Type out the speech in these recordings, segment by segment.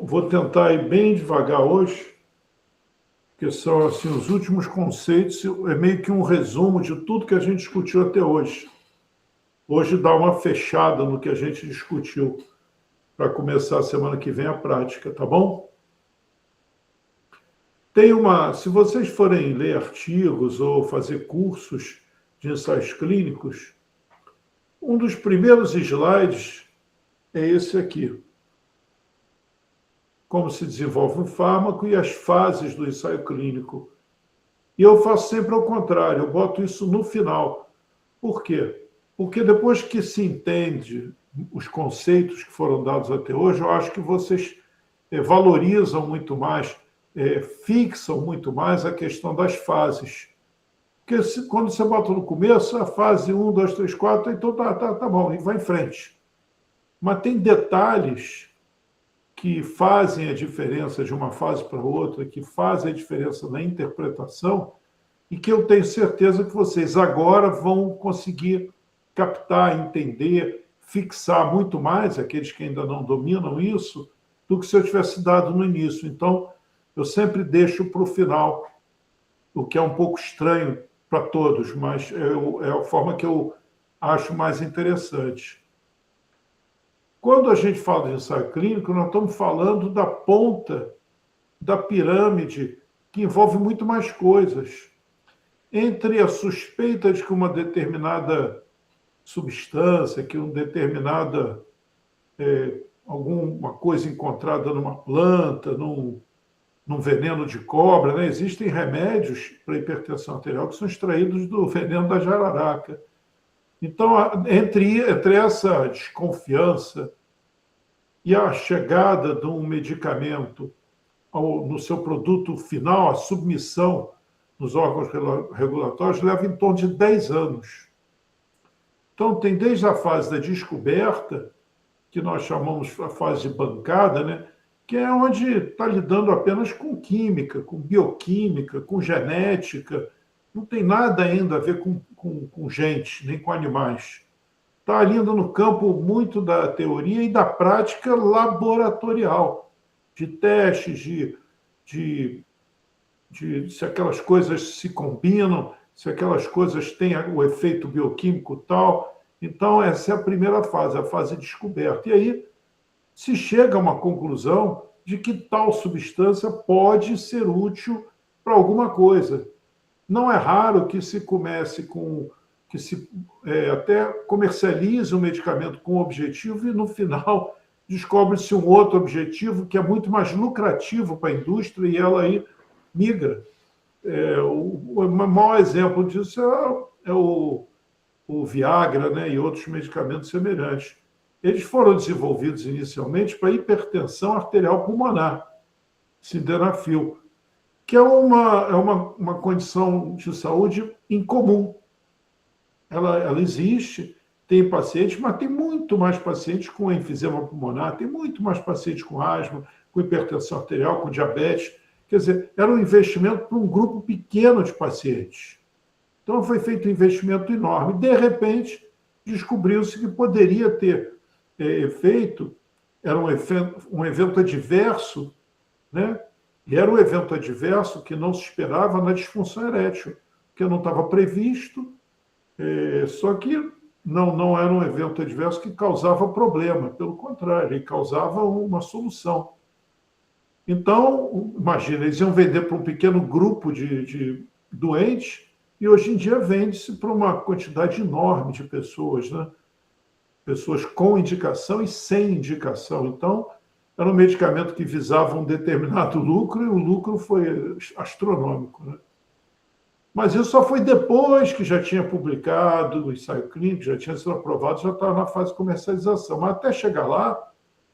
vou tentar ir bem devagar hoje, que são assim, os últimos conceitos, é meio que um resumo de tudo que a gente discutiu até hoje. Hoje dá uma fechada no que a gente discutiu, para começar a semana que vem a prática, tá bom? Se vocês forem ler artigos ou fazer cursos de ensaios clínicos, um dos primeiros slides é esse aqui. Como se desenvolve um fármaco e as fases do ensaio clínico. E eu faço sempre ao contrário, eu boto isso no final. Por quê? Porque depois que se entende os conceitos que foram dados até hoje, eu acho que vocês valorizam muito mais, fixam muito mais a questão das fases. Porque quando você bota no começo, a fase 1, 2, 3, 4, então tá bom, e vai em frente. Mas tem detalhes que fazem a diferença de uma fase para outra, que fazem a diferença na interpretação, e que eu tenho certeza que vocês agora vão conseguir captar, entender, fixar muito mais, aqueles que ainda não dominam isso, do que se eu tivesse dado no início. Então, eu sempre deixo para o final, o que é um pouco estranho para todos, mas é a forma que eu acho mais interessante. Quando a gente fala de ensaio clínico, nós estamos falando da ponta da pirâmide, que envolve muito mais coisas. Entre a suspeita de que uma determinada substância, que uma determinada alguma coisa encontrada numa planta, num veneno de cobra, né? Existem remédios para hipertensão arterial que são extraídos do veneno da jararaca. Então, entre essa desconfiança e a chegada de um medicamento no seu produto final, a submissão nos órgãos regulatórios, leva em torno de 10 anos. Então, tem desde a fase da descoberta, que nós chamamos a fase de bancada, né? Que é onde está lidando apenas com química, com bioquímica, com genética, não tem nada ainda a ver com gente, nem com animais. Está ainda no campo muito da teoria e da prática laboratorial, de testes, de se aquelas coisas se combinam, se aquelas coisas têm o efeito bioquímico tal. Então, essa é a primeira fase, a fase de descoberta. E aí se chega a uma conclusão de que tal substância pode ser útil para alguma coisa. Não é raro que se comece que se até comercialize um medicamento com um objetivo e, no final, descobre-se um outro objetivo que é muito mais lucrativo para a indústria e ela aí migra. O maior exemplo disso é o Viagra, né, e outros medicamentos semelhantes. Eles foram desenvolvidos inicialmente para hipertensão arterial pulmonar, sildenafil, que é uma condição de saúde incomum. Ela existe, tem pacientes, mas tem muito mais pacientes com enfisema pulmonar, tem muito mais pacientes com asma, com hipertensão arterial, com diabetes. Quer dizer, era um investimento para um grupo pequeno de pacientes. Então, foi feito um investimento enorme. De repente, descobriu-se que poderia ter efeito, era um evento adverso, né? E era um evento adverso que não se esperava na disfunção erétil, que não estava previsto, só que não era um evento adverso que causava problema, pelo contrário, ele causava uma solução. Então, imagina, eles iam vender para um pequeno grupo de doentes e hoje em dia vende-se para uma quantidade enorme de pessoas, né? Pessoas com indicação e sem indicação. Então, era um medicamento que visava um determinado lucro e o lucro foi astronômico, né? Mas isso só foi depois que já tinha publicado o ensaio clínico, já tinha sido aprovado, já estava na fase de comercialização. Mas até chegar lá,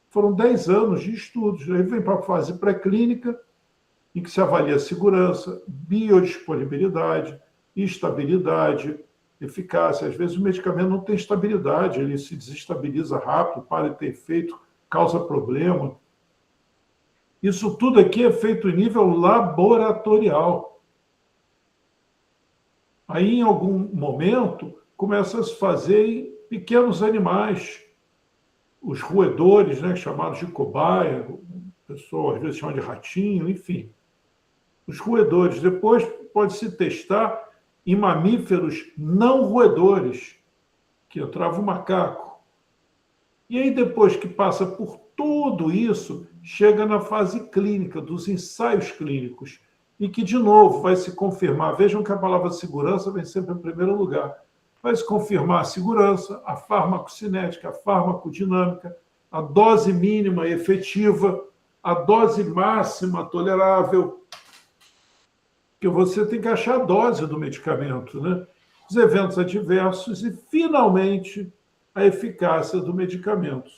foram 10 anos de estudos. Aí vem para a fase pré-clínica, em que se avalia a segurança, biodisponibilidade, estabilidade, eficácia. Às vezes o medicamento não tem estabilidade, ele se desestabiliza rápido, para de ter efeito, causa problema. Isso tudo aqui é feito em nível laboratorial. Aí, em algum momento, começa a se fazer em pequenos animais, os roedores, né, chamados de cobaia, o pessoal às vezes chama de ratinho, enfim. Os roedores. Depois pode-se testar em mamíferos não roedores, que entrava o macaco. E aí, depois que passa por tudo isso, chega na fase clínica, dos ensaios clínicos, e que, de novo, vai se confirmar. Vejam que a palavra segurança vem sempre em primeiro lugar. Vai se confirmar a segurança, a farmacocinética, a farmacodinâmica, a dose mínima efetiva, a dose máxima tolerável, que você tem que achar a dose do medicamento, né? Os eventos adversos e, finalmente, a eficácia do medicamento.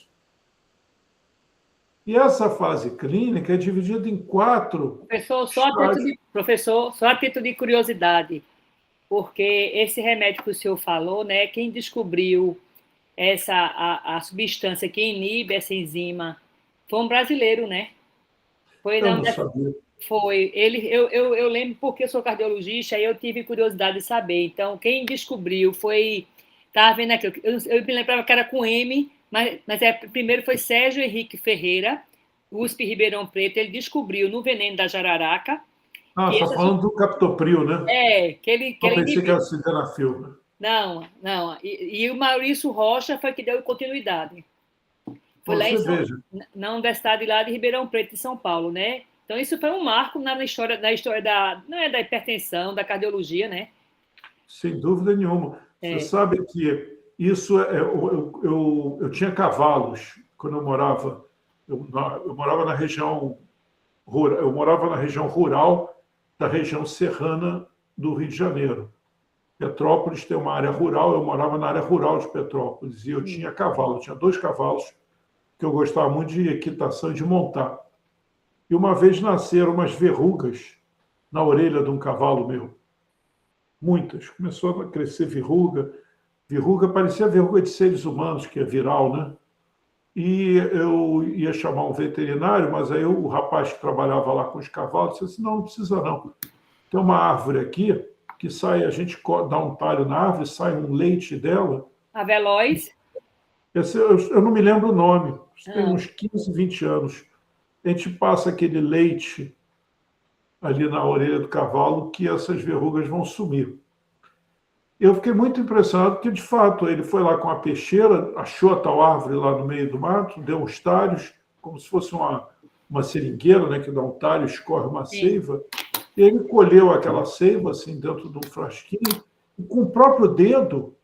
E essa fase clínica é dividida em 4 estágios. Professor, só a título de curiosidade, porque esse remédio que o senhor falou, né, quem descobriu a substância que inibe essa enzima foi um brasileiro, né? Eu não sabia. Foi. Eu lembro porque eu sou cardiologista e eu tive curiosidade de saber. Então, quem descobriu foi. Estava vendo aqui, eu me lembrava que era com M, mas primeiro foi Sérgio Henrique Ferreira, USP Ribeirão Preto. Ele descobriu no veneno da jararaca. Ah, você está falando do captopril, né? Que ele Eu pensei que inibiu. era sildenafil. Não, não. E o Maurício Rocha foi que deu continuidade. Foi lá veja. na Universidade lá de Ribeirão Preto, de São Paulo, né? Então, isso foi um marco na história não é da hipertensão, da cardiologia, né? Sem dúvida nenhuma. Você sabe que isso eu tinha cavalos quando eu morava. Eu morava na região rural, da região serrana do Rio de Janeiro. Petrópolis tem uma área rural, eu morava na área rural de Petrópolis e eu tinha cavalo, eu tinha 2 cavalos que eu gostava muito de equitação e de montar. E uma vez nasceram umas verrugas na orelha de um cavalo meu. Muitas. Começou a crescer verruga. Verruga parecia verruga de seres humanos, que é viral, né? E eu ia chamar um veterinário, mas aí o rapaz que trabalhava lá com os cavalos disse assim, não precisa não. Tem uma árvore aqui que sai, a gente dá um talho na árvore, sai um leite dela. A veloz? Eu não me lembro o nome. Tem uns 15, 20 anos. A gente passa aquele leite ali na orelha do cavalo que essas verrugas vão sumir. Eu fiquei muito impressionado porque, de fato, ele foi lá com a peixeira, achou a tal árvore lá no meio do mato, deu uns talhos, como se fosse uma seringueira, né, que dá um talho, escorre uma seiva. E ele colheu aquela seiva assim, dentro de um frasquinho e, com o próprio dedo,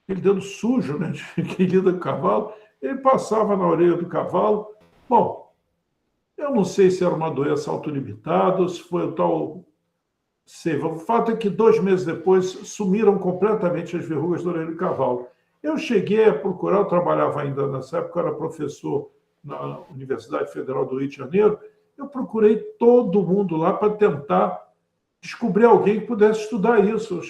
aquele dedo sujo, né, que lida com o cavalo, ele passava na orelha do cavalo. Bom, eu não sei se era uma doença autolimitada ou se foi o tal seiva. O fato é que 2 meses depois sumiram completamente as verrugas da orelha do cavalo. Eu cheguei a procurar, eu trabalhava ainda nessa época, eu era professor na Universidade Federal do Rio de Janeiro, eu procurei todo mundo lá para tentar descobrir alguém que pudesse estudar isso.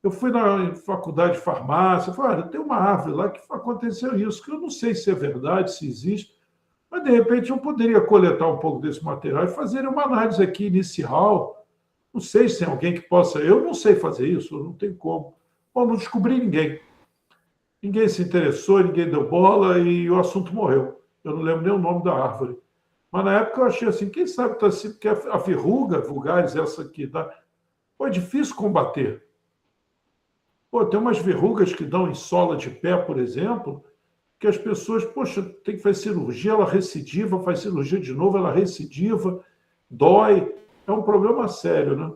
Eu fui na faculdade de farmácia, falei, olha, tem uma árvore lá que aconteceu isso, que eu não sei se é verdade, se existe, mas, de repente, eu poderia coletar um pouco desse material e fazer uma análise aqui inicial. Não sei se tem alguém que possa... Eu não sei fazer isso, não tem como. Bom, não descobri ninguém. Ninguém se interessou, ninguém deu bola e o assunto morreu. Eu não lembro nem o nome da árvore. Mas, na época, eu achei assim, quem sabe está assim, porque a verruga vulgaris, essa aqui, foi difícil combater. Pô, tem umas verrugas que dão em sola de pé, por exemplo, que as pessoas, poxa, tem que fazer cirurgia, ela recidiva, faz cirurgia de novo, ela recidiva, dói. É um problema sério, né?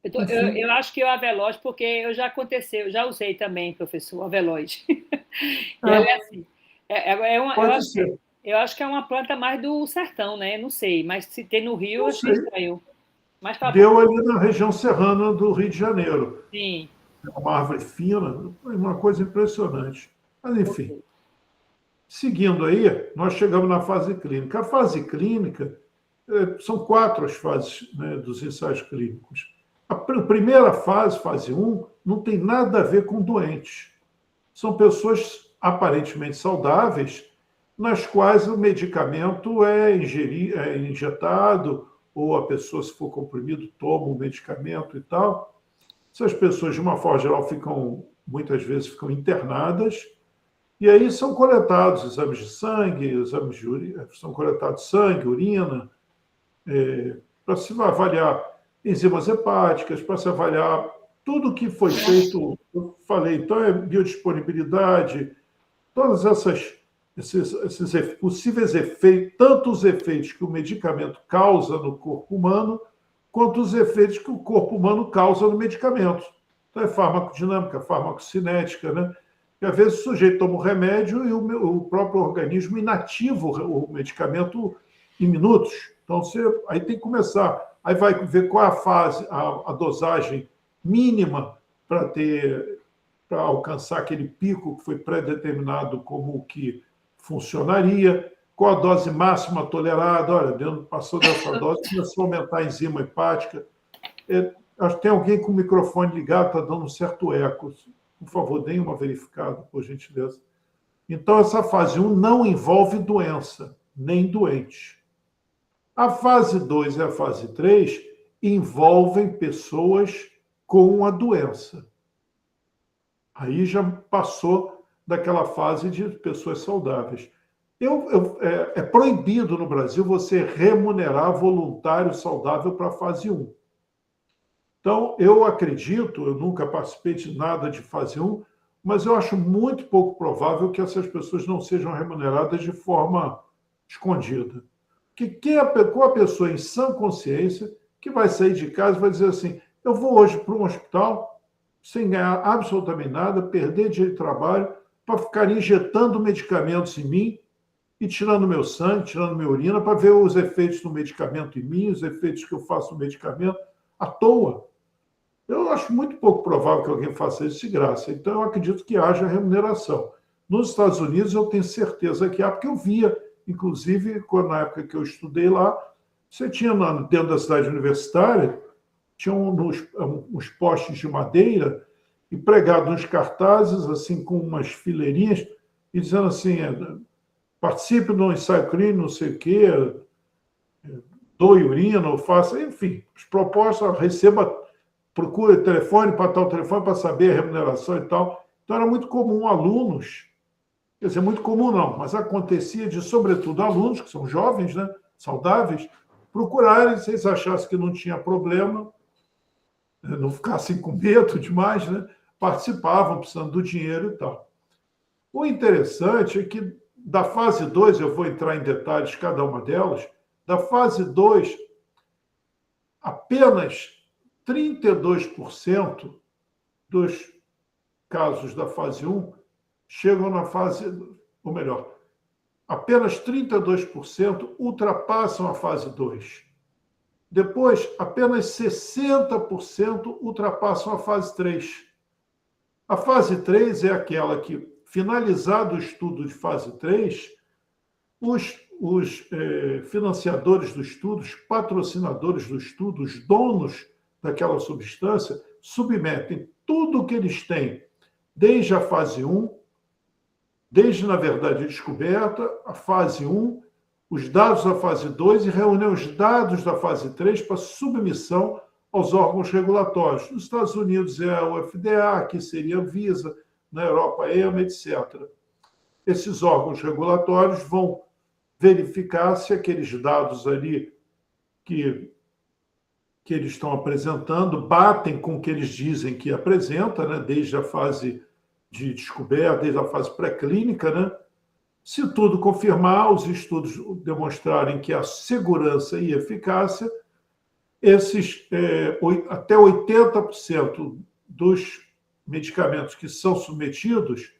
Eu acho que o Aveloz, porque eu já usei também, professor, o Aveloz. E ela é assim. Eu acho que é uma planta mais do sertão, né? Não sei, mas se tem no Rio, eu achei estranho. Mas tá Deu bom. ali na região serrana do Rio de Janeiro. Sim. É uma árvore fina, uma coisa impressionante. Mas, enfim. Seguindo aí, nós chegamos na fase clínica. A fase clínica, são 4 as fases, né, dos ensaios clínicos. A primeira fase, fase 1, não tem nada a ver com doentes. São pessoas aparentemente saudáveis, nas quais o medicamento é injetado, ou a pessoa, se for comprimido, toma o medicamento e tal. Essas pessoas, de uma forma geral, muitas vezes ficam internadas, E aí são coletados exames de sangue, são coletados sangue, urina, para se avaliar enzimas hepáticas, para se avaliar tudo que foi feito, eu falei, então é biodisponibilidade, todas esses possíveis efeitos, tanto os efeitos que o medicamento causa no corpo humano, quanto os efeitos que o corpo humano causa no medicamento. Então é farmacodinâmica, farmacocinética, né? E às vezes o sujeito toma o remédio e o próprio organismo inativa o medicamento em minutos. Então, aí tem que começar. Aí vai ver qual é a fase, a dosagem mínima para alcançar aquele pico que foi pré-determinado como o que funcionaria, qual a dose máxima tolerada. Olha, passou dessa dose, começou a aumentar a enzima hepática. Acho que tem alguém com o microfone ligado, está dando um certo eco. Por favor, deem uma verificada, por gentileza. Então, essa fase 1 não envolve doença, nem doente. A fase 2 e a fase 3 envolvem pessoas com a doença. Aí já passou daquela fase de pessoas saudáveis. É proibido no Brasil você remunerar voluntário saudável para a fase 1. Então, eu acredito, eu nunca participei de nada de fase 1, mas eu acho muito pouco provável que essas pessoas não sejam remuneradas de forma escondida. Qual a pessoa em sã consciência que vai sair de casa e vai dizer assim, eu vou hoje para um hospital sem ganhar absolutamente nada, perder dia de trabalho, para ficar injetando medicamentos em mim e tirando meu sangue, tirando minha urina, para ver os efeitos do medicamento em mim, os efeitos que eu faço no medicamento, à toa. Eu acho muito pouco provável que alguém faça isso de graça. Então, eu acredito que haja remuneração. Nos Estados Unidos, eu tenho certeza que há, porque eu via, inclusive, na época que eu estudei lá, você tinha dentro da cidade universitária, tinha uns postes de madeira e pregado uns cartazes, assim, com umas fileirinhas, e dizendo assim, participe do ensaio clínico, não sei o quê, doe urina, ou faça, enfim, as propostas, receba, procure telefone para tal telefone para saber a remuneração e tal. Então, era muito comum alunos, quer dizer, muito comum não, mas acontecia de, sobretudo, alunos, que são jovens, né, saudáveis, procurarem, se eles achassem que não tinha problema, não ficassem com medo demais, né, participavam, precisando do dinheiro e tal. O interessante é que, da fase 2, eu vou entrar em detalhes de cada uma delas, da fase 2, apenas 32% dos casos da fase 1 chegam na fase, ou melhor, apenas 32% ultrapassam a fase 2. Depois, apenas 60% ultrapassam a fase 3. A fase 3 é aquela que, finalizado o estudo de fase 3, os financiadores do estudo, os patrocinadores do estudo, os donos daquela substância, submetem tudo o que eles têm, desde a fase 1, desde, na verdade, a descoberta, a fase 1, os dados da fase 2 e reúnem os dados da fase 3 para submissão aos órgãos regulatórios. Nos Estados Unidos é o FDA, aqui seria a Anvisa, na Europa a EMA, etc. Esses órgãos regulatórios vão verificar se aqueles dados ali que eles estão apresentando batem com o que eles dizem que apresenta, né, desde a fase de descoberta, desde a fase pré-clínica, né? Se tudo confirmar, os estudos demonstrarem que há segurança e eficácia, até 80% dos medicamentos que são submetidos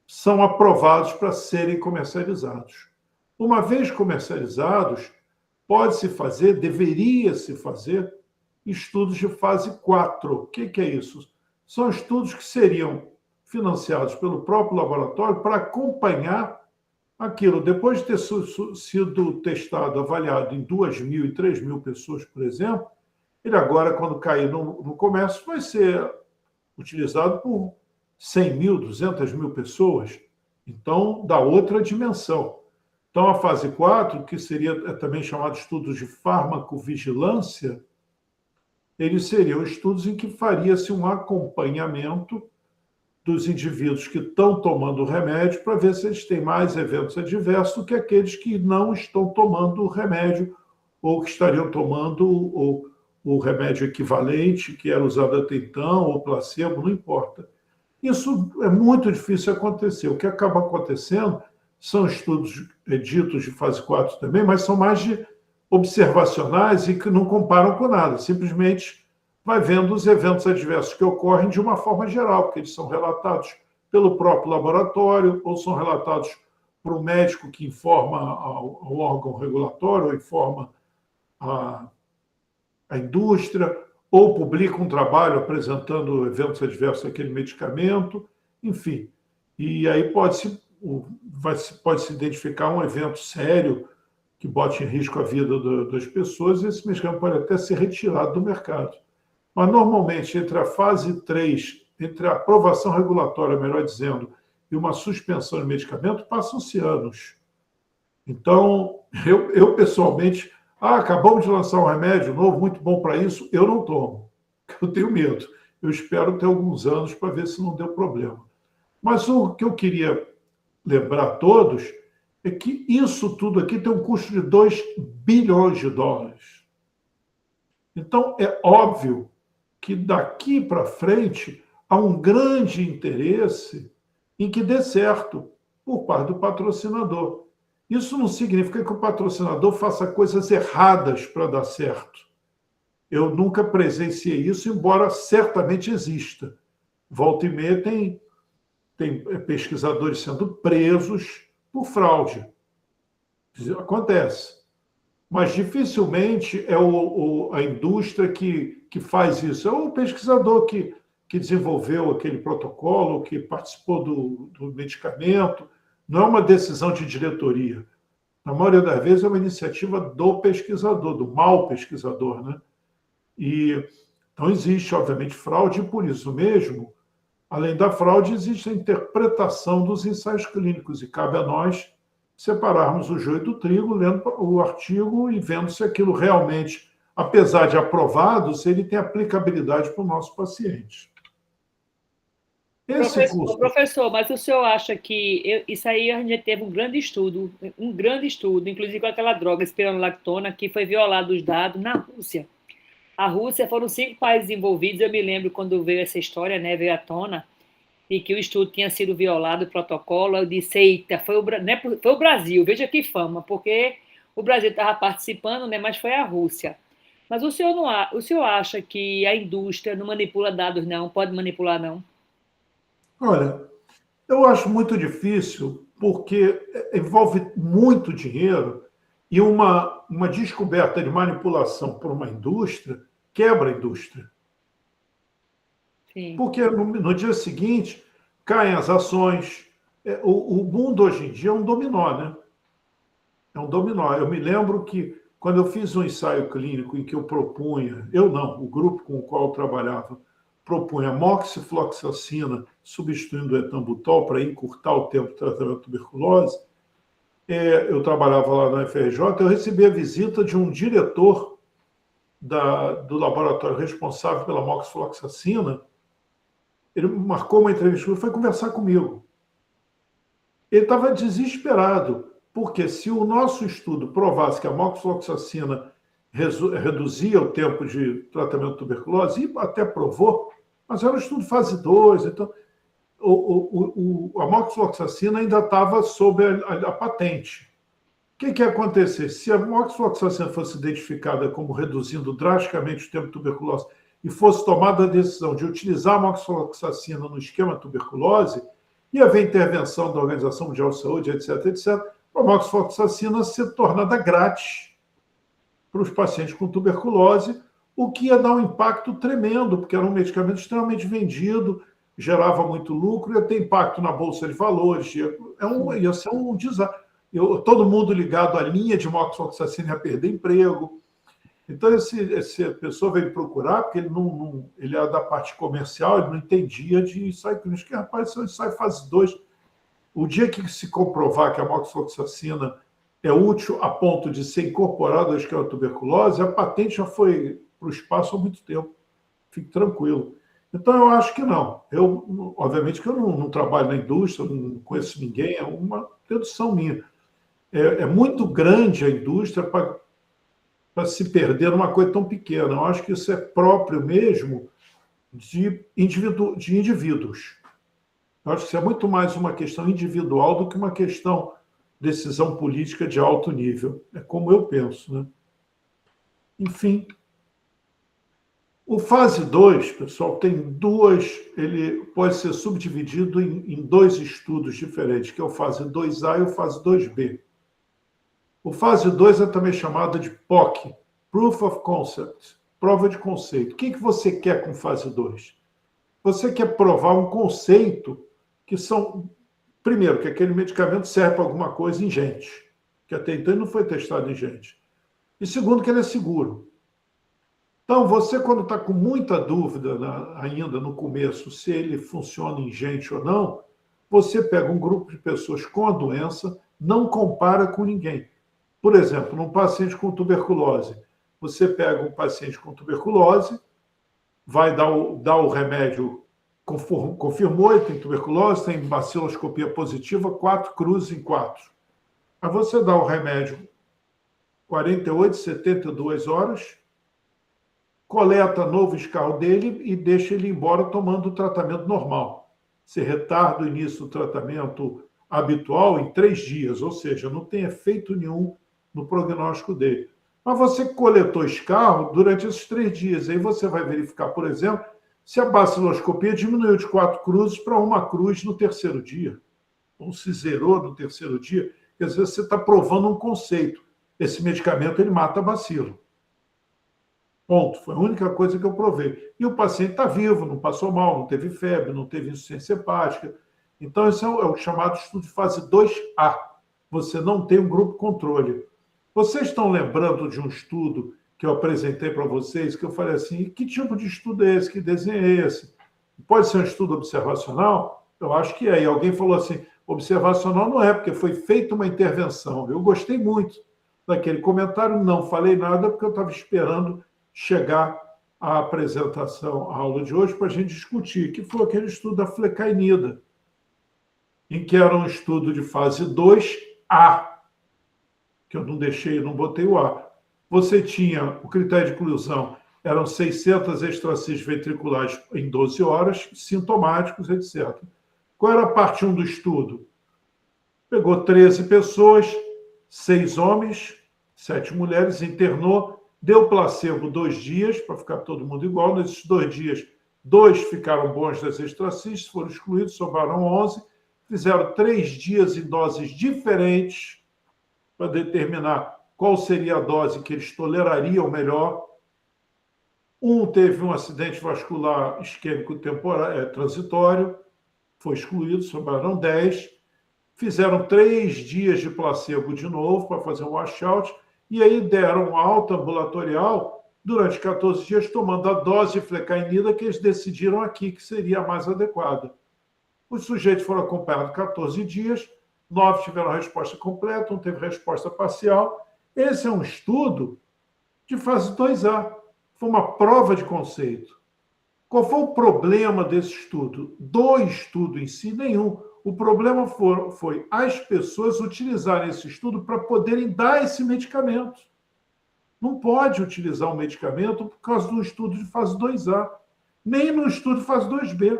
são aprovados para serem comercializados. Uma vez comercializados, pode-se fazer, deveria-se fazer, estudos de fase 4. O que é isso? São estudos que seriam financiados pelo próprio laboratório para acompanhar aquilo. Depois de ter sido testado, avaliado em 2.000 e 3.000 pessoas, por exemplo, ele agora, quando cair no comércio, vai ser utilizado por 100.000, 200.000 pessoas. Então, dá outra dimensão. Então, a fase 4, que seria também chamado de estudos de farmacovigilância, eles seriam estudos em que faria-se um acompanhamento dos indivíduos que estão tomando o remédio para ver se eles têm mais eventos adversos do que aqueles que não estão tomando o remédio ou que estariam tomando o remédio equivalente que era usado até então, ou placebo, não importa. Isso é muito difícil acontecer. O que acaba acontecendo são estudos ditos de fase 4 também, mas são mais de observacionais e que não comparam com nada. Simplesmente vai vendo os eventos adversos que ocorrem de uma forma geral, porque eles são relatados pelo próprio laboratório ou são relatados por um médico que informa ao órgão regulatório ou informa a indústria, ou publica um trabalho apresentando eventos adversos daquele medicamento, enfim. E aí pode-se identificar um evento sério que bote em risco a vida das pessoas, e esse medicamento pode até ser retirado do mercado. Mas, normalmente, entre a fase 3, entre a aprovação regulatória, melhor dizendo, e uma suspensão de medicamento, passam-se anos. Então, eu pessoalmente, acabamos de lançar um remédio novo, muito bom para isso, eu não tomo. Eu tenho medo. Eu espero ter alguns anos para ver se não deu problema. Mas o que eu queria lembrar a todos é que isso tudo aqui tem um custo de 2 bilhões de dólares. Então, é óbvio que daqui para frente há um grande interesse em que dê certo por parte do patrocinador. Isso não significa que o patrocinador faça coisas erradas para dar certo. Eu nunca presenciei isso, embora certamente exista. Volta e meia tem pesquisadores sendo presos por fraude. Acontece. Mas dificilmente é a indústria que faz isso. É o pesquisador que desenvolveu aquele protocolo, que participou do medicamento. Não é uma decisão de diretoria. Na maioria das vezes é uma iniciativa do pesquisador, do mau pesquisador, né? Então existe, obviamente, fraude, e por isso mesmo, além da fraude, existe a interpretação dos ensaios clínicos, e cabe a nós separarmos o joio do trigo, lendo o artigo e vendo se aquilo realmente, apesar de aprovado, se ele tem aplicabilidade para o nosso paciente. Professor, mas o senhor acha que isso aí a gente teve um grande estudo, inclusive com aquela droga, espironolactona, que foi violado os dados na Rússia. A Rússia foram 5 países envolvidos, eu me lembro quando veio essa história, né, veio à tona, e que o estudo tinha sido violado, o protocolo, eu disse, eita, foi o Brasil, veja que fama, porque o Brasil estava participando, né, mas foi a Rússia. Mas o senhor acha que a indústria não manipula dados, não? Pode manipular, não? Olha, eu acho muito difícil, porque envolve muito dinheiro e uma descoberta de manipulação por uma indústria quebra a indústria. Sim. Porque no dia seguinte caem as ações. O mundo hoje em dia é um dominó, né? É um dominó. Eu me lembro que quando eu fiz um ensaio clínico em que eu propunha, o grupo com o qual eu trabalhava, propunha moxifloxacina substituindo o etambutol para encurtar o tempo de tratamento de tuberculose. Eu trabalhava lá na FRJ, eu recebi a visita de um diretor do laboratório responsável pela moxifloxacina. Ele marcou uma entrevista e foi conversar comigo. Ele estava desesperado, porque se o nosso estudo provasse que a moxifloxacina reduzia o tempo de tratamento de tuberculose, e até provou, mas era um estudo fase 2, então a moxifloxacina ainda estava sob a patente. O que ia acontecer? Se a moxifloxacina fosse identificada como reduzindo drasticamente o tempo de tuberculose e fosse tomada a decisão de utilizar a moxifloxacina no esquema tuberculose, ia haver intervenção da Organização Mundial de Saúde, etc., etc., a moxifloxacina ser tornada grátis para os pacientes com tuberculose, o que ia dar um impacto tremendo, porque era um medicamento extremamente vendido, gerava muito lucro, ia ter impacto na Bolsa de Valores, ia ser um desastre. Todo mundo ligado à linha de moxifloxacina ia perder emprego. Então, essa pessoa veio me procurar, porque ele era da parte comercial, ele não entendia de ensaio clínico. Que, rapaz, isso é um ensaio fase 2. O dia que se comprovar que a moxifloxacina é útil a ponto de ser incorporada ao esquema tuberculose, a patente já foi para o espaço há muito tempo. Fique tranquilo. Então, eu acho que não. Obviamente que eu não trabalho na indústria, não conheço ninguém, é uma dedução minha. É muito grande a indústria para se perder numa coisa tão pequena. Eu acho que isso é próprio mesmo de indivíduos. Eu acho que isso é muito mais uma questão individual do que uma questão de decisão política de alto nível. É como eu penso, né? Enfim, o fase 2, pessoal, ele pode ser subdividido em dois estudos diferentes, que é o fase 2A e o fase 2B. O fase 2 é também chamado de POC, Proof of Concept, prova de conceito. O que você quer com fase 2? Você quer provar um conceito que são, primeiro, que aquele medicamento serve para alguma coisa em gente, que até então não foi testado em gente. E segundo, que ele é seguro. Então, você, quando está com muita dúvida ainda no começo se ele funciona em gente ou não, você pega um grupo de pessoas com a doença, não compara com ninguém. Por exemplo, num paciente com tuberculose, você pega um paciente com tuberculose, vai dar o remédio, confirmou, ele tem tuberculose, tem baciloscopia positiva, 4 cruzes em 4. Aí você dá o remédio 48, 72 horas, coleta novo escarro dele e deixa ele embora tomando o tratamento normal. Você retarda o início do tratamento habitual em 3 dias, ou seja, não tem efeito nenhum no prognóstico dele. Mas você coletou escarro durante esses 3 dias. Aí você vai verificar, por exemplo, se a baciloscopia diminuiu de 4 cruzes para 1 cruz no 3º dia. Ou se zerou no 3º dia. Quer dizer, você está provando um conceito. Esse medicamento ele mata bacilo. Ponto. Foi a única coisa que eu provei. E o paciente está vivo, não passou mal, não teve febre, não teve insuficiência hepática. Então, esse é o chamado estudo de fase 2A. Você não tem um grupo controle. Vocês estão lembrando de um estudo que eu apresentei para vocês, que eu falei assim, que tipo de estudo é esse? Que desenho é esse? Pode ser um estudo observacional? Eu acho que é. E alguém falou assim, observacional não é, porque foi feita uma intervenção. Eu gostei muito daquele comentário, não falei nada, porque eu estava esperando chegar à apresentação, à aula de hoje, para a gente discutir, que foi aquele estudo da flecainida, em que era um estudo de fase 2A, que eu não botei o A. Você tinha o critério de inclusão, eram 600 extracis ventriculares em 12 horas, sintomáticos, etc. Qual era a parte 1 do estudo? Pegou 13 pessoas, 6 homens, 7 mulheres, internou, deu placebo 2 dias, para ficar todo mundo igual. Nesses 2 dias, 2 ficaram bons das extracis, foram excluídos, sobraram 11. Fizeram 3 dias em doses diferentes para determinar qual seria a dose que eles tolerariam melhor. Um teve um acidente vascular isquêmico transitório, foi excluído, sobraram 10. Fizeram 3 dias de placebo de novo para fazer um washout, e aí deram alta ambulatorial durante 14 dias, tomando a dose de flecainida que eles decidiram aqui que seria a mais adequada. Os sujeitos foram acompanhados 14 dias, 9 tiveram resposta completa, 1 teve resposta parcial. Esse é um estudo de fase 2A. Foi uma prova de conceito. Qual foi o problema desse estudo? Do estudo em si, nenhum. O problema foi as pessoas utilizarem esse estudo para poderem dar esse medicamento. Não pode utilizar um medicamento por causa do estudo de fase 2A, nem no estudo de fase 2B.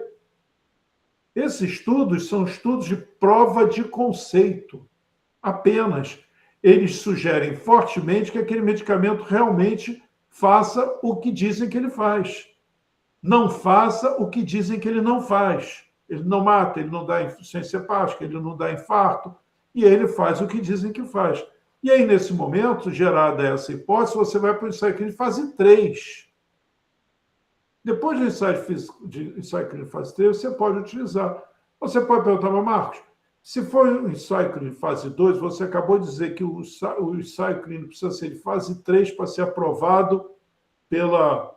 Esses estudos são estudos de prova de conceito, apenas. Eles sugerem fortemente que aquele medicamento realmente faça o que dizem que ele faz. Não faça o que dizem que ele não faz. Ele não mata, ele não dá insuficiência hepática, ele não dá infarto, e ele faz o que dizem que faz. E aí, nesse momento, gerada essa hipótese, você vai para o ensaio clínico de fase 3. Depois do ensaio clínico de fase 3, você pode utilizar. Você pode perguntar, mas Marcos, se for um ensaio clínico de fase 2, você acabou de dizer que o ensaio clínico precisa ser de fase 3 para ser aprovado pelos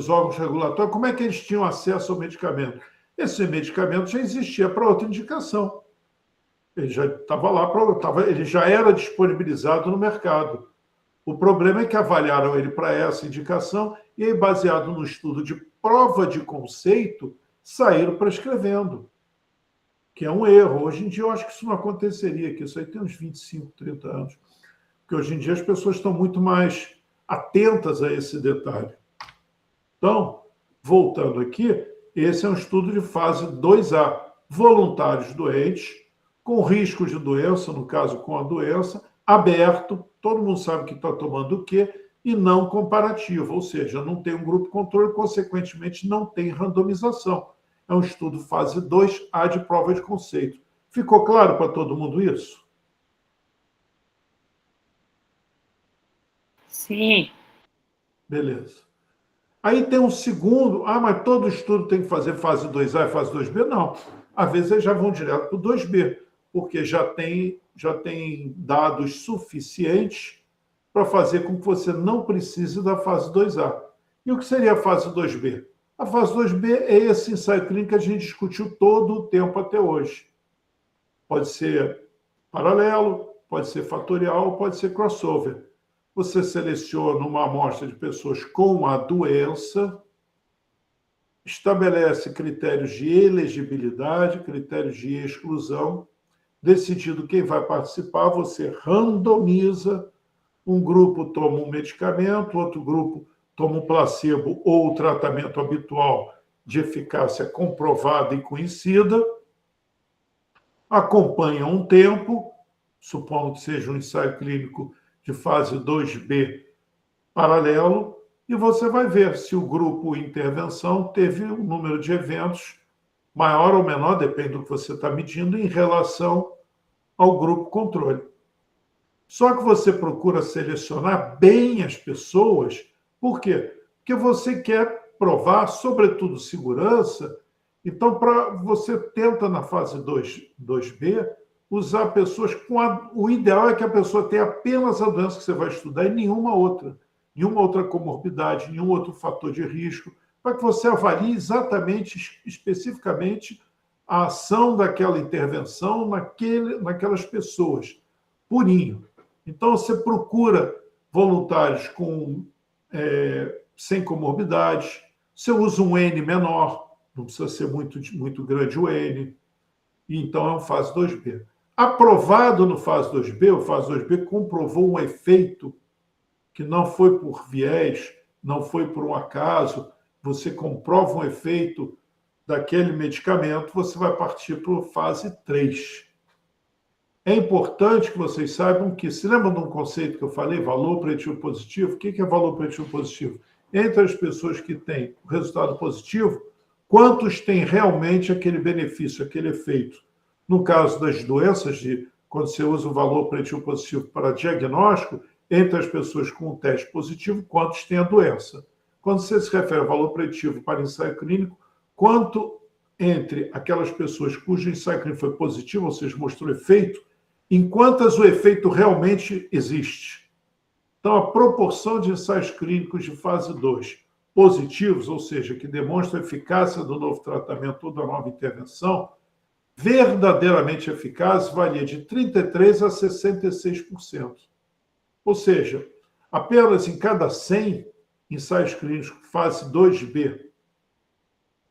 órgãos regulatórios. Como é que eles tinham acesso ao medicamento? Esse medicamento já existia para outra indicação. Ele já estava lá, ele já era disponibilizado no mercado. O problema é que avaliaram ele para essa indicação e aí, baseado no estudo de prova de conceito, saíram prescrevendo, que é um erro. Hoje em dia, eu acho que isso não aconteceria, que isso aí tem uns 25, 30 anos. Porque hoje em dia as pessoas estão muito mais atentas a esse detalhe. Então, voltando aqui, esse é um estudo de fase 2A. Voluntários doentes, com risco de doença, no caso com a doença, aberto, todo mundo sabe que está tomando o quê, e não comparativo, ou seja, não tem um grupo controle, consequentemente não tem randomização. É um estudo fase 2A de prova de conceito. Ficou claro para todo mundo isso? Sim. Beleza. Aí tem um segundo, mas todo estudo tem que fazer fase 2A e fase 2B? Não. Às vezes eles já vão direto para o 2B, porque já tem dados suficientes para fazer com que você não precise da fase 2A. E o que seria a fase 2B? A fase 2B é esse ensaio clínico que a gente discutiu todo o tempo até hoje. Pode ser paralelo, pode ser fatorial, pode ser crossover. Você seleciona uma amostra de pessoas com a doença, estabelece critérios de elegibilidade, critérios de exclusão, decidido quem vai participar, você randomiza, um grupo toma um medicamento, outro grupo toma um placebo ou o tratamento habitual de eficácia comprovada e conhecida, acompanha um tempo, supondo que seja um ensaio clínico de fase 2B paralelo, e você vai ver se o grupo intervenção teve um número de eventos maior ou menor, depende do que você está medindo, em relação ao grupo controle. Só que você procura selecionar bem as pessoas, por quê? Porque você quer provar, sobretudo, segurança. Então, você tenta, na fase 2B, usar pessoas com o ideal é que a pessoa tenha apenas a doença que você vai estudar e nenhuma outra comorbidade, nenhum outro fator de risco, para que você avalie exatamente, especificamente, a ação daquela intervenção naquelas pessoas, purinho. Então, você procura voluntários sem comorbidades, você usa um N menor, não precisa ser muito grande o N, e então é um fase 2B. Aprovado no fase 2B, o fase 2B comprovou um efeito que não foi por viés, não foi por um acaso, você comprova um efeito daquele medicamento, você vai partir para a fase 3. É importante que vocês saibam que, se lembram de um conceito que eu falei, valor preditivo positivo? O que é valor preditivo positivo? Entre as pessoas que têm o resultado positivo, quantos têm realmente aquele benefício, aquele efeito? No caso das doenças, quando você usa o valor preditivo positivo para diagnóstico, entre as pessoas com o teste positivo, quantos têm a doença? Quando você se refere ao valor preditivo para ensaio clínico, quanto entre aquelas pessoas cujo ensaio clínico foi positivo, ou seja, mostrou efeito, em quantas o efeito realmente existe. Então, a proporção de ensaios clínicos de fase 2 positivos, ou seja, que demonstram a eficácia do novo tratamento ou da nova intervenção, verdadeiramente eficaz, varia de 33% a 66%. Ou seja, apenas em cada 100 ensaios clínicos fase 2B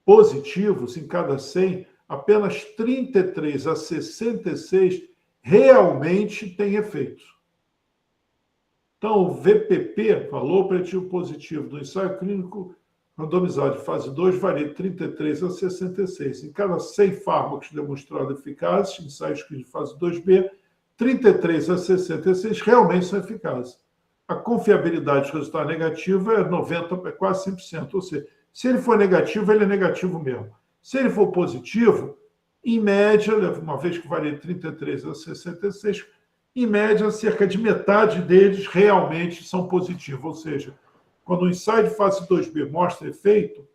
positivos, em cada 100, apenas 33 a 66 realmente tem efeito. Então, o VPP, valor preditivo positivo, do ensaio clínico randomizado de fase 2, varia de 33 a 66. Em cada 100 fármacos demonstrados eficazes, ensaios clínicos de fase 2B, 33 a 66 realmente são eficazes. A confiabilidade do resultado negativo é 90%, é quase 100%. Ou seja, se ele for negativo, ele é negativo mesmo. Se ele for positivo, em média, uma vez que varia de 33 a 66, em média, cerca de metade deles realmente são positivos. Ou seja, quando o ensaio de fase 2B mostra efeito,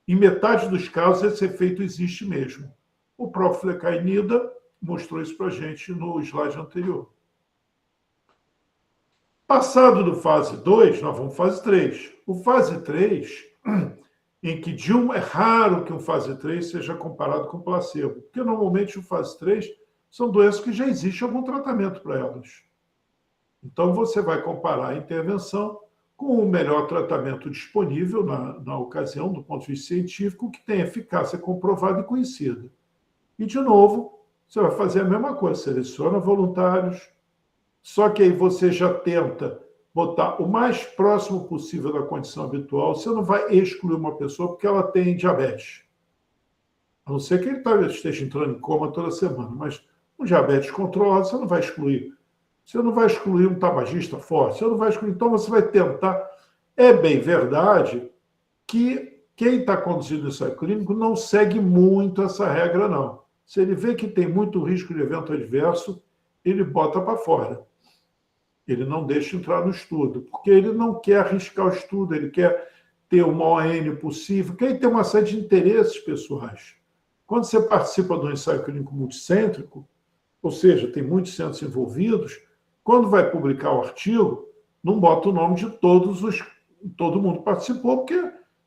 em metade dos casos esse efeito existe mesmo. O próprio Flecainida mostrou isso para a gente no slide anterior. Passado do fase 2, nós vamos para fase 3. O fase 3, em que é raro que um fase 3 seja comparado com placebo, porque normalmente o fase 3 são doenças que já existe algum tratamento para elas. Então, você vai comparar a intervenção com o melhor tratamento disponível na ocasião, do ponto de vista científico, que tem eficácia comprovada e conhecida. E, de novo, você vai fazer a mesma coisa, seleciona voluntários, só que aí você já tenta botar o mais próximo possível da condição habitual. Você não vai excluir uma pessoa porque ela tem diabetes. A não ser que ele esteja entrando em coma toda semana, mas um diabetes controlado você não vai excluir. Você não vai excluir um tabagista forte, você não vai excluir. Então, você vai tentar. É bem verdade que quem está conduzindo o ensaio clínico não segue muito essa regra, não. Se ele vê que tem muito risco de evento adverso, ele bota para fora. Ele não deixa entrar no estudo, porque ele não quer arriscar o estudo, ele quer ter o maior N possível, porque ele tem uma série de interesses pessoais. Quando você participa de um ensaio clínico multicêntrico, ou seja, tem muitos centros envolvidos, quando vai publicar o artigo, não bota o nome de todo mundo participou, porque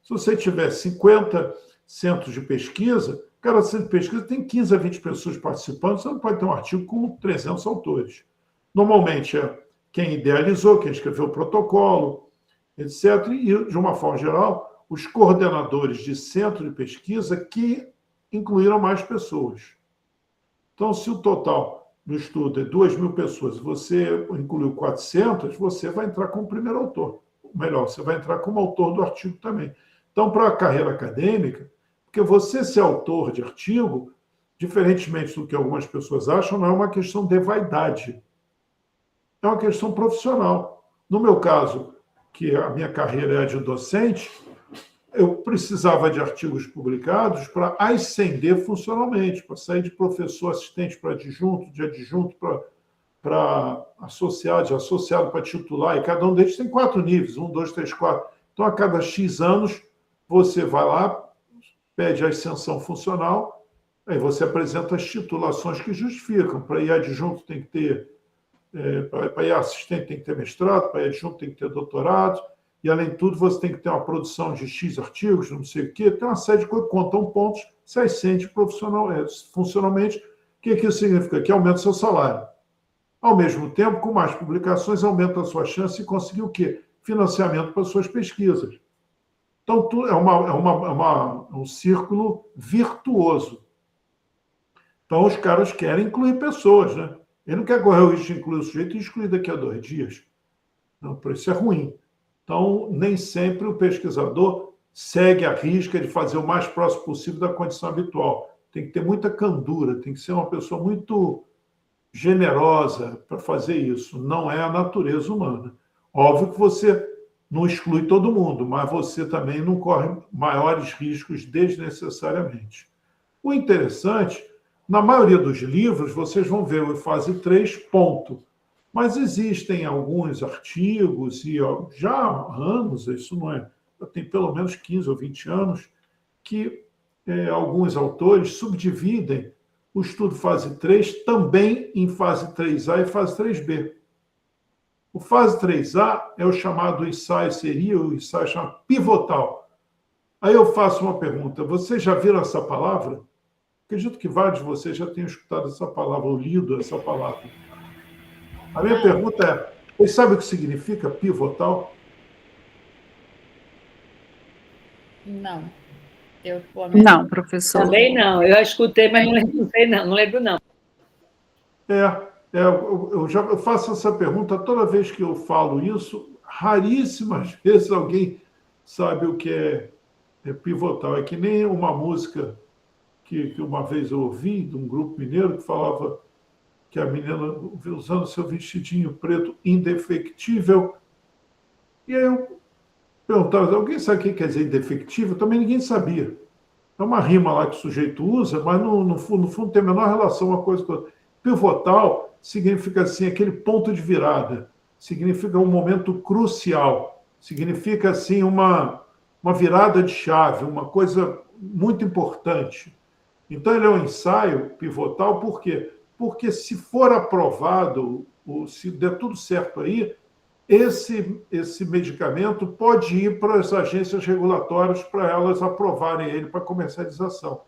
se você tiver 50 centros de pesquisa, cada centro de pesquisa tem 15 a 20 pessoas participando, você não pode ter um artigo com 300 autores. Normalmente é quem idealizou, quem escreveu o protocolo, etc. E, de uma forma geral, os coordenadores de centro de pesquisa que incluíram mais pessoas. Então, se o total do estudo é 2.000 pessoas, você incluiu 400, você vai entrar como primeiro autor. Melhor, você vai entrar como autor do artigo também. Então, para a carreira acadêmica, porque você ser autor de artigo, diferentemente do que algumas pessoas acham, não é uma questão de vaidade. É uma questão profissional. No meu caso, que a minha carreira é de docente, eu precisava de artigos publicados para ascender funcionalmente, para sair de professor assistente para adjunto, de adjunto para associado, de associado para titular, e cada um deles tem 4 níveis, 1, 2, 3, 4. Então, a cada X anos, você vai lá, pede a ascensão funcional, aí você apresenta as titulações que justificam. Para ir adjunto tem que ter, para ir assistente tem que ter mestrado, para ir adjunto tem que ter doutorado, e, além de tudo, você tem que ter uma produção de X artigos, não sei o quê, tem uma série de coisas que contam pontos, você ascende funcionalmente. O que isso significa? Que aumenta o seu salário. Ao mesmo tempo, com mais publicações, aumenta a sua chance de conseguir o quê? Financiamento para suas pesquisas. Então, é um círculo virtuoso. Então, os caras querem incluir pessoas, né? Ele não quer correr o risco de incluir o sujeito e excluir daqui a 2 dias. Não, por isso é ruim. Então, nem sempre o pesquisador segue a risca de fazer o mais próximo possível da condição habitual. Tem que ter muita candura, tem que ser uma pessoa muito generosa para fazer isso. Não é a natureza humana. Óbvio que você não exclui todo mundo, mas você também não corre maiores riscos desnecessariamente. O interessante, na maioria dos livros, vocês vão ver o fase 3, ponto. Mas existem alguns artigos, e já há anos, isso não é, tem pelo menos 15 ou 20 anos, que alguns autores subdividem o estudo fase 3 também em fase 3A e fase 3B. O fase 3A é o chamado ensaio, seria o ensaio chamado pivotal. Aí eu faço uma pergunta, vocês já viram essa palavra? Acredito que vários de vocês já tenham escutado essa palavra, ou lido essa palavra. A minha pergunta é, vocês sabem o que significa pivotal? Não. Não, professor. Também não. Eu escutei, mas não sei não. Não lembro, não. Eu faço essa pergunta toda vez que eu falo isso. Raríssimas vezes alguém sabe o que é pivotal. É que nem uma música que uma vez eu ouvi de um grupo mineiro que falava que a menina usando seu vestidinho preto indefectível. E aí eu perguntava, alguém sabe o que quer dizer indefectível? Também ninguém sabia. É uma rima lá que o sujeito usa, mas no fundo tem a menor relação uma coisa com a outra. Pivotal significa assim, aquele ponto de virada, significa um momento crucial, significa assim uma virada de chave, uma coisa muito importante. Então ele é um ensaio pivotal, por quê? Porque se for aprovado, se der tudo certo aí, esse medicamento pode ir para as agências regulatórias para elas aprovarem ele para comercialização.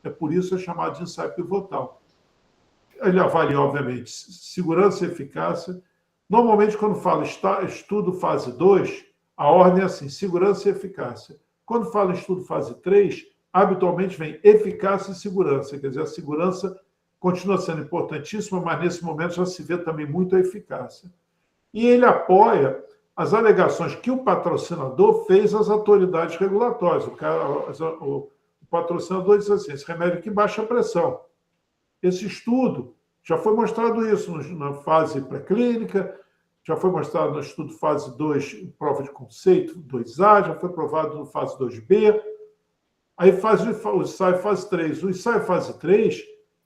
É por isso é chamado de ensaio pivotal. Ele avalia, obviamente, segurança e eficácia, Normalmente, quando fala estudo fase 2, a ordem é assim, segurança e eficácia. Quando fala estudo fase 3, habitualmente vem eficácia e segurança. Quer dizer, a segurança continua sendo importantíssima, mas nesse momento já se vê também muito a eficácia. E ele apoia as alegações que o patrocinador fez às autoridades regulatórias. O patrocinador diz assim, esse remédio aqui baixa a pressão. Esse estudo, já foi mostrado isso na fase pré-clínica, já foi mostrado no estudo fase 2, prova de conceito 2A, já foi provado no fase 2B, aí faz o ensaio fase 3. O ensaio fase 3,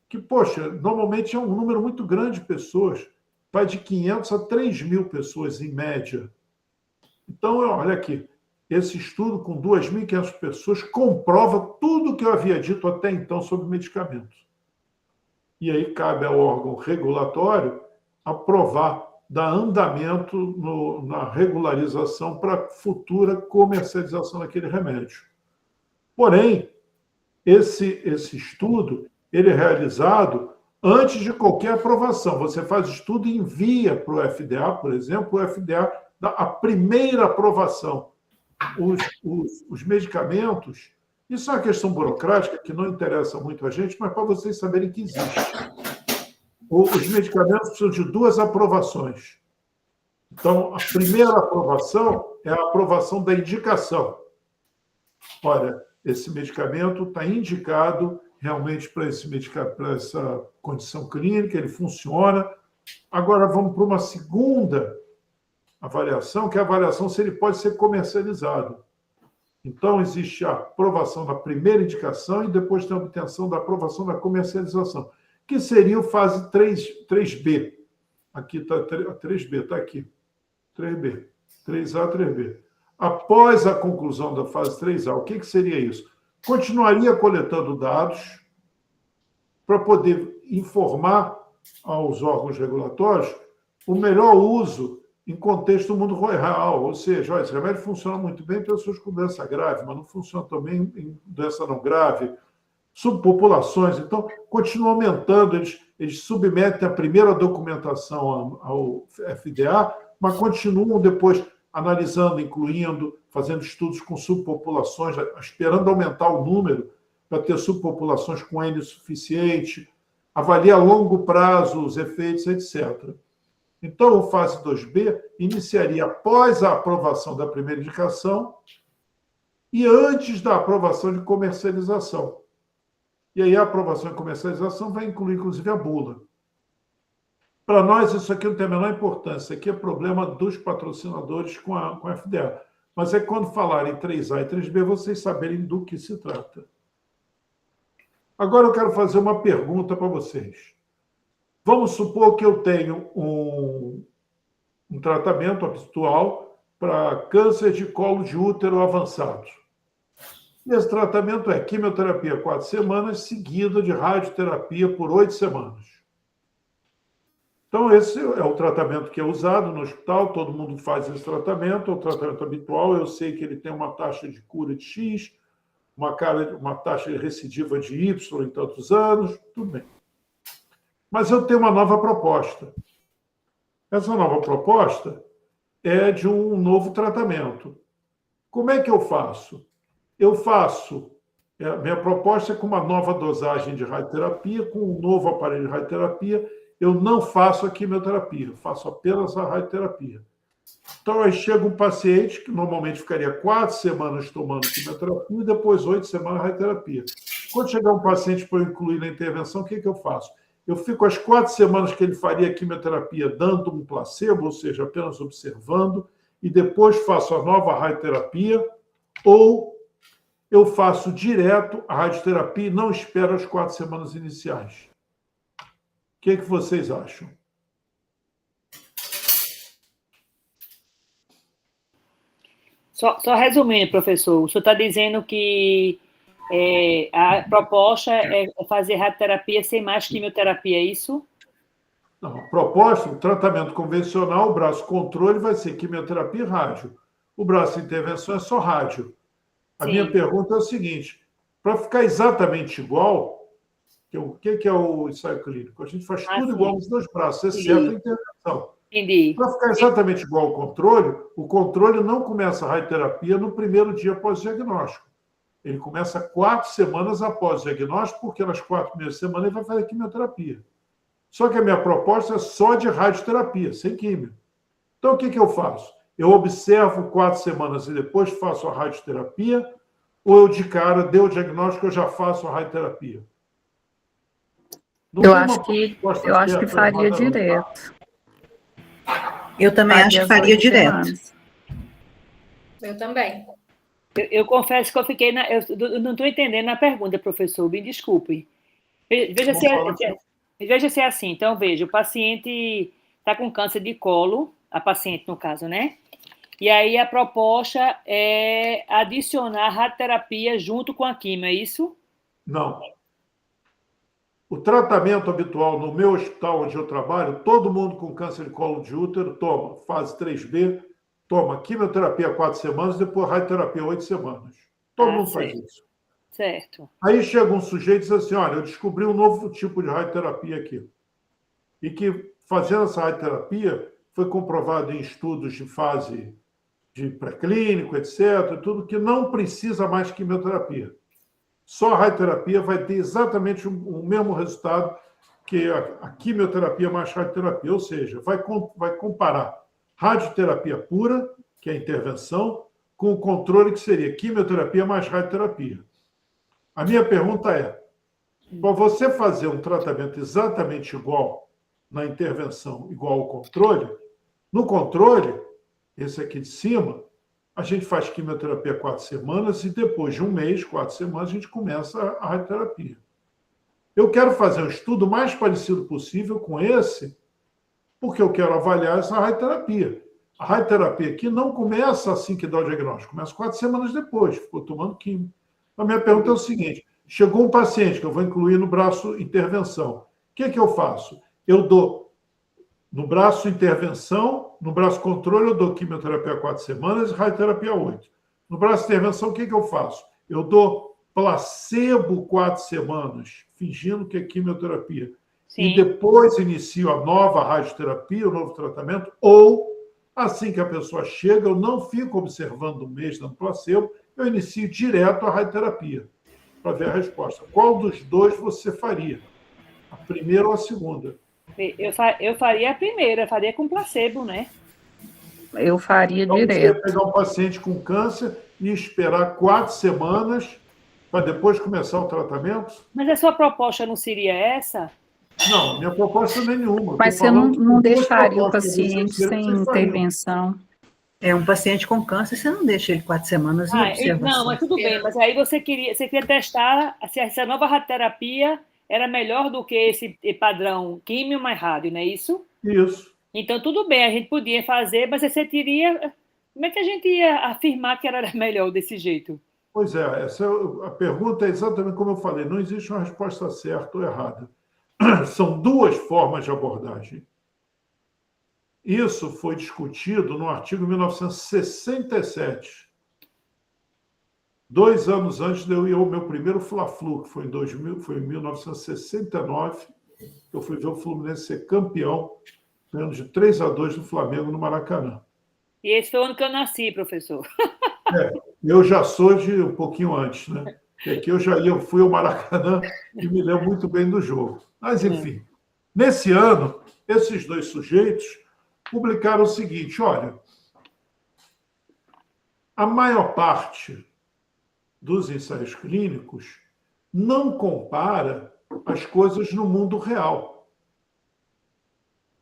que, poxa, normalmente é um número muito grande de pessoas, vai de 500 a 3.000 pessoas, em média. Então, olha aqui, esse estudo com 2.500 pessoas comprova tudo o que eu havia dito até então sobre medicamentos. E aí cabe ao órgão regulatório aprovar, dar andamento na regularização para futura comercialização daquele remédio. Porém, esse estudo ele é realizado antes de qualquer aprovação. Você faz o estudo e envia para o FDA, por exemplo, o FDA dá a primeira aprovação. Os medicamentos, isso é uma questão burocrática que não interessa muito a gente, mas para vocês saberem que existe. Os medicamentos precisam de 2 aprovações. Então, a primeira aprovação é a aprovação da indicação. Olha, esse medicamento está indicado realmente para essa condição clínica, ele funciona. Agora vamos para uma segunda avaliação, que é a avaliação se ele pode ser comercializado. Então, existe a aprovação da primeira indicação e depois tem a obtenção da aprovação da comercialização, que seria o fase 3B. Aqui está a 3B, está aqui. 3B. 3A, 3B. Após a conclusão da fase 3A, o que seria isso? Continuaria coletando dados para poder informar aos órgãos regulatórios o melhor uso em contexto do mundo real. Ou seja, olha, esse remédio funciona muito bem em pessoas com doença grave, mas não funciona também em doença não grave, subpopulações. Então, continua aumentando, eles submetem a primeira documentação ao FDA, mas continuam depois analisando, incluindo, fazendo estudos com subpopulações, esperando aumentar o número para ter subpopulações com N suficiente, avalia a longo prazo os efeitos, etc. Então, o fase 2B iniciaria após a aprovação da primeira indicação e antes da aprovação de comercialização. E aí a aprovação de comercialização vai incluir, inclusive, a bula. Para nós, isso aqui não tem a menor importância. Isso aqui é problema dos patrocinadores com a FDA. Mas é quando falarem 3A e 3B, vocês saberem do que se trata. Agora eu quero fazer uma pergunta para vocês. Vamos supor que eu tenho um tratamento habitual para câncer de colo de útero avançado. E esse tratamento é quimioterapia 4 semanas, seguida de radioterapia por 8 semanas. Então, esse é o tratamento que é usado no hospital, todo mundo faz esse tratamento, é o tratamento habitual, eu sei que ele tem uma taxa de cura de X, uma taxa de recidiva de Y em tantos anos, tudo bem. Mas eu tenho uma nova proposta. Essa nova proposta é de um novo tratamento. Como é que eu faço? Minha proposta é com uma nova dosagem de radioterapia, com um novo aparelho de radioterapia. Eu não faço a quimioterapia, faço apenas a radioterapia. Então, aí chega um paciente que normalmente ficaria 4 semanas tomando quimioterapia e depois 8 semanas de radioterapia. Quando chegar um paciente para eu incluir na intervenção, o que eu faço? Eu fico as 4 semanas que ele faria quimioterapia dando um placebo, ou seja, apenas observando, e depois faço a nova radioterapia, ou eu faço direto a radioterapia e não espero as 4 semanas iniciais. O que vocês acham? Só resumindo, professor, o senhor está dizendo que a proposta é fazer radioterapia sem mais quimioterapia, é isso? Não, a proposta, o tratamento convencional, o braço controle vai ser quimioterapia e rádio. O braço de intervenção é só rádio. A minha pergunta é o seguinte, para ficar exatamente igual, o que é o ensaio clínico? A gente faz tudo igual nos 2 braços, exceto a intervenção. Entendi. Para ficar exatamente igual ao controle, o controle não começa a radioterapia no primeiro dia pós-diagnóstico. Ele começa 4 semanas após o diagnóstico, porque nas 4 primeiras semanas ele vai fazer quimioterapia. Só que a minha proposta é só de radioterapia, sem químio. Então, o que eu faço? Eu observo 4 semanas e depois faço a radioterapia, ou eu de cara, deu o diagnóstico, eu já faço a radioterapia? Não Eu tem acho uma que, resposta eu acho que certa ou faria errada, não, tá? direto. Eu também acho que as faria 8 direto. semanas. Eu também. Eu confesso que eu fiquei eu não estou entendendo a pergunta, professor, me desculpe. Veja se é assim. Então, veja, o paciente está com câncer de colo, a paciente, no caso, né? E aí a proposta é adicionar radioterapia junto com a quimio, é isso? Não. O tratamento habitual no meu hospital onde eu trabalho, todo mundo com câncer de colo de útero toma fase 3B, toma quimioterapia 4 semanas, depois radioterapia 8 semanas. Todo mundo faz isso. Certo. Aí chega um sujeito e diz assim, olha, eu descobri um novo tipo de radioterapia aqui. E que fazendo essa radioterapia foi comprovado em estudos de fase de pré-clínico, etc., tudo que não precisa mais quimioterapia. Só a radioterapia vai ter exatamente o mesmo resultado que a quimioterapia mais radioterapia, ou seja, vai comparar radioterapia pura, que é a intervenção, com o controle que seria quimioterapia mais radioterapia. A minha pergunta é, para você fazer um tratamento exatamente igual na intervenção, igual ao controle, no controle, esse aqui de cima, a gente faz quimioterapia 4 semanas e depois de um mês, 4 semanas, a gente começa a radioterapia. Eu quero fazer um estudo mais parecido possível com esse, porque eu quero avaliar essa radioterapia. A radioterapia aqui não começa assim que dá o diagnóstico, começa 4 semanas depois, ficou tomando quimio. A minha pergunta é o seguinte, chegou um paciente que eu vou incluir no braço intervenção. O que eu faço? Eu dou no braço intervenção, no braço controle, eu dou quimioterapia 4 semanas e radioterapia 8. No braço intervenção, o que eu faço? Eu dou placebo 4 semanas, fingindo que é quimioterapia. Sim. E depois inicio a nova radioterapia, o novo tratamento, ou, assim que a pessoa chega, eu não fico observando um mês dando placebo, eu inicio direto a radioterapia, para ver a resposta. Qual dos dois você faria? A primeira ou a segunda? Eu faria a primeira, faria com placebo, né? Eu faria então, direto. Você ia pegar um paciente com câncer e esperar 4 semanas para depois começar o tratamento? Mas a sua proposta não seria essa? Não, minha proposta não é nenhuma. Mas você não deixaria o paciente sem intervenção? É um paciente com câncer, você não deixa ele 4 semanas em observação. Não, mas tudo bem, mas aí você queria testar se essa nova radioterapia era melhor do que esse padrão químio mais rádio, não é isso? Isso. Então, tudo bem, a gente podia fazer, mas você teria... Como é que a gente ia afirmar que ela era melhor desse jeito? Pois é, a pergunta é exatamente como eu falei, não existe uma resposta certa ou errada. São 2 formas de abordagem. Isso foi discutido no artigo 1967. 2 anos antes de eu ir ao meu primeiro Fla-Flu, que foi em 1969, eu fui ver o Fluminense ser campeão, ganhando de 3-2 do Flamengo no Maracanã. E esse foi o ano que eu nasci, professor. Eu já sou de um pouquinho antes, né? Porque aqui eu fui ao Maracanã e me lembro muito bem do jogo. Mas, enfim, nesse ano, esses 2 sujeitos publicaram o seguinte, olha, a maior parte dos ensaios clínicos não compara as coisas no mundo real.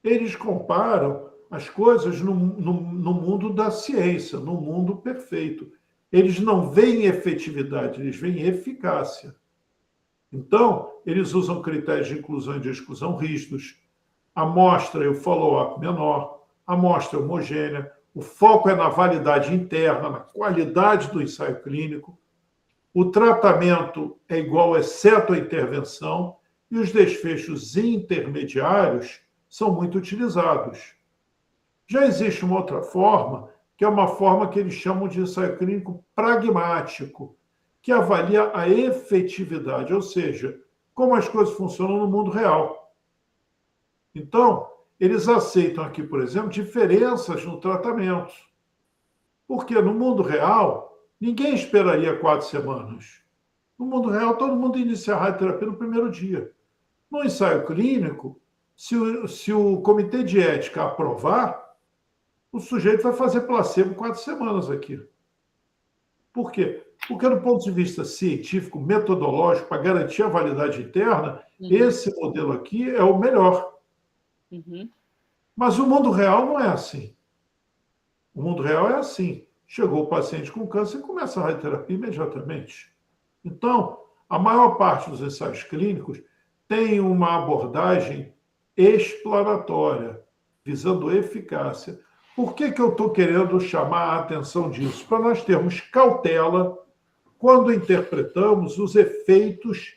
Eles comparam as coisas no mundo da ciência, no mundo perfeito. Eles não veem efetividade, eles veem eficácia. Então, eles usam critérios de inclusão e de exclusão rígidos, amostra e o follow-up menor, amostra homogênea, o foco é na validade interna, na qualidade do ensaio clínico, o tratamento é igual, exceto a intervenção, e os desfechos intermediários são muito utilizados. Já existe uma outra forma, que é uma forma que eles chamam de ensaio clínico pragmático, que avalia a efetividade, ou seja, como as coisas funcionam no mundo real. Então, eles aceitam aqui, por exemplo, diferenças no tratamento. Porque no mundo real, ninguém esperaria 4 semanas. No mundo real, todo mundo inicia a radioterapia no primeiro dia. No ensaio clínico, se o comitê de ética aprovar, o sujeito vai fazer placebo 4 semanas aqui. Por quê? Porque, do ponto de vista científico, metodológico, para garantir a validade interna, esse modelo aqui é o melhor. Mas o mundo real não é assim. O mundo real é assim. Chegou o paciente com câncer e começa a radioterapia imediatamente. Então, a maior parte dos ensaios clínicos tem uma abordagem exploratória, visando eficácia. Por que eu estou querendo chamar a atenção disso? Para nós termos cautela quando interpretamos os efeitos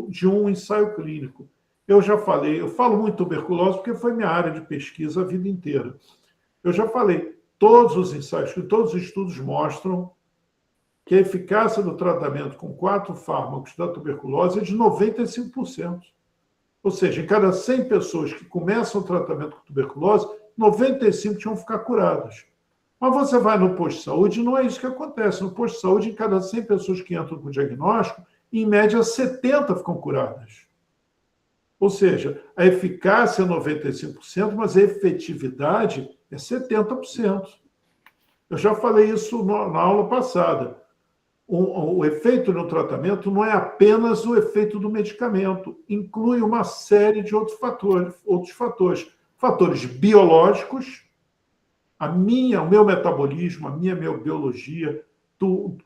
de um ensaio clínico. Eu já falei, eu falo muito tuberculose porque foi minha área de pesquisa a vida inteira. Eu já falei, todos os ensaios, todos os estudos mostram que a eficácia do tratamento com 4 fármacos da tuberculose é de 95%. Ou seja, em cada 100 pessoas que começam o tratamento com tuberculose, 95 tinham que ficar curadas. Mas você vai no posto de saúde, não é isso que acontece. No posto de saúde, em cada 100 pessoas que entram com diagnóstico, em média, 70 ficam curadas. Ou seja, a eficácia é 95%, mas a efetividade é 70%. Eu já falei isso na aula passada. O efeito no tratamento não é apenas o efeito do medicamento, inclui uma série de outros fatores. Fatores biológicos, o meu metabolismo, a minha biologia,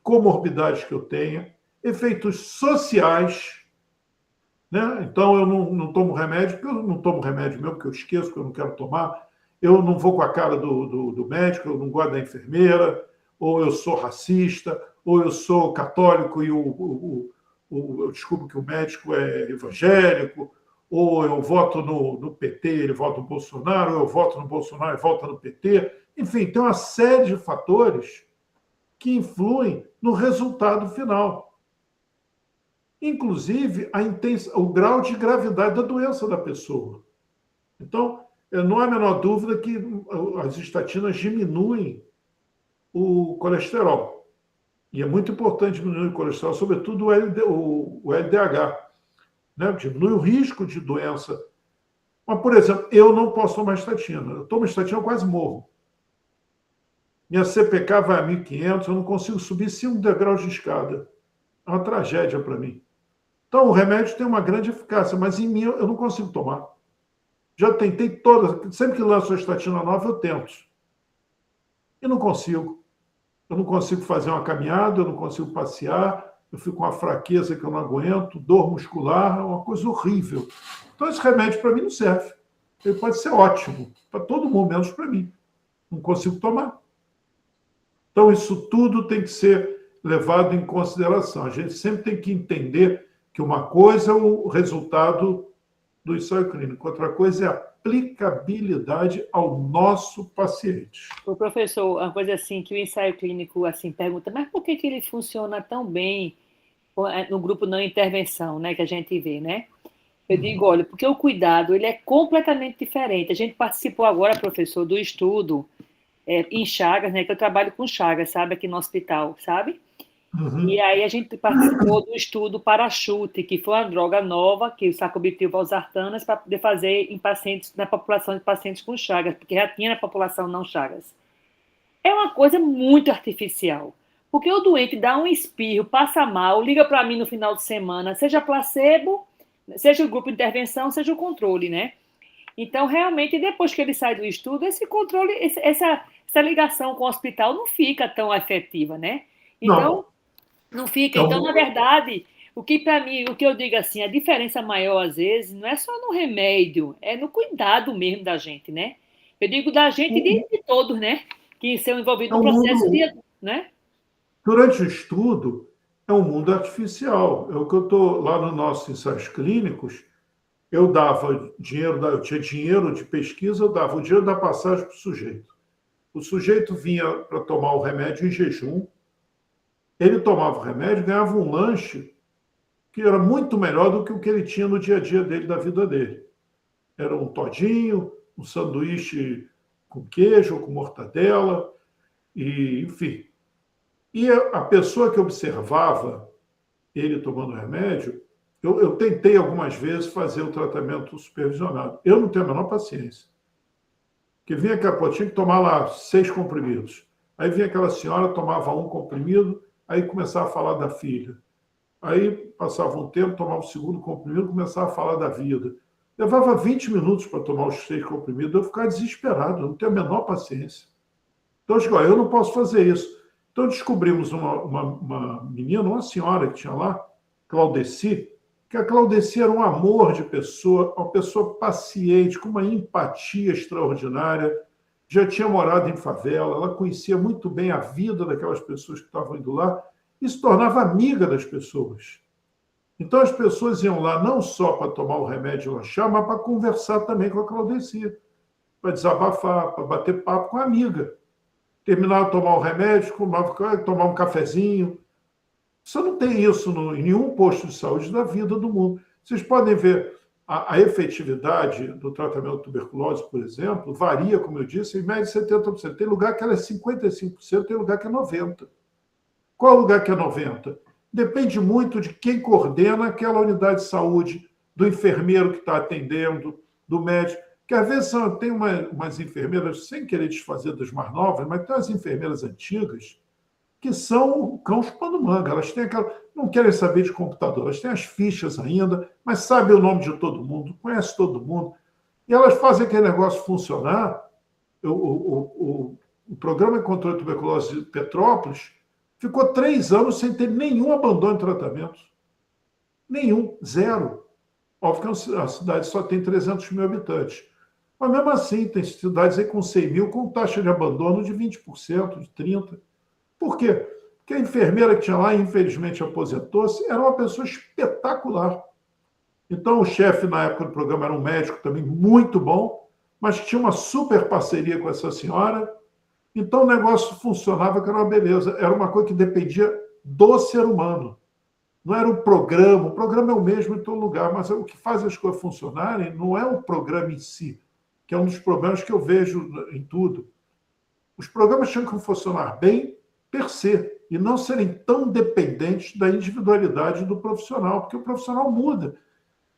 comorbidades que eu tenha, efeitos sociais, né? Então, eu não tomo remédio, porque eu não tomo remédio meu, porque eu esqueço, porque eu não quero tomar. Eu não vou com a cara do médico, eu não gosto da enfermeira, ou eu sou racista, ou eu sou católico e eu descubro que o médico é evangélico, ou eu voto no PT, ele vota no Bolsonaro, ou eu voto no Bolsonaro e vota no PT. Enfim, tem uma série de fatores que influem no resultado final. Inclusive, o grau de gravidade da doença da pessoa. Então, não há a menor dúvida que as estatinas diminuem o colesterol. E é muito importante diminuir o colesterol, sobretudo o LDH. Né? Diminui o risco de doença. Mas, por exemplo, eu não posso tomar estatina. Eu tomo estatina, eu quase morro. Minha CPK vai a 1.500, eu não consigo subir 5 degraus de escada. É uma tragédia para mim. Então, o remédio tem uma grande eficácia, mas em mim eu não consigo tomar. Já tentei todas. Sempre que lanço a estatina nova, eu tento. E não consigo. Eu não consigo fazer uma caminhada, eu não consigo passear, eu fico com uma fraqueza que eu não aguento, dor muscular, é uma coisa horrível. Então, esse remédio para mim não serve. Ele pode ser ótimo para todo mundo, menos para mim. Não consigo tomar. Então, isso tudo tem que ser levado em consideração. A gente sempre tem que entender que uma coisa é o resultado do ensaio clínico, outra coisa é a aplicabilidade ao nosso paciente. O professor, uma coisa assim, que o ensaio clínico assim, pergunta, mas por que ele funciona tão bem no grupo não intervenção, né, que a gente vê, né? Eu digo, olha, porque o cuidado ele é completamente diferente. A gente participou agora, professor, do estudo em Chagas, né, que eu trabalho com Chagas, sabe, aqui no hospital, sabe? E aí a gente participou do estudo Parachute, que foi uma droga nova que o sacubitril valsartanas para poder fazer em pacientes, na população de pacientes com Chagas, porque já tinha na população não Chagas. É uma coisa muito artificial, porque o doente dá um espirro, passa mal, liga para mim no final de semana, seja placebo, seja o grupo de intervenção, seja o controle, né? Então, realmente, depois que ele sai do estudo, esse controle, essa ligação com o hospital não fica tão efetiva, né? Então, não fica. Então, na verdade, o que para mim, o que eu digo assim, a diferença maior, às vezes, não é só no remédio, é no cuidado mesmo da gente, né? Eu digo da gente e de todos, né? Que são envolvidos no processo de... né? Durante o estudo, é um mundo artificial. É o que eu estou lá nos nossos ensaios clínicos, eu dava dinheiro, eu tinha dinheiro de pesquisa, eu dava o dinheiro da passagem para o sujeito. O sujeito vinha para tomar o remédio em jejum, ele tomava o remédio, ganhava um lanche que era muito melhor do que o que ele tinha no dia a dia dele, da vida dele. Era um todinho, um sanduíche com queijo, com mortadela, e, enfim. E a pessoa que observava ele tomando remédio, eu tentei algumas vezes fazer o tratamento supervisionado. Eu não tenho a menor paciência. Porque vinha aquela, pô, tinha que tomar lá 6 comprimidos. Aí vinha aquela senhora, tomava 1 comprimido, aí começava a falar da filha. Aí passava um tempo, tomava o 2º comprimido, começava a falar da vida. Levava 20 minutos para tomar os 6 comprimidos, eu ficava desesperado, eu não tenho a menor paciência. Então eu digo, eu não posso fazer isso. Então descobrimos uma menina, uma senhora que tinha lá, Claudeci, que a Claudeci era um amor de pessoa, uma pessoa paciente, com uma empatia extraordinária, já tinha morado em favela, ela conhecia muito bem a vida daquelas pessoas que estavam indo lá e se tornava amiga das pessoas. Então as pessoas iam lá não só para tomar o remédio e lanchar, mas para conversar também com a Claudeci, para desabafar, para bater papo com a amiga. Terminava de tomar o remédio, tomar um cafezinho. Você não tem isso em nenhum posto de saúde da vida do mundo. Vocês podem ver a efetividade do tratamento de tuberculose, por exemplo, varia, como eu disse, em média de 70%. Tem lugar que ela é 55%, tem lugar que é 90%. Qual lugar que é 90%? Depende muito de quem coordena aquela unidade de saúde, do enfermeiro que está atendendo, do médico. Que às vezes tem umas enfermeiras, sem querer desfazer das mais novas, mas tem umas enfermeiras antigas que são cão chupando manga. Elas têm não querem saber de computador, elas têm as fichas ainda, mas sabem o nome de todo mundo, conhecem todo mundo. E elas fazem aquele negócio funcionar. O Programa de Controle de Tuberculose de Petrópolis ficou 3 anos sem ter nenhum abandono de tratamento. Nenhum, 0. Óbvio que a cidade só tem 300 mil habitantes. Mas mesmo assim, tem cidades aí com 100 mil, com taxa de abandono de 20%, de 30%. Por quê? Porque a enfermeira que tinha lá, infelizmente aposentou-se, era uma pessoa espetacular. Então, o chefe, na época do programa, era um médico também muito bom, mas tinha uma super parceria com essa senhora. Então, o negócio funcionava, que era uma beleza. Era uma coisa que dependia do ser humano. Não era o programa é o mesmo em todo lugar, mas o que faz as coisas funcionarem não é o programa em si, que é um dos problemas que eu vejo em tudo. Os programas tinham que funcionar bem per se, e não serem tão dependentes da individualidade do profissional, porque o profissional muda.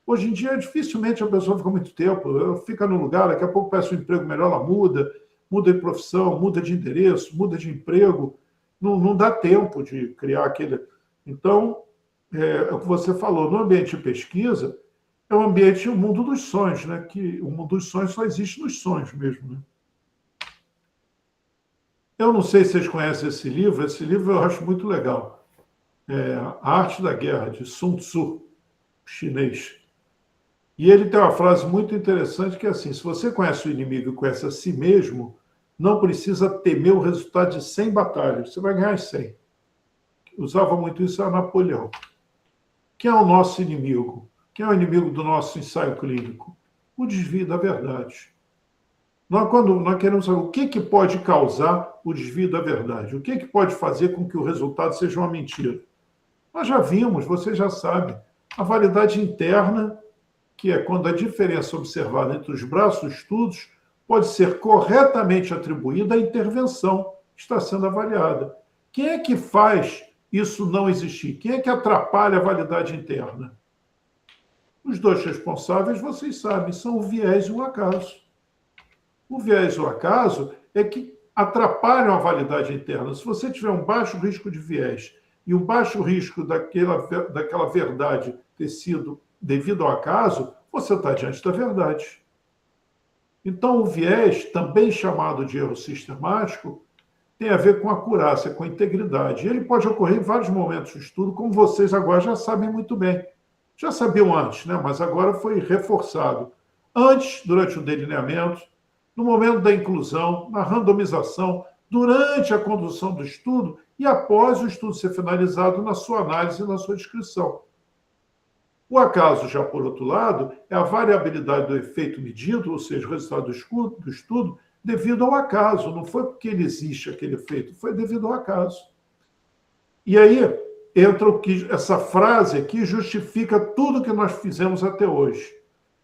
Hoje em dia, dificilmente a pessoa fica muito tempo, fica no lugar, daqui a pouco peça um emprego melhor, ela muda de profissão, muda de endereço, muda de emprego, não dá tempo de criar aquele... Então, é o que você falou, no ambiente de pesquisa, é um ambiente, o mundo dos sonhos, né? Que o mundo dos sonhos só existe nos sonhos mesmo, né? Eu não sei se vocês conhecem esse livro eu acho muito legal. A Arte da Guerra, de Sun Tzu, chinês. E ele tem uma frase muito interessante que é assim, se você conhece o inimigo e conhece a si mesmo, não precisa temer o resultado de 100 batalhas, você vai ganhar as 100. Usava muito isso a Napoleão. Quem é o nosso inimigo? Quem é o inimigo do nosso ensaio clínico? O desvio da verdade. Nós queremos saber o que pode causar o desvio da verdade, o que pode fazer com que o resultado seja uma mentira. Nós já vimos, vocês já sabem, a validade interna, que é quando a diferença observada entre os braços dos estudos pode ser corretamente atribuída à intervenção que está sendo avaliada. Quem é que faz isso não existir? Quem é que atrapalha a validade interna? Os 2 responsáveis, vocês sabem, são o viés e o acaso. O viés e o acaso é que atrapalham a validade interna. Se você tiver um baixo risco de viés e um baixo risco daquela verdade ter sido devido ao acaso, você está diante da verdade. Então, o viés, também chamado de erro sistemático, tem a ver com a acurácia, com a integridade. E ele pode ocorrer em vários momentos do estudo, como vocês agora já sabem muito bem. Já sabiam antes, né? Mas agora foi reforçado. Antes, durante o delineamento, no momento da inclusão, na randomização, durante a condução do estudo e após o estudo ser finalizado na sua análise e na sua descrição. O acaso, já por outro lado, é a variabilidade do efeito medido, ou seja, o resultado do estudo, devido ao acaso. Não foi porque ele existe aquele efeito, foi devido ao acaso. E aí entra essa frase aqui, justifica tudo que nós fizemos até hoje.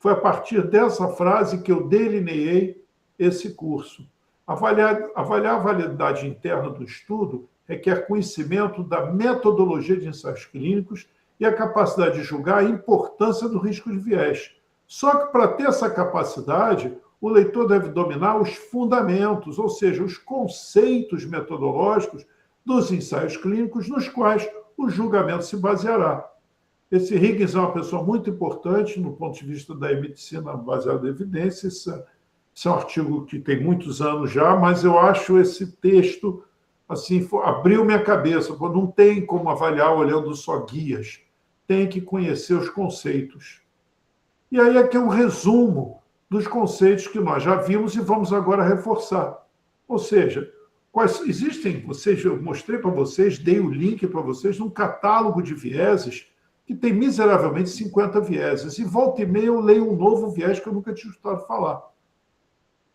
Foi a partir dessa frase que eu delineei esse curso. Avaliar a validade interna do estudo requer conhecimento da metodologia de ensaios clínicos e a capacidade de julgar a importância do risco de viés. Só que, para ter essa capacidade, o leitor deve dominar os fundamentos, ou seja, os conceitos metodológicos dos ensaios clínicos nos quais o julgamento se baseará. Esse Higgins é uma pessoa muito importante no ponto de vista da medicina baseada em evidências. Esse é um artigo que tem muitos anos já, mas eu acho esse texto, assim, abriu minha cabeça. Não tem como avaliar olhando só guias, tem que conhecer os conceitos. E aí aqui é um resumo dos conceitos que nós já vimos e vamos agora reforçar. Ou seja, existem, eu mostrei para vocês, dei o link para vocês, um catálogo de vieses que tem miseravelmente 50 vieses. E volta e meia eu leio um novo viés que eu nunca tinha escutado falar.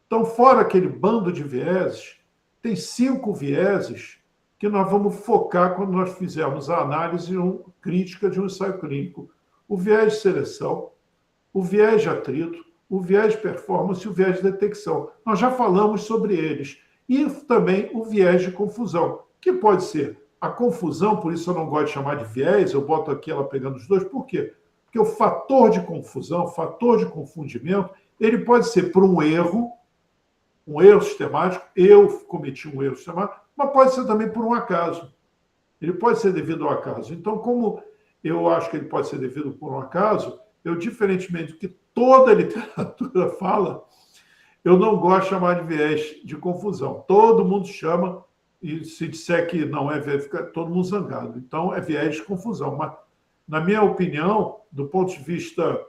Então, fora aquele bando de vieses, tem 5 vieses que nós vamos focar quando nós fizermos a análise crítica de um ensaio clínico. O viés de seleção, o viés de atrito, o viés de performance e o viés de detecção. Nós já falamos sobre eles. E também o viés de confusão, que pode ser a confusão, por isso eu não gosto de chamar de viés, eu boto aqui ela pegando os dois. Por quê? Porque o fator de confusão, o fator de confundimento, ele pode ser por um erro sistemático, eu cometi um erro sistemático, mas pode ser também por um acaso. Ele pode ser devido ao acaso. Então, como eu acho que ele pode ser devido por um acaso, eu, diferentemente do que toda a literatura fala, eu não gosto de chamar de viés de confusão. Todo mundo chama, e se disser que não é viés, fica todo mundo zangado. Então, é viés de confusão. Mas, na minha opinião, do ponto de vista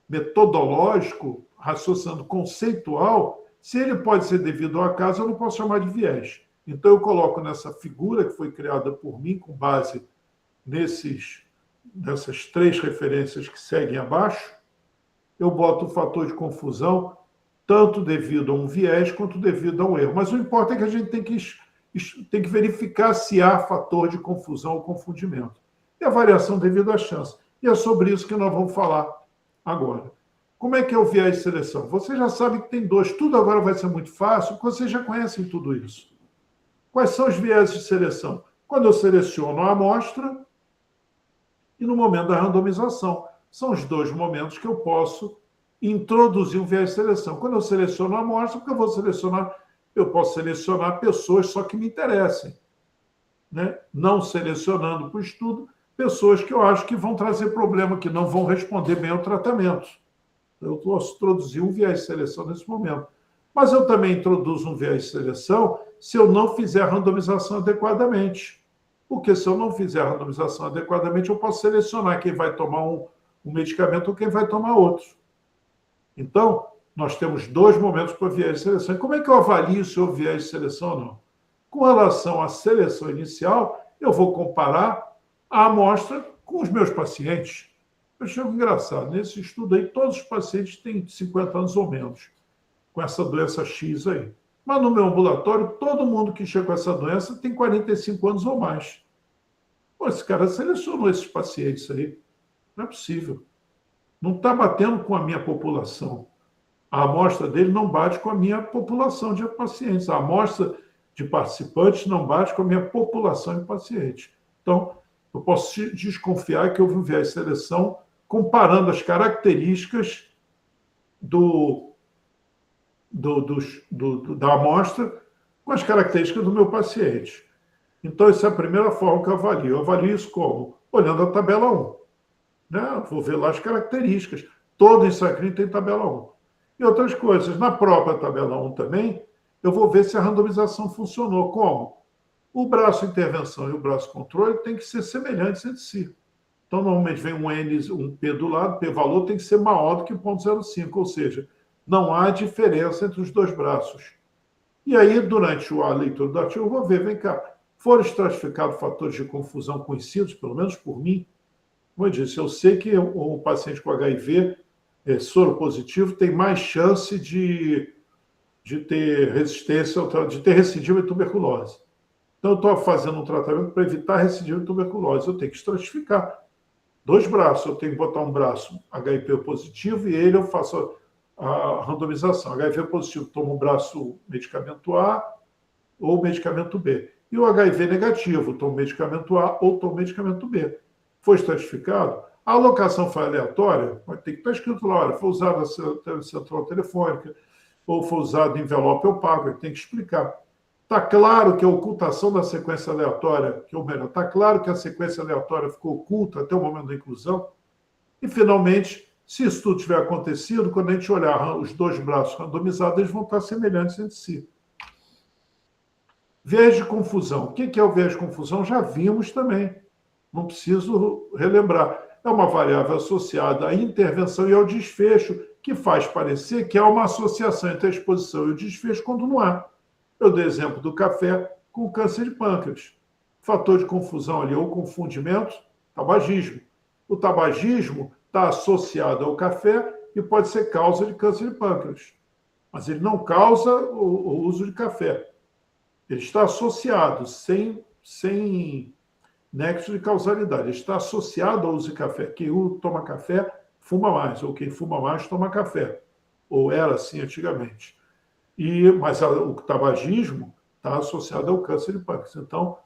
metodológico, raciocinando conceitual, se ele pode ser devido ao acaso, eu não posso chamar de viés. Então, eu coloco nessa figura que foi criada por mim, com base nessas 3 referências que seguem abaixo, eu boto o fator de confusão, tanto devido a um viés quanto devido a um erro. Mas o importante é que a gente tem que verificar se há fator de confusão ou confundimento. E a variação devido à chance. E é sobre isso que nós vamos falar agora. Como é que é o viés de seleção? Você já sabe que tem 2. Tudo agora vai ser muito fácil, porque vocês já conhecem tudo isso. Quais são os viés de seleção? Quando eu seleciono a amostra e no momento da randomização. São os 2 momentos que eu posso introduzir um viés de seleção. Quando eu seleciono a amostra, eu posso selecionar pessoas só que me interessem, né? Não selecionando para o estudo pessoas que eu acho que vão trazer problema, que não vão responder bem ao tratamento. Eu posso introduzir um viés de seleção nesse momento. Mas eu também introduzo um viés de seleção se eu não fizer a randomização adequadamente. Porque se eu não fizer a randomização adequadamente, eu posso selecionar quem vai tomar um medicamento ou quem vai tomar outro. Então, nós temos 2 momentos para viés de seleção. E como é que eu avalio se houve viés de seleção ou não? Com relação à seleção inicial, eu vou comparar a amostra com os meus pacientes. Eu achei engraçado. Nesse estudo aí, todos os pacientes têm 50 anos ou menos, com essa doença X aí. Mas no meu ambulatório, todo mundo que chega com essa doença tem 45 anos ou mais. Pô, esse cara selecionou esses pacientes aí. Não é possível. Não está batendo com a minha população. A amostra dele não bate com a minha população de pacientes. A amostra de participantes não bate com a minha população de pacientes. Então, eu posso desconfiar que houve um viés de seleção comparando as características da amostra com as características do meu paciente. Então, essa é a primeira forma que eu avalio. Eu avalio isso como? Olhando a tabela 1. Né? Vou ver lá as características. Todo ensaio clínico tem tabela 1. E outras coisas. Na própria tabela 1 também, eu vou ver se a randomização funcionou. Como? O braço intervenção e o braço controle têm que ser semelhantes entre si. Então, normalmente vem um N, um P do lado, P-valor tem que ser maior do que 0,05, ou seja, não há diferença entre os 2 braços. E aí, durante a leitura do artigo, eu vou ver, vem cá, foram estratificados fatores de confusão conhecidos, pelo menos por mim? Como eu disse, eu sei que o paciente com HIV soro positivo tem mais chance de ter resistência, de ter recidiva e tuberculose. Então, eu estou fazendo um tratamento para evitar recidiva e tuberculose. Eu tenho que estratificar. 2 braços. Eu tenho que botar um braço HIV positivo e ele eu faço a randomização. HIV positivo toma o braço medicamento A ou medicamento B. E o HIV negativo toma medicamento A ou toma medicamento B. Foi estratificado, a alocação foi aleatória, mas tem que estar escrito lá, olha, foi usada a central telefônica, ou foi usado envelope opaco, tem que explicar. Está claro que a ocultação da sequência aleatória, ou melhor, está claro que a sequência aleatória ficou oculta até o momento da inclusão. E, finalmente, se isso tudo tiver acontecido, quando a gente olhar os 2 braços randomizados, eles vão estar semelhantes entre si. Viés de confusão. O que é o viés de confusão? Já vimos também. Não preciso relembrar. É uma variável associada à intervenção e ao desfecho, que faz parecer que há uma associação entre a exposição e o desfecho, quando não há. Eu dei exemplo do café com o câncer de pâncreas. Fator de confusão ali, ou confundimento, tabagismo. O tabagismo está associado ao café e pode ser causa de câncer de pâncreas. Mas ele não causa o uso de café. Ele está associado, sem nexo de causalidade. Ele está associado ao uso de café. Quem toma café, fuma mais. Ou quem fuma mais, toma café. Ou era assim antigamente. Mas o tabagismo está associado ao câncer de pâncreas. Então,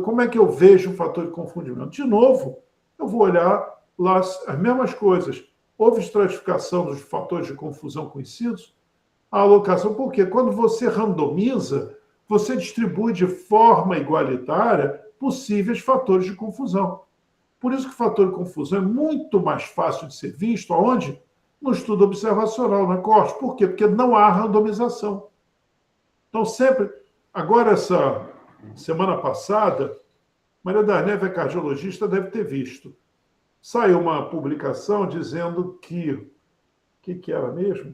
como é que eu vejo o fator de confundimento? De novo, eu vou olhar lá as mesmas coisas. Houve estratificação dos fatores de confusão conhecidos? A alocação, por quê? Quando você randomiza, você distribui de forma igualitária possíveis fatores de confusão. Por isso que o fator de confusão é muito mais fácil de ser visto, aonde? No estudo observacional, na corte. Por quê? Porque não há randomização. Então, sempre... Agora, essa semana passada, Maria da Neve, a cardiologista, deve ter visto. Saiu uma publicação dizendo que... O que era mesmo?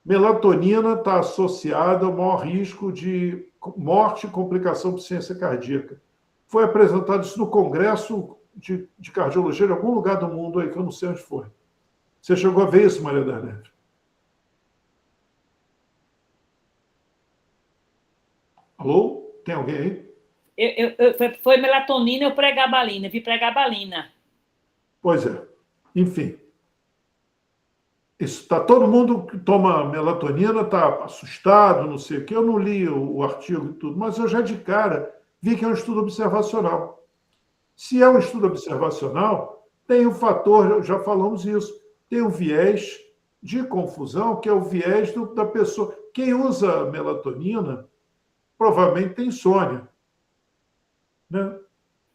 Melatonina está associada ao maior risco de morte e complicação por ciência cardíaca. Foi apresentado isso no Congresso de Cardiologia de algum lugar do mundo aí, que eu não sei onde foi. Você chegou a ver isso, Maria da Neve? Alô? Tem alguém aí? Foi melatonina ou pregabalina? Vi pregabalina. Pois é. Enfim. Está todo mundo que toma melatonina, está assustado, não sei o quê. Eu não li o artigo e tudo, mas eu já de cara vi que é um estudo observacional. Se é um estudo observacional, tem um fator, já falamos isso, tem um viés de confusão, que é o viés da pessoa. Quem usa melatonina provavelmente tem insônia. Né?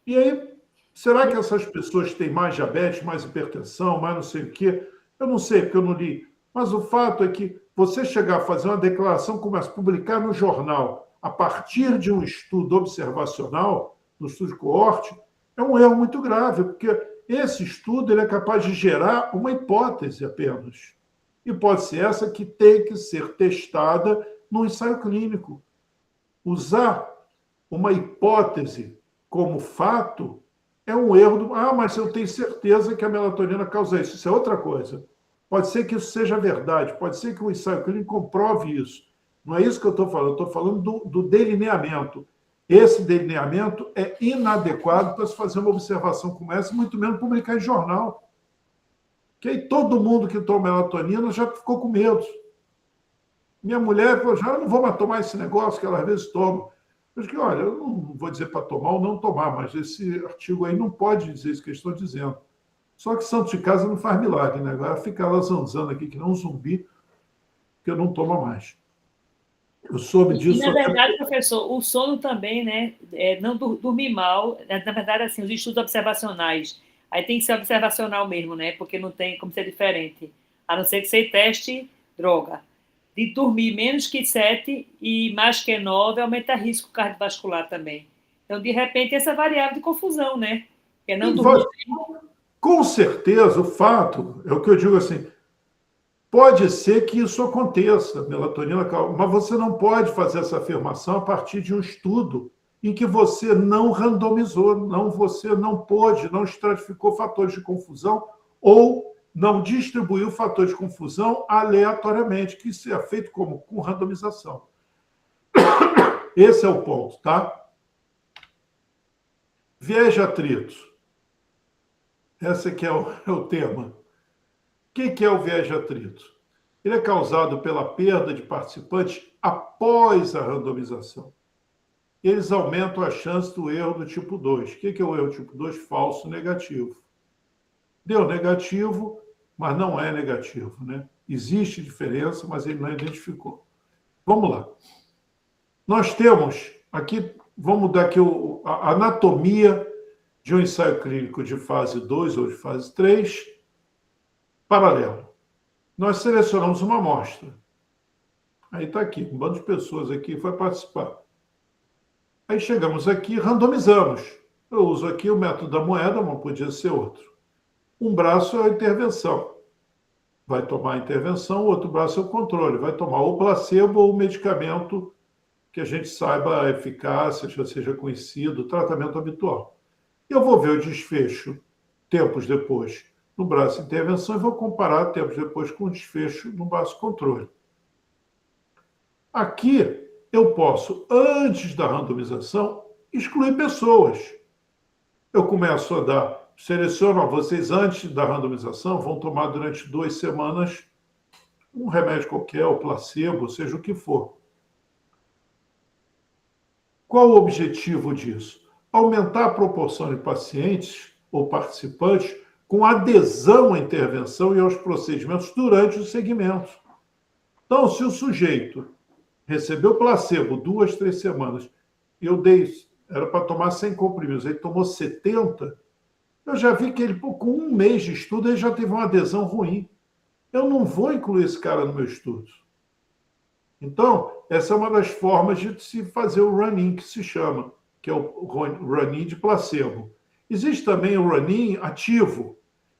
E aí, será que essas pessoas têm mais diabetes, mais hipertensão, mais não sei o quê? Eu não sei, porque eu não li. Mas o fato é que você chegar a fazer uma declaração, começa a publicar no jornal, a partir de um estudo observacional, no estudo de coorte, é um erro muito grave, porque esse estudo ele é capaz de gerar uma hipótese apenas. Hipótese essa que tem que ser testada no ensaio clínico. Usar uma hipótese como fato é um erro. Mas eu tenho certeza que a melatonina causa isso. Isso é outra coisa. Pode ser que isso seja verdade, pode ser que o ensaio clínico comprove isso. Não é isso que eu estou falando. Eu estou falando do delineamento. Esse delineamento é inadequado para se fazer uma observação como essa, muito menos publicar em jornal. Porque aí todo mundo que toma melatonina já ficou com medo. Minha mulher falou, já não vou mais tomar esse negócio que ela às vezes toma. Eu disse, olha, eu não vou dizer para tomar ou não tomar, mas esse artigo aí não pode dizer isso que eu estou dizendo. Só que santo de casa não faz milagre, né? Agora fica lá zanzando aqui, que não um zumbi, que eu não tomo mais. Eu soube disso. E, na verdade, professor, o sono também, né? Não dormir mal, na verdade, assim, os estudos observacionais, aí tem que ser observacional mesmo, né? Porque não tem como ser diferente. A não ser que você teste droga. De dormir menos que 7 e mais que 9 aumenta risco cardiovascular também. Então, de repente, essa variável de confusão, né? Que é não dormir. Com certeza, o fato é o que eu digo assim, pode ser que isso aconteça, melatonina, mas você não pode fazer essa afirmação a partir de um estudo em que você não randomizou, você não pôde, não estratificou fatores de confusão ou não distribuiu fatores de confusão aleatoriamente, que isso é feito como? Com randomização. Esse é o ponto, tá? Viés de atrito. Esse aqui é o tema. O que é o viés de atrito? Ele é causado pela perda de participantes após a randomização. Eles aumentam a chance do erro do tipo 2. O que é o erro tipo 2? Falso negativo. Deu negativo, mas não é negativo, né? Existe diferença, mas ele não identificou. Vamos lá. Nós temos aqui, vamos dar aqui a anatomia de um ensaio clínico de fase 2 ou de fase 3, paralelo. Nós selecionamos uma amostra. Aí está aqui, um bando de pessoas aqui vai participar. Aí chegamos aqui, randomizamos. Eu uso aqui o método da moeda, mas podia ser outro. Um braço é a intervenção. Vai tomar a intervenção, o outro braço é o controle. Vai tomar o placebo ou o medicamento que a gente saiba a eficácia, já seja conhecido, o tratamento habitual. Eu vou ver o desfecho tempos depois no braço intervenção e vou comparar tempos depois com o desfecho no braço controle. Aqui eu posso, antes da randomização, excluir pessoas. Eu começo a dar, seleciono, vocês antes da randomização vão tomar durante 2 semanas um remédio qualquer, o placebo, seja o que for. Qual o objetivo disso? Aumentar a proporção de pacientes ou participantes com adesão à intervenção e aos procedimentos durante o segmento. Então, se o sujeito recebeu placebo 2, 3 semanas, eu dei, era para tomar 100 comprimidos, ele tomou 70, eu já vi que ele, com 1 mês de estudo, ele já teve uma adesão ruim. Eu não vou incluir esse cara no meu estudo. Então, essa é uma das formas de se fazer o run-in, que se chama, que é o run-in de placebo. Existe também o run-in ativo,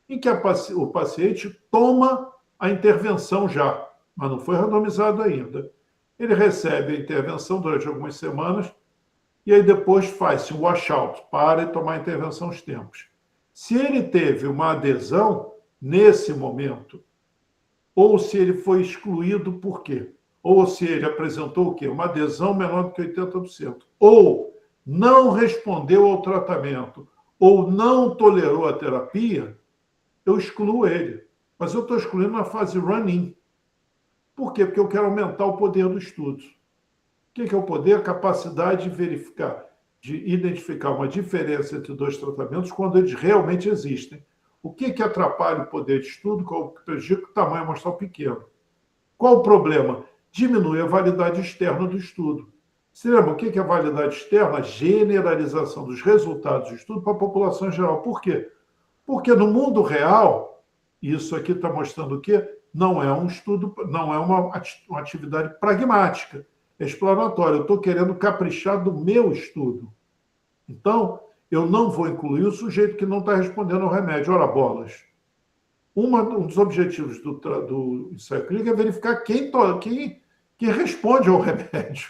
em que o paciente toma a intervenção já, mas não foi randomizado ainda. Ele recebe a intervenção durante algumas semanas e aí depois faz-se um washout, para e tomar a intervenção aos tempos. Se ele teve uma adesão nesse momento, ou se ele foi excluído por quê? Ou se ele apresentou o quê? Uma adesão menor do que 80%. Ou não respondeu ao tratamento, ou não tolerou a terapia, eu excluo ele. Mas eu estou excluindo na fase run-in. Por quê? Porque eu quero aumentar o poder do estudo. O que é o poder? A capacidade de verificar, de identificar uma diferença entre 2 tratamentos quando eles realmente existem. O que atrapalha o poder de estudo? Qual o que prejudica? O tamanho amostral pequeno. Qual o problema? Diminui a validade externa do estudo. Você lembra o que é a validade externa? A generalização dos resultados do estudo para a população em geral. Por quê? Porque no mundo real, isso aqui está mostrando o quê? Não é um estudo, não é uma atividade pragmática, é exploratória. Eu estou querendo caprichar do meu estudo. Então, eu não vou incluir o sujeito que não está respondendo ao remédio. Ora, bolas. Um dos objetivos do ensaio clínico é verificar quem responde ao remédio.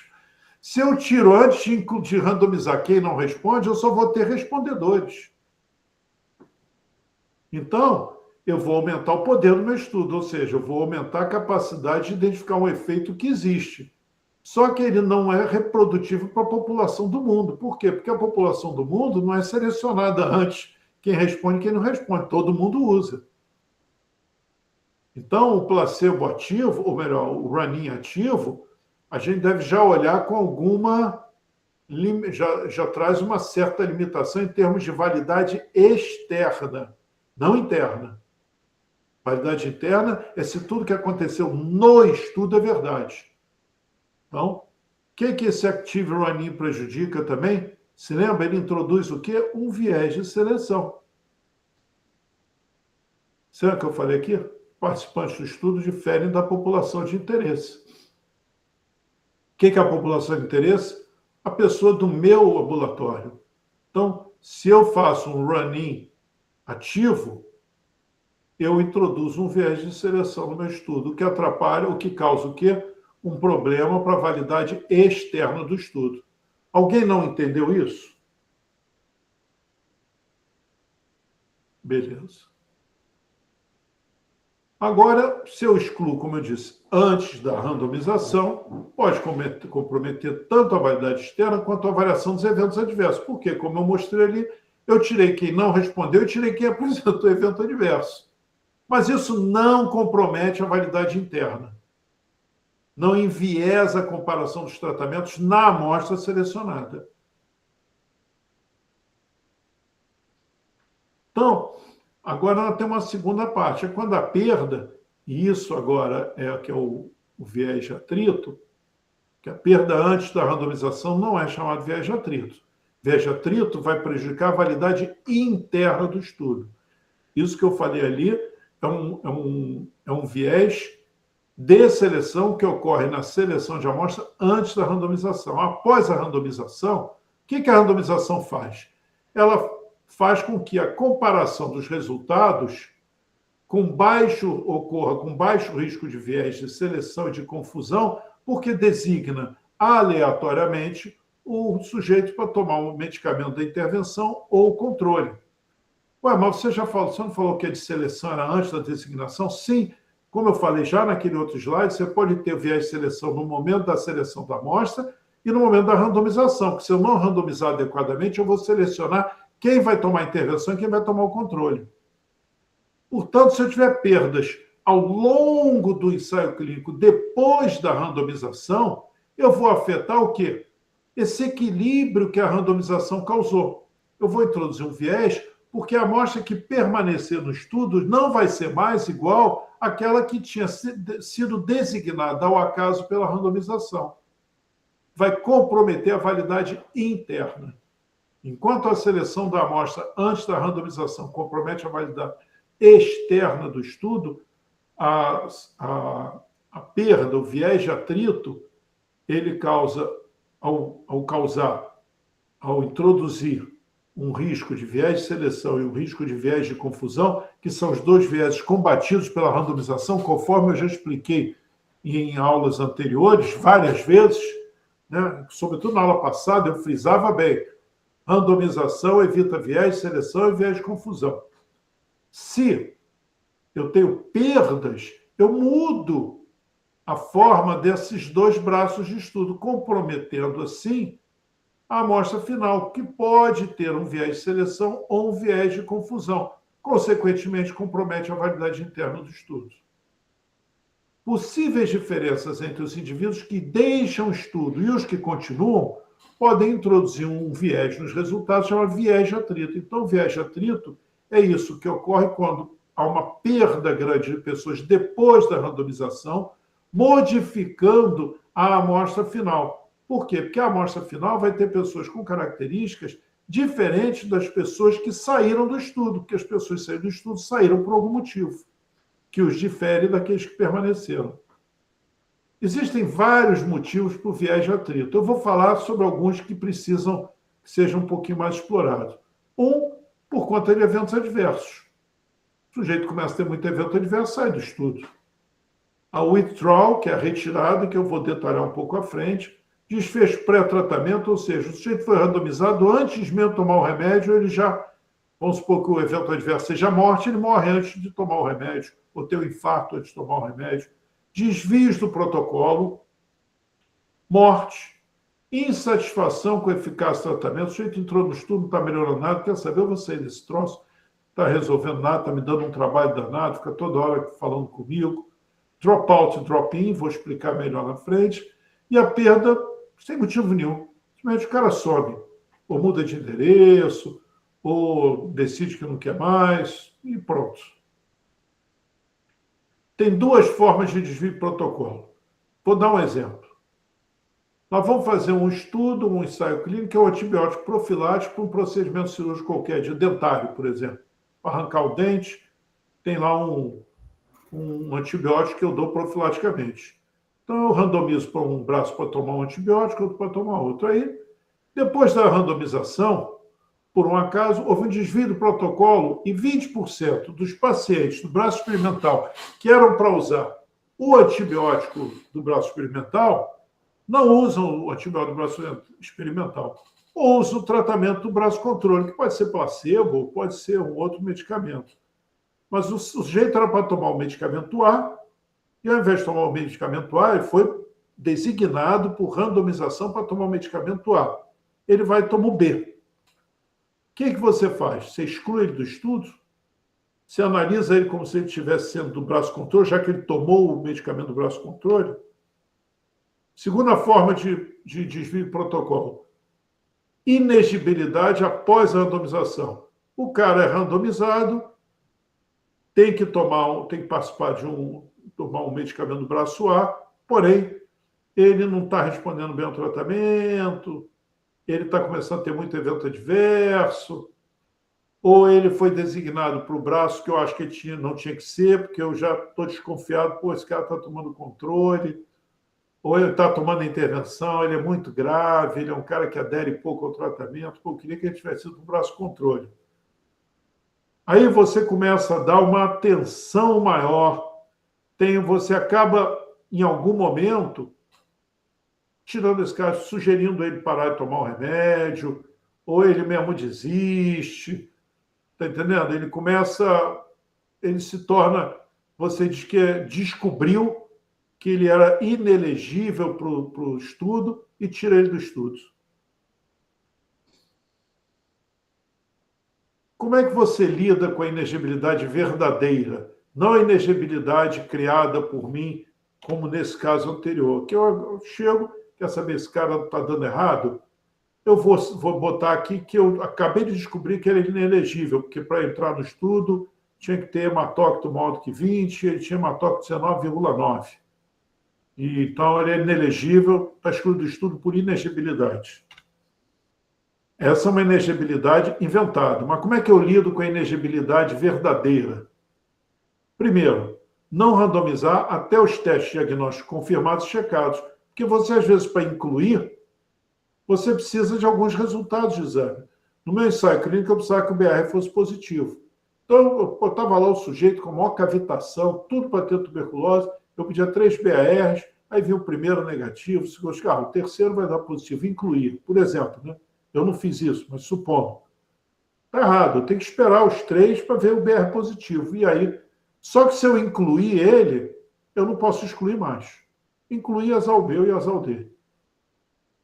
Se eu tiro antes de randomizar quem não responde, eu só vou ter respondedores. Então, eu vou aumentar o poder do meu estudo, ou seja, eu vou aumentar a capacidade de identificar um efeito que existe. Só que ele não é reprodutivo para a população do mundo. Por quê? Porque a população do mundo não é selecionada antes quem responde e quem não responde. Todo mundo usa. Então, o placebo ativo, ou melhor, o run-in ativo, a gente deve já olhar com alguma... Já traz uma certa limitação em termos de validade externa, não interna. Validade interna é se tudo que aconteceu no estudo é verdade. Então, o que esse Active Run-in prejudica também? Se lembra, ele introduz o quê? Um viés de seleção. Será que eu falei aqui? Participantes do estudo diferem da população de interesse. O que é a população de interesse? A pessoa do meu ambulatório. Então, se eu faço um run-in ativo, eu introduzo um viés de seleção no meu estudo, o que atrapalha, o que causa o quê? Um problema para a validade externa do estudo. Alguém não entendeu isso? Beleza. Agora, se eu excluo, como eu disse, antes da randomização, pode comprometer tanto a validade externa quanto a variação dos eventos adversos. Porque, como eu mostrei ali, eu tirei quem não respondeu e tirei quem apresentou evento adverso. Mas isso não compromete a validade interna. Não enviesa a comparação dos tratamentos na amostra selecionada. Então, agora nós temos uma segunda parte. É quando a perda, e isso agora é que é o viés de atrito, que a perda antes da randomização não é chamado viés de atrito. Viés de atrito vai prejudicar a validade interna do estudo. Isso que eu falei ali é um viés de seleção que ocorre na seleção de amostra antes da randomização. Após a randomização, o que a randomização faz? Ela faz com que a comparação dos resultados ocorra com baixo risco de viés de seleção e de confusão, porque designa aleatoriamente o sujeito para tomar o medicamento da intervenção ou o controle. Ué, mas você não falou que a de seleção era antes da designação? Sim, como eu falei já naquele outro slide, você pode ter viés de seleção no momento da seleção da amostra e no momento da randomização, porque se eu não randomizar adequadamente, eu vou selecionar quem vai tomar a intervenção e quem vai tomar o controle. Portanto, se eu tiver perdas ao longo do ensaio clínico, depois da randomização, eu vou afetar o quê? Esse equilíbrio que a randomização causou. Eu vou introduzir um viés, porque a amostra que permanecer no estudo não vai ser mais igual àquela que tinha sido designada ao acaso pela randomização. Vai comprometer a validade interna. Enquanto a seleção da amostra antes da randomização compromete a validade externa do estudo, a perda, o viés de atrito, ele causa, ao introduzir um risco de viés de seleção e um risco de viés de confusão, que são os dois viéses combatidos pela randomização, conforme eu já expliquei em aulas anteriores, várias vezes, né? Sobretudo na aula passada, eu frisava bem, randomização evita viés de seleção e viés de confusão. Se eu tenho perdas, eu mudo a forma desses dois braços de estudo, comprometendo, assim, a amostra final, que pode ter um viés de seleção ou um viés de confusão. Consequentemente, compromete a validade interna do estudo. Possíveis diferenças entre os indivíduos que deixam o estudo e os que continuam podem introduzir um viés nos resultados chamado viés de atrito. Então, o viés de atrito é isso que ocorre quando há uma perda grande de pessoas depois da randomização, modificando a amostra final. Por quê? Porque a amostra final vai ter pessoas com características diferentes das pessoas que saíram do estudo, porque as pessoas que saíram do estudo saíram por algum motivo, que os difere daqueles que permaneceram. Existem vários motivos para o viés de atrito. Eu vou falar sobre alguns que precisam que sejam um pouquinho mais explorados. Por conta de eventos adversos. O sujeito começa a ter muito evento adverso, sai do estudo. A withdrawal, que é a retirada, que eu vou detalhar um pouco à frente. Desfecho pré-tratamento, ou seja, o sujeito foi randomizado antes mesmo de tomar o remédio, ele já, vamos supor que o evento adverso seja morte, ele morre antes de tomar o remédio, ou ter um infarto antes de tomar o remédio. Desvios do protocolo, morte, insatisfação com a eficácia do tratamento, o sujeito entrou no estudo, não está melhorando nada, quer saber, eu vou sair desse troço, está resolvendo nada, está me dando um trabalho danado, fica toda hora falando comigo. Dropout e drop-in, vou explicar melhor na frente. E a perda, sem motivo nenhum. Simplesmente o cara sobe, ou muda de endereço, ou decide que não quer mais, e pronto. Tem duas formas de desvio de protocolo. Vou dar um exemplo. Nós vamos fazer um estudo, um ensaio clínico, que é um antibiótico profilático para um procedimento cirúrgico qualquer, de dentário, por exemplo. Para arrancar o dente, tem lá um antibiótico que eu dou profilaticamente. Então, eu randomizo para um braço para tomar um antibiótico, outro para tomar outro. Aí, depois da randomização, por um acaso, houve um desvio do protocolo e 20% dos pacientes do braço experimental que eram para usar o antibiótico do braço experimental não usam o antibiótico do braço experimental. Ou usam o tratamento do braço controle, que pode ser placebo ou pode ser um outro medicamento. Mas o sujeito era para tomar o medicamento A, e ao invés de tomar o medicamento A, ele foi designado por randomização para tomar o medicamento A. Ele vai tomar o B, que você faz? Você exclui ele do estudo? Você analisa ele como se ele estivesse sendo do braço controle, já que ele tomou o medicamento do braço controle? Segunda forma de desvio de protocolo. Inegibilidade após a randomização. O cara é randomizado, tem que participar tomar um medicamento do braço A, porém, ele não está respondendo bem ao tratamento, ele está começando a ter muito evento adverso, ou ele foi designado para o braço que eu acho que ele não tinha que ser, porque eu já estou desconfiado, esse cara está tomando controle, ou ele está tomando intervenção, ele é muito grave, ele é um cara que adere pouco ao tratamento, eu queria que ele tivesse sido para o braço controle. Aí você começa a dar uma atenção maior, você acaba, em algum momento, tirando esse cara, sugerindo ele parar de tomar o remédio, ou ele mesmo desiste, está entendendo? Ele se torna, você diz que descobriu que ele era inelegível para o estudo e tira ele do estudo. Como é que você lida com a inegibilidade verdadeira? Não a inegibilidade criada por mim, como nesse caso anterior, que eu chego, quer saber, esse cara está dando errado? Eu vou botar aqui que eu acabei de descobrir que ele é inelegível, porque para entrar no estudo tinha que ter hematócrito maior do que 20, ele tinha hematócrito 19,9. Então ele é inelegível, está excluído do estudo por inegibilidade. Essa é uma inegibilidade inventada. Mas como é que eu lido com a inegibilidade verdadeira? Primeiro, não randomizar até os testes diagnósticos confirmados e checados. Porque você, às vezes, para incluir, você precisa de alguns resultados de exame. No meu ensaio clínico, eu precisava que o BR fosse positivo. Então, eu botava lá o sujeito com maior cavitação, tudo para ter tuberculose, eu pedia 3 BARs, aí vinha o primeiro negativo, o terceiro vai dar positivo, incluir. Por exemplo, né? Eu não fiz isso, mas supondo. Está errado, eu tenho que esperar os 3 para ver o BR positivo. E aí, só que se eu incluir ele, eu não posso excluir mais. Incluir azal B e azal D.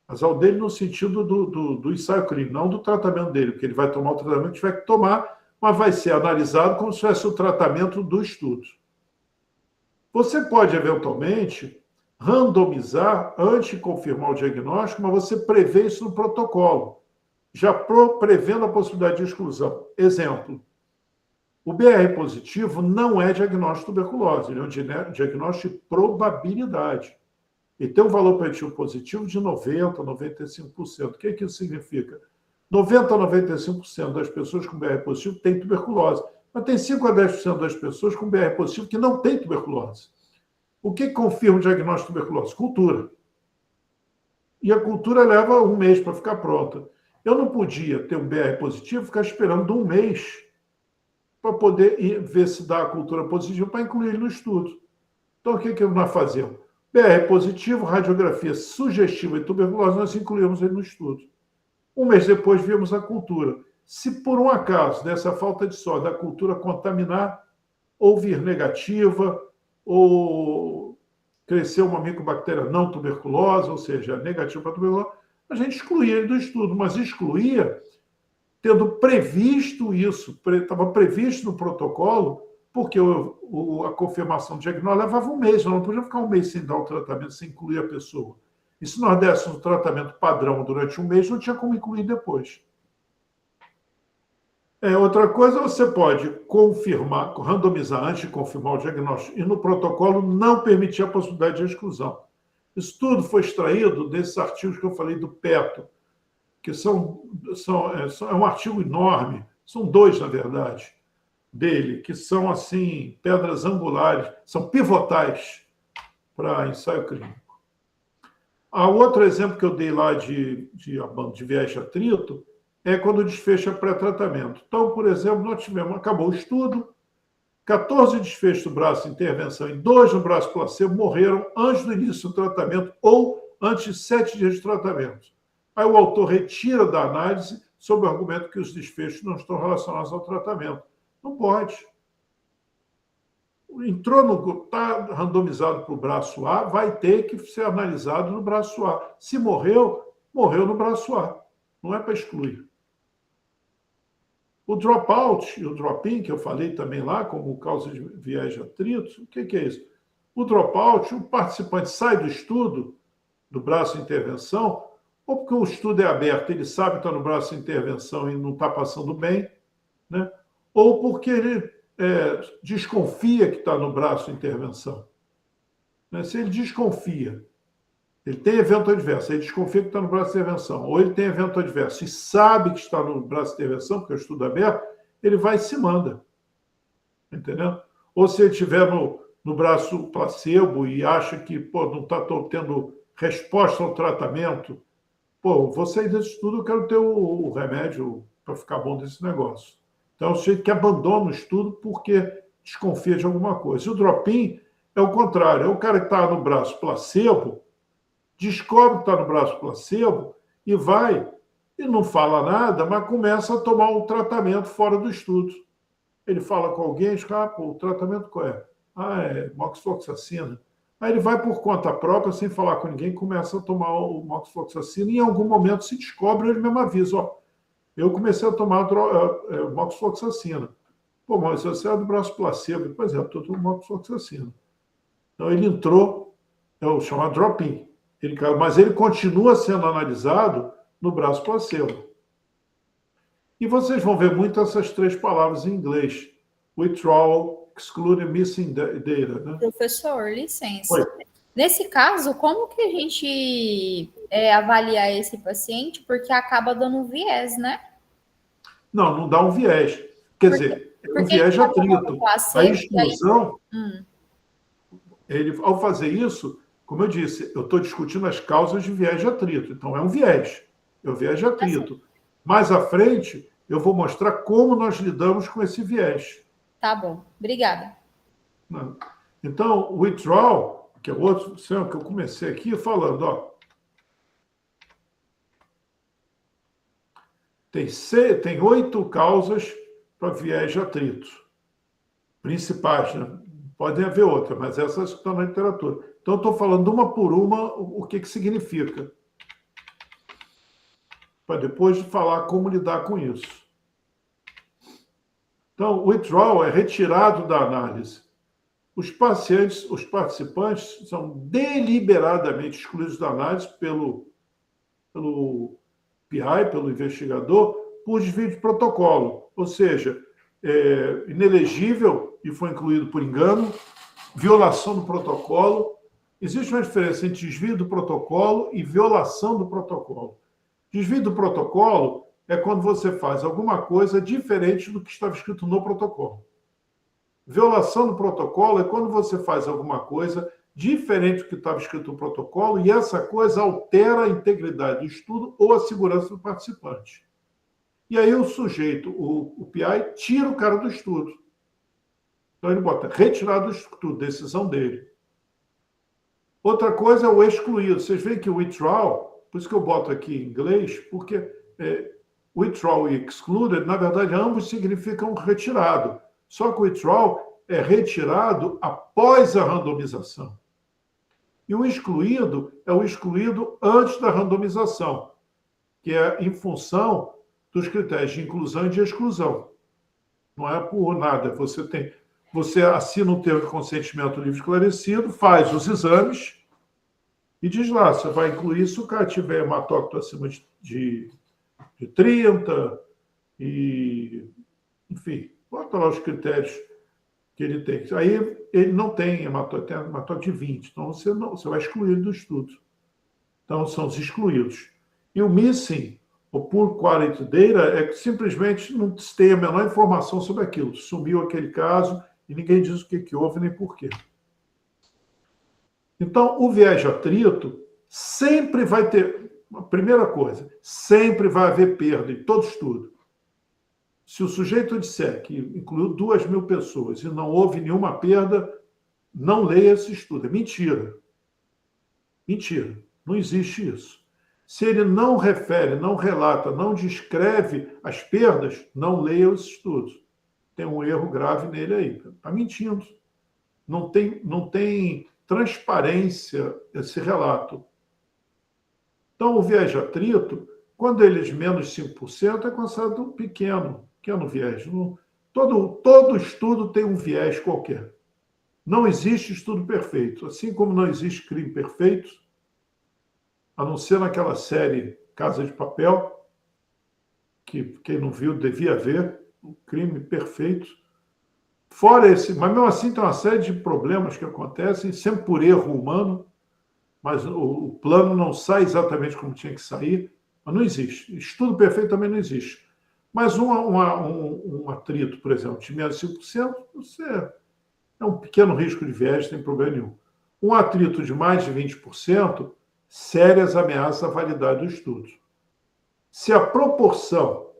Azal dele no sentido do ensaio clínico, não do tratamento dele, porque ele vai tomar o tratamento que tiver que tomar, mas vai ser analisado como se fosse o tratamento do estudo. Você pode, eventualmente, randomizar antes de confirmar o diagnóstico, mas você prevê isso no protocolo, já prevendo a possibilidade de exclusão. Exemplo, o BR positivo não é diagnóstico de tuberculose, ele é um diagnóstico de probabilidade. E tem um valor preditivo positivo de 90% a 95%. O que isso significa? 90% a 95% das pessoas com BR positivo têm tuberculose, mas tem 5% a 10% das pessoas com BR positivo que não têm tuberculose. O que confirma o diagnóstico de tuberculose? Cultura. E a cultura leva 1 mês para ficar pronta. Eu não podia ter um BR positivo e ficar esperando 1 mês para poder ver se dá a cultura positiva para incluir ele no estudo. Então, o que nós fazemos? BR positivo, radiografia sugestiva de tuberculose, nós incluímos ele no estudo. 1 mês depois, vimos a cultura. Se por um acaso, dessa falta de sorte, da cultura contaminar, ou vir negativa, ou crescer uma micobactéria não tuberculosa, ou seja, negativa para tuberculose, a gente excluía ele do estudo, mas excluía tendo previsto isso, estava previsto no protocolo, porque a confirmação do diagnóstico levava 1 mês, não podia ficar 1 mês sem dar o tratamento, sem incluir a pessoa. E se nós dessemos o tratamento padrão durante 1 mês, não tinha como incluir depois. Outra coisa, você pode confirmar, randomizar antes de confirmar o diagnóstico, e no protocolo não permitir a possibilidade de exclusão. Isso tudo foi extraído desses artigos que eu falei do PETO, que é um artigo enorme, são 2, na verdade, dele, que são, assim, pedras angulares, são pivotais para ensaio clínico. Outro exemplo que eu dei lá de viés de atrito é quando desfecha pré-tratamento. Então, por exemplo, acabou o estudo, 14 desfechos do braço de intervenção e 2 no braço placebo morreram antes do início do tratamento ou antes de 7 dias de tratamento. Aí o autor retira da análise sob o argumento que os desfechos não estão relacionados ao tratamento. Não pode. Está randomizado para o braço A, vai ter que ser analisado no braço A. Se morreu, morreu no braço A. Não é para excluir. O dropout e o drop-in, que eu falei também lá, como causa de viés de atrito, o que é isso? O dropout, o participante sai do estudo, do braço de intervenção, ou porque o estudo é aberto, ele sabe que está no braço de intervenção e não está passando bem, né? Ou porque ele desconfia que está no braço de intervenção. Né? Se ele desconfia, ele tem evento adverso, ele desconfia que está no braço de intervenção, ou ele tem evento adverso e sabe que está no braço de intervenção, porque é o estudo aberto, ele vai e se manda. Entendeu? Ou se ele estiver no braço placebo e acha que não está tendo resposta ao tratamento, vou sair desse estudo, eu quero ter o remédio para ficar bom desse negócio. Então, é o sujeito que abandona o estudo porque desconfia de alguma coisa. E o drop-in é o contrário, é o cara que está no braço placebo, descobre que está no braço placebo e vai, e não fala nada, mas começa a tomar um tratamento fora do estudo. Ele fala com alguém e diz, o tratamento qual é? É moxifloxacina. Aí ele vai por conta própria, sem falar com ninguém, começa a tomar o moxifloxacina e em algum momento se descobre, ele mesmo avisa, eu comecei a tomar moxifloxacina. Mas você é do braço placebo. Pois é, eu estou tomando moxifloxacina. Então ele entrou, é o chamado drop-in. Mas ele continua sendo analisado no braço placebo. E vocês vão ver muito essas três palavras em inglês. Withdrawal, exclude, missing data. Né? Professor, licença. Oi. Nesse caso, como que a gente avalia esse paciente? Porque acaba dando um viés, né? Não dá um viés. Quer dizer, é um viés de atrito. A exclusão, ele, ao fazer isso, como eu disse, eu estou discutindo as causas de viés de atrito. Então, é um viés. É o viés de atrito. Mais à frente, eu vou mostrar como nós lidamos com esse viés. Tá bom. Obrigada. Então, o withdrawal, que é outro que eu comecei aqui falando, tem 8 causas para viés de atrito. Principais, né? Podem haver outras, mas essas estão na literatura. Então, eu estou falando uma por uma o que significa. Para depois falar como lidar com isso. Então, o withdrawal é retirado da análise. Os participantes são deliberadamente excluídos da análise pelo PI, pelo investigador, por desvio de protocolo. Ou seja, inelegível e foi incluído por engano, violação do protocolo. Existe uma diferença entre desvio do protocolo e violação do protocolo. Desvio do protocolo é quando você faz alguma coisa diferente do que estava escrito no protocolo. Violação do protocolo é quando você faz alguma coisa diferente do que estava escrito no protocolo e essa coisa altera a integridade do estudo ou a segurança do participante. E aí o sujeito, o PI, tira o cara do estudo. Então ele bota retirar do estudo, decisão dele. Outra coisa é o excluído. Vocês veem que o withdrawal, por isso que eu boto aqui em inglês, porque withdrawal e excluded, na verdade, ambos significam retirado. Só que o withdrawal é retirado após a randomização. E o excluído é o excluído antes da randomização, que é em função dos critérios de inclusão e de exclusão. Não é por nada. Você assina um termo de consentimento livre esclarecido, faz os exames e diz lá, você vai incluir se o cara tiver hematócrito acima de 30 e, enfim, bota lá os critérios que ele tem. Aí ele não tem hematócrito, tem hematócrito de 20, então você vai excluir do estudo. Então são os excluídos. E o missing, o poor quality data, é que simplesmente não se tem a menor informação sobre aquilo. Sumiu aquele caso e ninguém diz o que houve nem por quê. Então, o viés de atrito sempre vai ter, a primeira coisa, sempre vai haver perda em todo estudo. Se o sujeito disser que incluiu 2.000 pessoas e não houve nenhuma perda, não leia esse estudo. É mentira. Mentira. Não existe isso. Se ele não refere, não relata, não descreve as perdas, não leia os estudos. Tem um erro grave nele aí. Está mentindo. Não tem transparência esse relato. Então, o viés de atrito, quando ele é de menos 5%, é considerado pequeno, pequeno viés. Todo estudo tem um viés qualquer. Não existe estudo perfeito. Assim como não existe crime perfeito, a não ser naquela série Casa de Papel, que quem não viu devia ver, um crime perfeito. Fora esse, mas mesmo assim tem uma série de problemas que acontecem, sempre por erro humano, mas o plano não sai exatamente como tinha que sair, mas não existe. Estudo perfeito também não existe. Mas um atrito, por exemplo, de menos de 5%, é um pequeno risco de viés, não tem problema nenhum. Um atrito de mais de 20%, sérias ameaças à validade do estudo. Se a proporção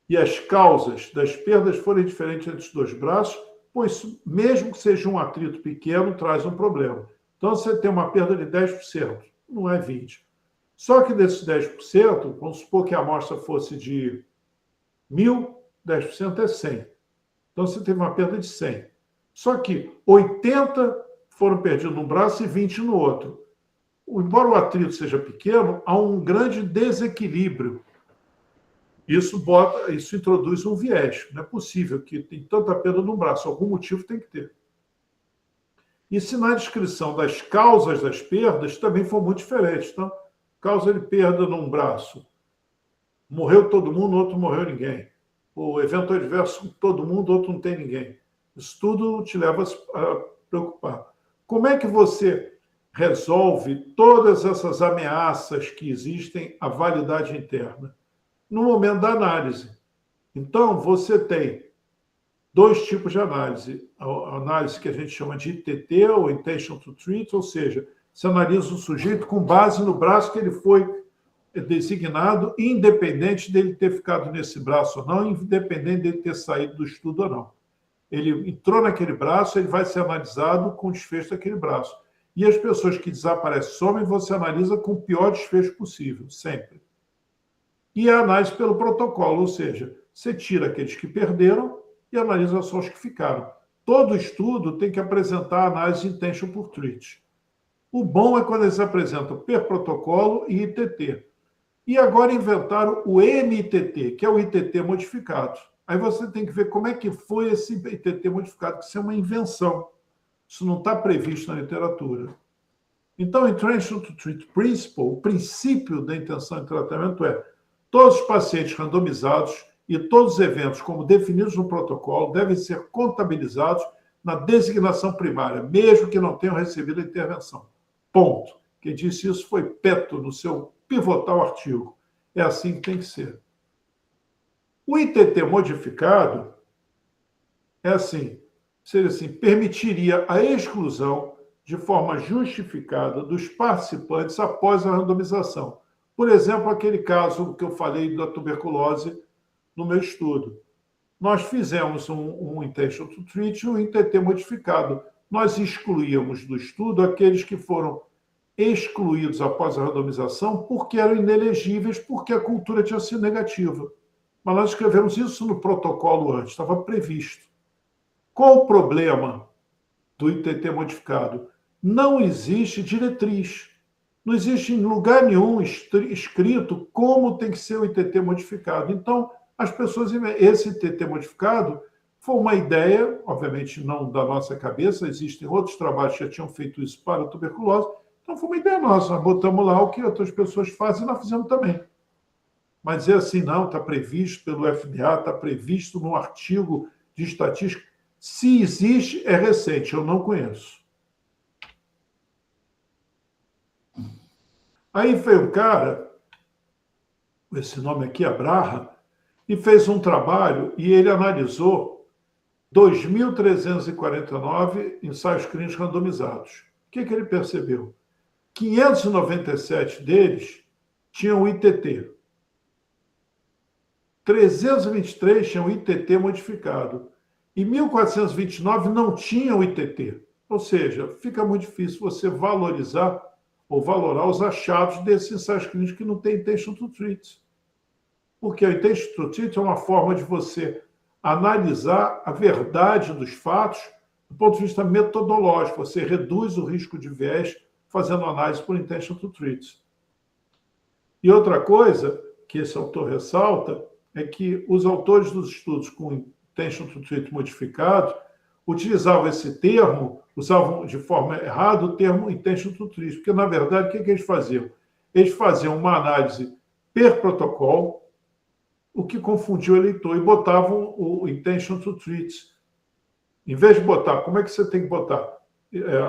e as causas das perdas forem diferentes entre os dois braços, pois mesmo que seja um atrito pequeno, traz um problema. Então, você tem uma perda de 10%, não é 20%. Só que desses 10%, vamos supor que a amostra fosse de 1.000, 10% é 100. Então, você teve uma perda de 100. Só que 80 foram perdidos num braço e 20 no outro. Embora o atrito seja pequeno, há um grande desequilíbrio. Isso introduz um viés. Não é possível que tem tanta perda num braço. Algum motivo tem que ter. E se na descrição das causas das perdas também for muito diferente. Então, causa de perda num braço. Morreu todo mundo, no outro morreu ninguém. O evento adverso, todo mundo, outro não tem ninguém. Isso tudo te leva a preocupar. Como é que você resolve todas essas ameaças que existem à validade interna? No momento da análise. Então, você tem dois tipos de análise. A análise que a gente chama de ITT, ou Intention to Treat, ou seja, você analisa o sujeito com base no braço que ele foi designado, independente dele ter ficado nesse braço ou não, independente dele ter saído do estudo ou não. Ele entrou naquele braço, ele vai ser analisado com o desfecho daquele braço. E as pessoas que desaparecem, somem, você analisa com o pior desfecho possível, sempre. E a análise pelo protocolo, ou seja, você tira aqueles que perderam e analisa só os que ficaram. Todo estudo tem que apresentar a análise intention por treat. O bom é quando eles apresentam per protocolo e ITT. E agora inventaram o MITT, que é o ITT modificado. Aí você tem que ver como é que foi esse ITT modificado, que isso é uma invenção. Isso não está previsto na literatura. Então, Intention to Treat Principle, o princípio da intenção de tratamento é: todos os pacientes randomizados e todos os eventos, como definidos no protocolo, devem ser contabilizados na designação primária, mesmo que não tenham recebido a intervenção. Ponto. Quem disse isso foi Petto, no seu pivotal artigo. É assim que tem que ser. O ITT modificado é assim, seria assim, permitiria a exclusão de forma justificada dos participantes após a randomização. Por exemplo, aquele caso que eu falei da tuberculose no meu estudo. Nós fizemos um Intention to Treat e um ITT modificado. Nós excluíamos do estudo aqueles que foram excluídos após a randomização porque eram inelegíveis, porque a cultura tinha sido negativa. Mas nós escrevemos isso no protocolo antes, estava previsto. Qual o problema do ITT modificado? Não existe diretriz. Não existe em lugar nenhum escrito como tem que ser o ITT modificado. Então, as pessoas... Esse ITT modificado foi uma ideia, obviamente não da nossa cabeça, existem outros trabalhos que já tinham feito isso para a tuberculose, então foi uma ideia nossa. Nós botamos lá o que outras pessoas fazem e nós fizemos também. Mas é assim, não, está previsto pelo FDA, está previsto no artigo de estatística. Se existe, é recente, eu não conheço. Aí veio um cara, esse nome aqui é Braha, e fez um trabalho e ele analisou 2.349 ensaios clínicos randomizados. O que ele percebeu? 597 deles tinham ITT. 323 tinham ITT modificado. E 1.429 não tinham ITT. Ou seja, fica muito difícil você valorizar ou valorar os achados desses ensaios clínicos que não têm Intention to Treat. Porque a Intention to Treat é uma forma de você analisar a verdade dos fatos do ponto de vista metodológico. Você reduz o risco de viés fazendo análise por Intention to Treat. E outra coisa que esse autor ressalta é que os autores dos estudos com intention to treat modificado utilizavam esse termo, usavam de forma errada o termo intention to treat, porque, na verdade, o que eles faziam? Eles faziam uma análise per protocolo, o que confundiu o eleitor, e botavam o intention to treat. Em vez de botar, como é que você tem que botar?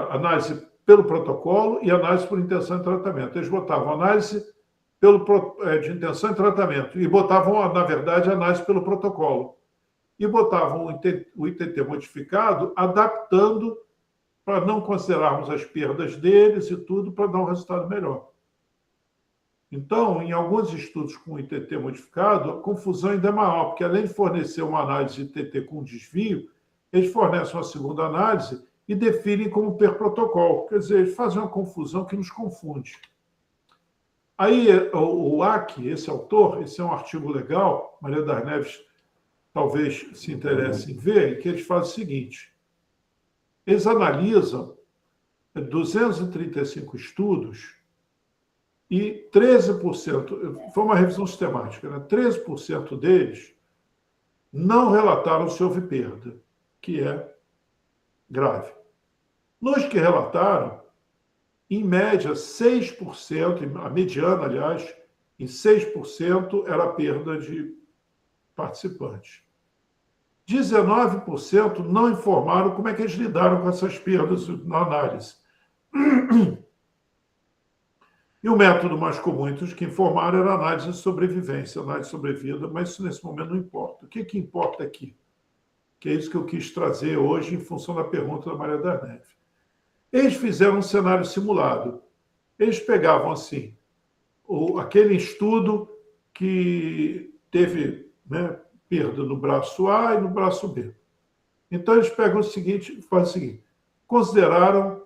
Análise pelo protocolo e análise por intenção de tratamento. Eles botavam análise de intenção de tratamento e botavam, na verdade, análise pelo protocolo. E botavam o ITT modificado, adaptando para não considerarmos as perdas deles e tudo, para dar um resultado melhor. Então, em alguns estudos com ITT modificado, a confusão ainda é maior, porque além de fornecer uma análise de ITT com desvio, eles fornecem uma segunda análise e definem como per protocolo. Quer dizer, eles fazem uma confusão que nos confunde. Aí, o Aki, esse autor, esse é um artigo legal, Maria das Neves talvez se interesse em ver, em que eles fazem o seguinte: eles analisam 235 estudos e 13%, foi uma revisão sistemática, né? 13% deles não relataram se houve perda, que é grave. Nos que relataram, em média, 6%, a mediana, aliás, em 6% era a perda de participantes. 19% não informaram como é que eles lidaram com essas perdas na análise. E o método mais comum entre os que informaram era a análise de sobrevivência, análise de sobrevida, mas isso nesse momento não importa. O que importa aqui? Que é isso que eu quis trazer hoje em função da pergunta da Maria da Neve. Eles fizeram um cenário simulado. Eles pegavam, assim, aquele estudo que teve, né, perda no braço A e no braço B. Então, eles pegam o seguinte, fazem o seguinte: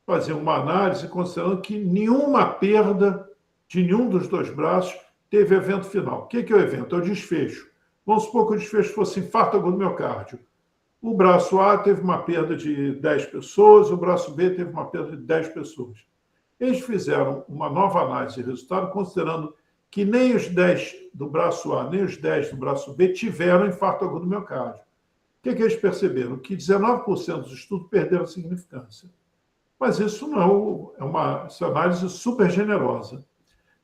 faziam uma análise considerando que nenhuma perda de nenhum dos dois braços teve evento final. O que é o evento? É o desfecho. Vamos supor que o desfecho fosse infarto agudo do miocárdio. O braço A teve uma perda de 10 pessoas, o braço B teve uma perda de 10 pessoas. Eles fizeram uma nova análise de resultado, considerando que nem os 10 do braço A, nem os 10 do braço B tiveram infarto agudo do miocárdio. O que eles perceberam? Que 19% dos estudos perderam significância. Mas isso não é uma análise super generosa.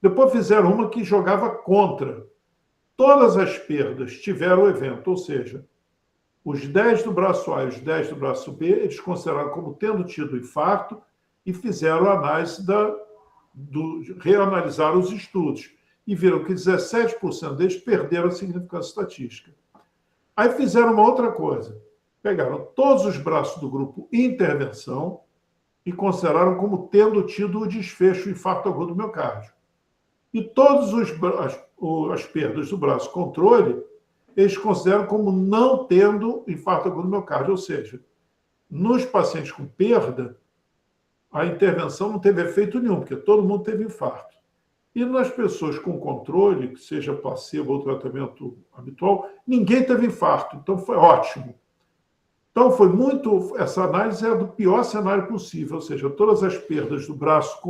Depois fizeram uma que jogava contra. Todas as perdas tiveram o evento, ou seja, os 10 do braço A e os 10 do braço B, eles consideraram como tendo tido infarto e fizeram a análise reanalisaram os estudos e viram que 17% deles perderam a significância estatística. Aí fizeram uma outra coisa. Pegaram todos os braços do grupo intervenção e consideraram como tendo tido o desfecho infarto agudo do miocárdio. E todas as perdas do braço controle, eles consideram como não tendo infarto agudo do miocárdio, ou seja, nos pacientes com perda, a intervenção não teve efeito nenhum, porque todo mundo teve infarto. E nas pessoas com controle, que seja placebo ou tratamento habitual, ninguém teve infarto, então foi ótimo. Então, essa análise é do pior cenário possível, ou seja, todas as perdas do braço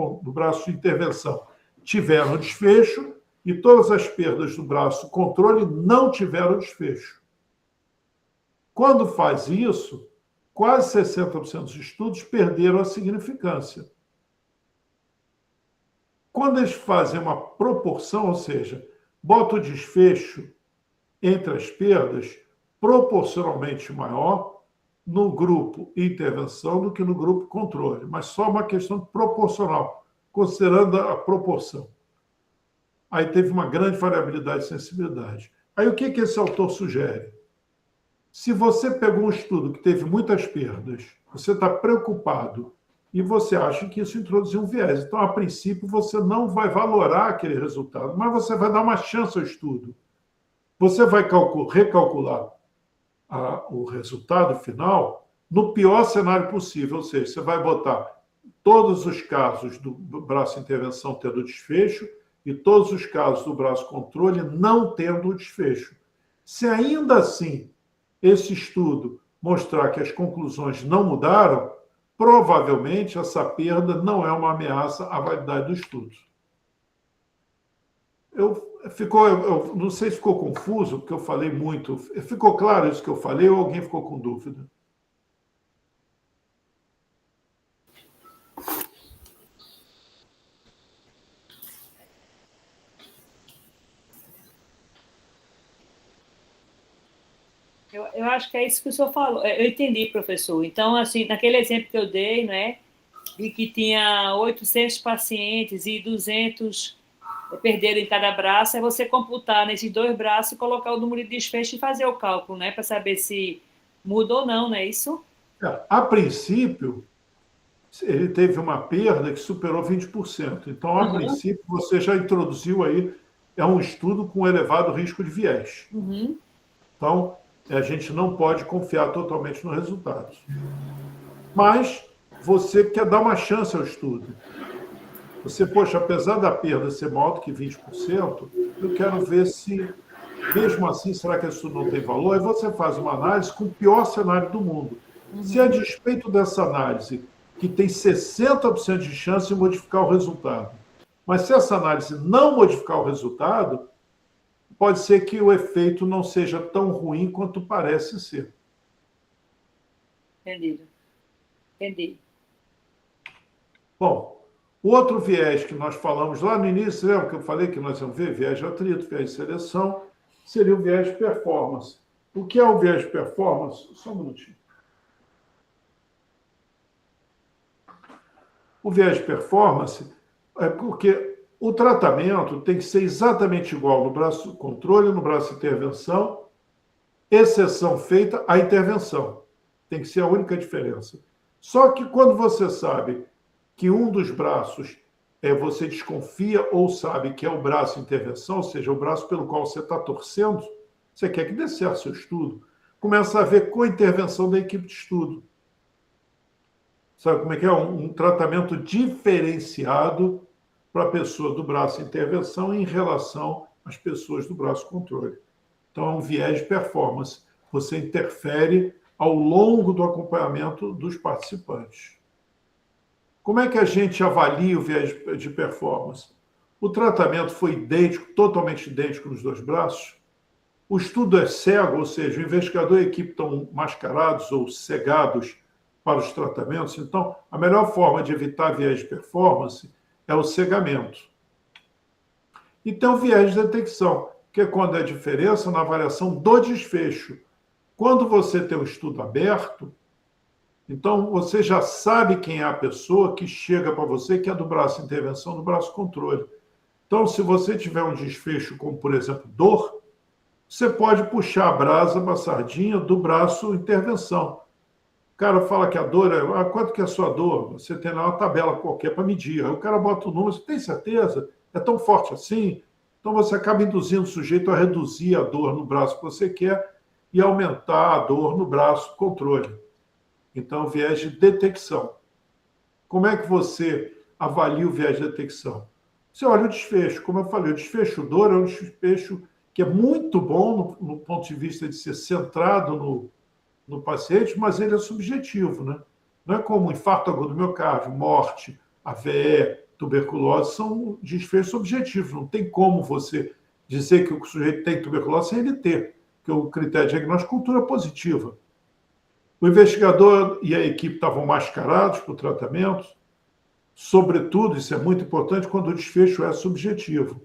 de intervenção tiveram desfecho e todas as perdas do braço controle não tiveram desfecho. Quando faz isso, quase 60% dos estudos perderam a significância. Quando eles fazem uma proporção, ou seja, bota o desfecho entre as perdas proporcionalmente maior no grupo intervenção do que no grupo controle, mas só uma questão proporcional, considerando a proporção. Aí teve uma grande variabilidade de sensibilidade. Aí o que esse autor sugere? Se você pegou um estudo que teve muitas perdas, você está preocupado e você acha que isso introduziu um viés. Então, a princípio, você não vai valorar aquele resultado, mas você vai dar uma chance ao estudo. Você vai recalcular o resultado final no pior cenário possível, ou seja, você vai botar todos os casos do braço intervenção tendo desfecho e todos os casos do braço controle não tendo desfecho. Se ainda assim esse estudo mostrar que as conclusões não mudaram, provavelmente essa perda não é uma ameaça à validade do estudo. eu não sei se ficou confuso, porque eu falei muito. Ficou claro isso que eu falei ou alguém ficou com dúvida? Eu acho que é isso que o senhor falou. Eu entendi, professor. Então, assim, naquele exemplo que eu dei, né, de que tinha 800 pacientes e 200 perderam em cada braço, é você computar nesses 2 braços e colocar o número de desfecho e fazer o cálculo, né, para saber se muda ou não, não é isso? A princípio, ele teve uma perda que superou 20%. Então, a princípio, você já introduziu aí, é um estudo com elevado risco de viés. Então, a gente não pode confiar totalmente nos resultados. Mas você quer dar uma chance ao estudo. Você, poxa, apesar da perda ser maior do que 20%, eu quero ver se, mesmo assim, será que isso não tem valor? Aí você faz uma análise com o pior cenário do mundo. Se a despeito dessa análise, que tem 60% de chance de modificar o resultado, mas se essa análise não modificar o resultado, pode ser que o efeito não seja tão ruim quanto parece ser. Entendido. Entendi. Bom, o outro viés que nós falamos lá no início, lembra que eu falei que nós vamos ver viés de atrito, viés de seleção, seria o viés de performance. O que é o viés de performance? Só um minutinho. O viés de performance é porque o tratamento tem que ser exatamente igual no braço controle, no braço intervenção, exceção feita à intervenção. Tem que ser a única diferença. Só que quando você sabe que um dos braços você desconfia ou sabe que é o braço intervenção, ou seja, o braço pelo qual você está torcendo, você quer que dê certo seu estudo, começa a ver com a intervenção da equipe de estudo. Sabe como é que é? Um tratamento diferenciado para a pessoa do braço intervenção em relação às pessoas do braço controle. Então, é um viés de performance. Você interfere ao longo do acompanhamento dos participantes. Como é que a gente avalia o viés de performance? O tratamento foi idêntico, totalmente idêntico nos 2 braços. O estudo é cego, ou seja, o investigador e a equipe estão mascarados ou cegados para os tratamentos. Então, a melhor forma de evitar viés de performance é o cegamento. E tem o viés de detecção, que é quando é a diferença na avaliação do desfecho. Quando você tem um estudo aberto, então você já sabe quem é a pessoa que chega para você, que é do braço intervenção, do braço controle. Então, se você tiver um desfecho como, por exemplo, dor, você pode puxar a brasa, a sardinha do braço intervenção. O cara fala que a dor é... quanto que é a sua dor? Você tem lá uma tabela qualquer para medir. Aí o cara bota o número, você tem certeza? É tão forte assim? Então você acaba induzindo o sujeito a reduzir a dor no braço que você quer e aumentar a dor no braço controle. Então, viés de detecção. Como é que você avalia o viés de detecção? Você olha o desfecho. Como eu falei, o desfecho dor é um desfecho que é muito bom no ponto de vista de ser centrado no paciente, mas ele é subjetivo, né? Não é como infarto agudo do miocárdio, morte, AVE, tuberculose, são desfechos objetivos. Não tem como você dizer que o sujeito tem tuberculose sem ele ter, porque o critério de diagnóstico é cultura positiva. O investigador e a equipe estavam mascarados para o tratamento, sobretudo, isso é muito importante, quando o desfecho é subjetivo.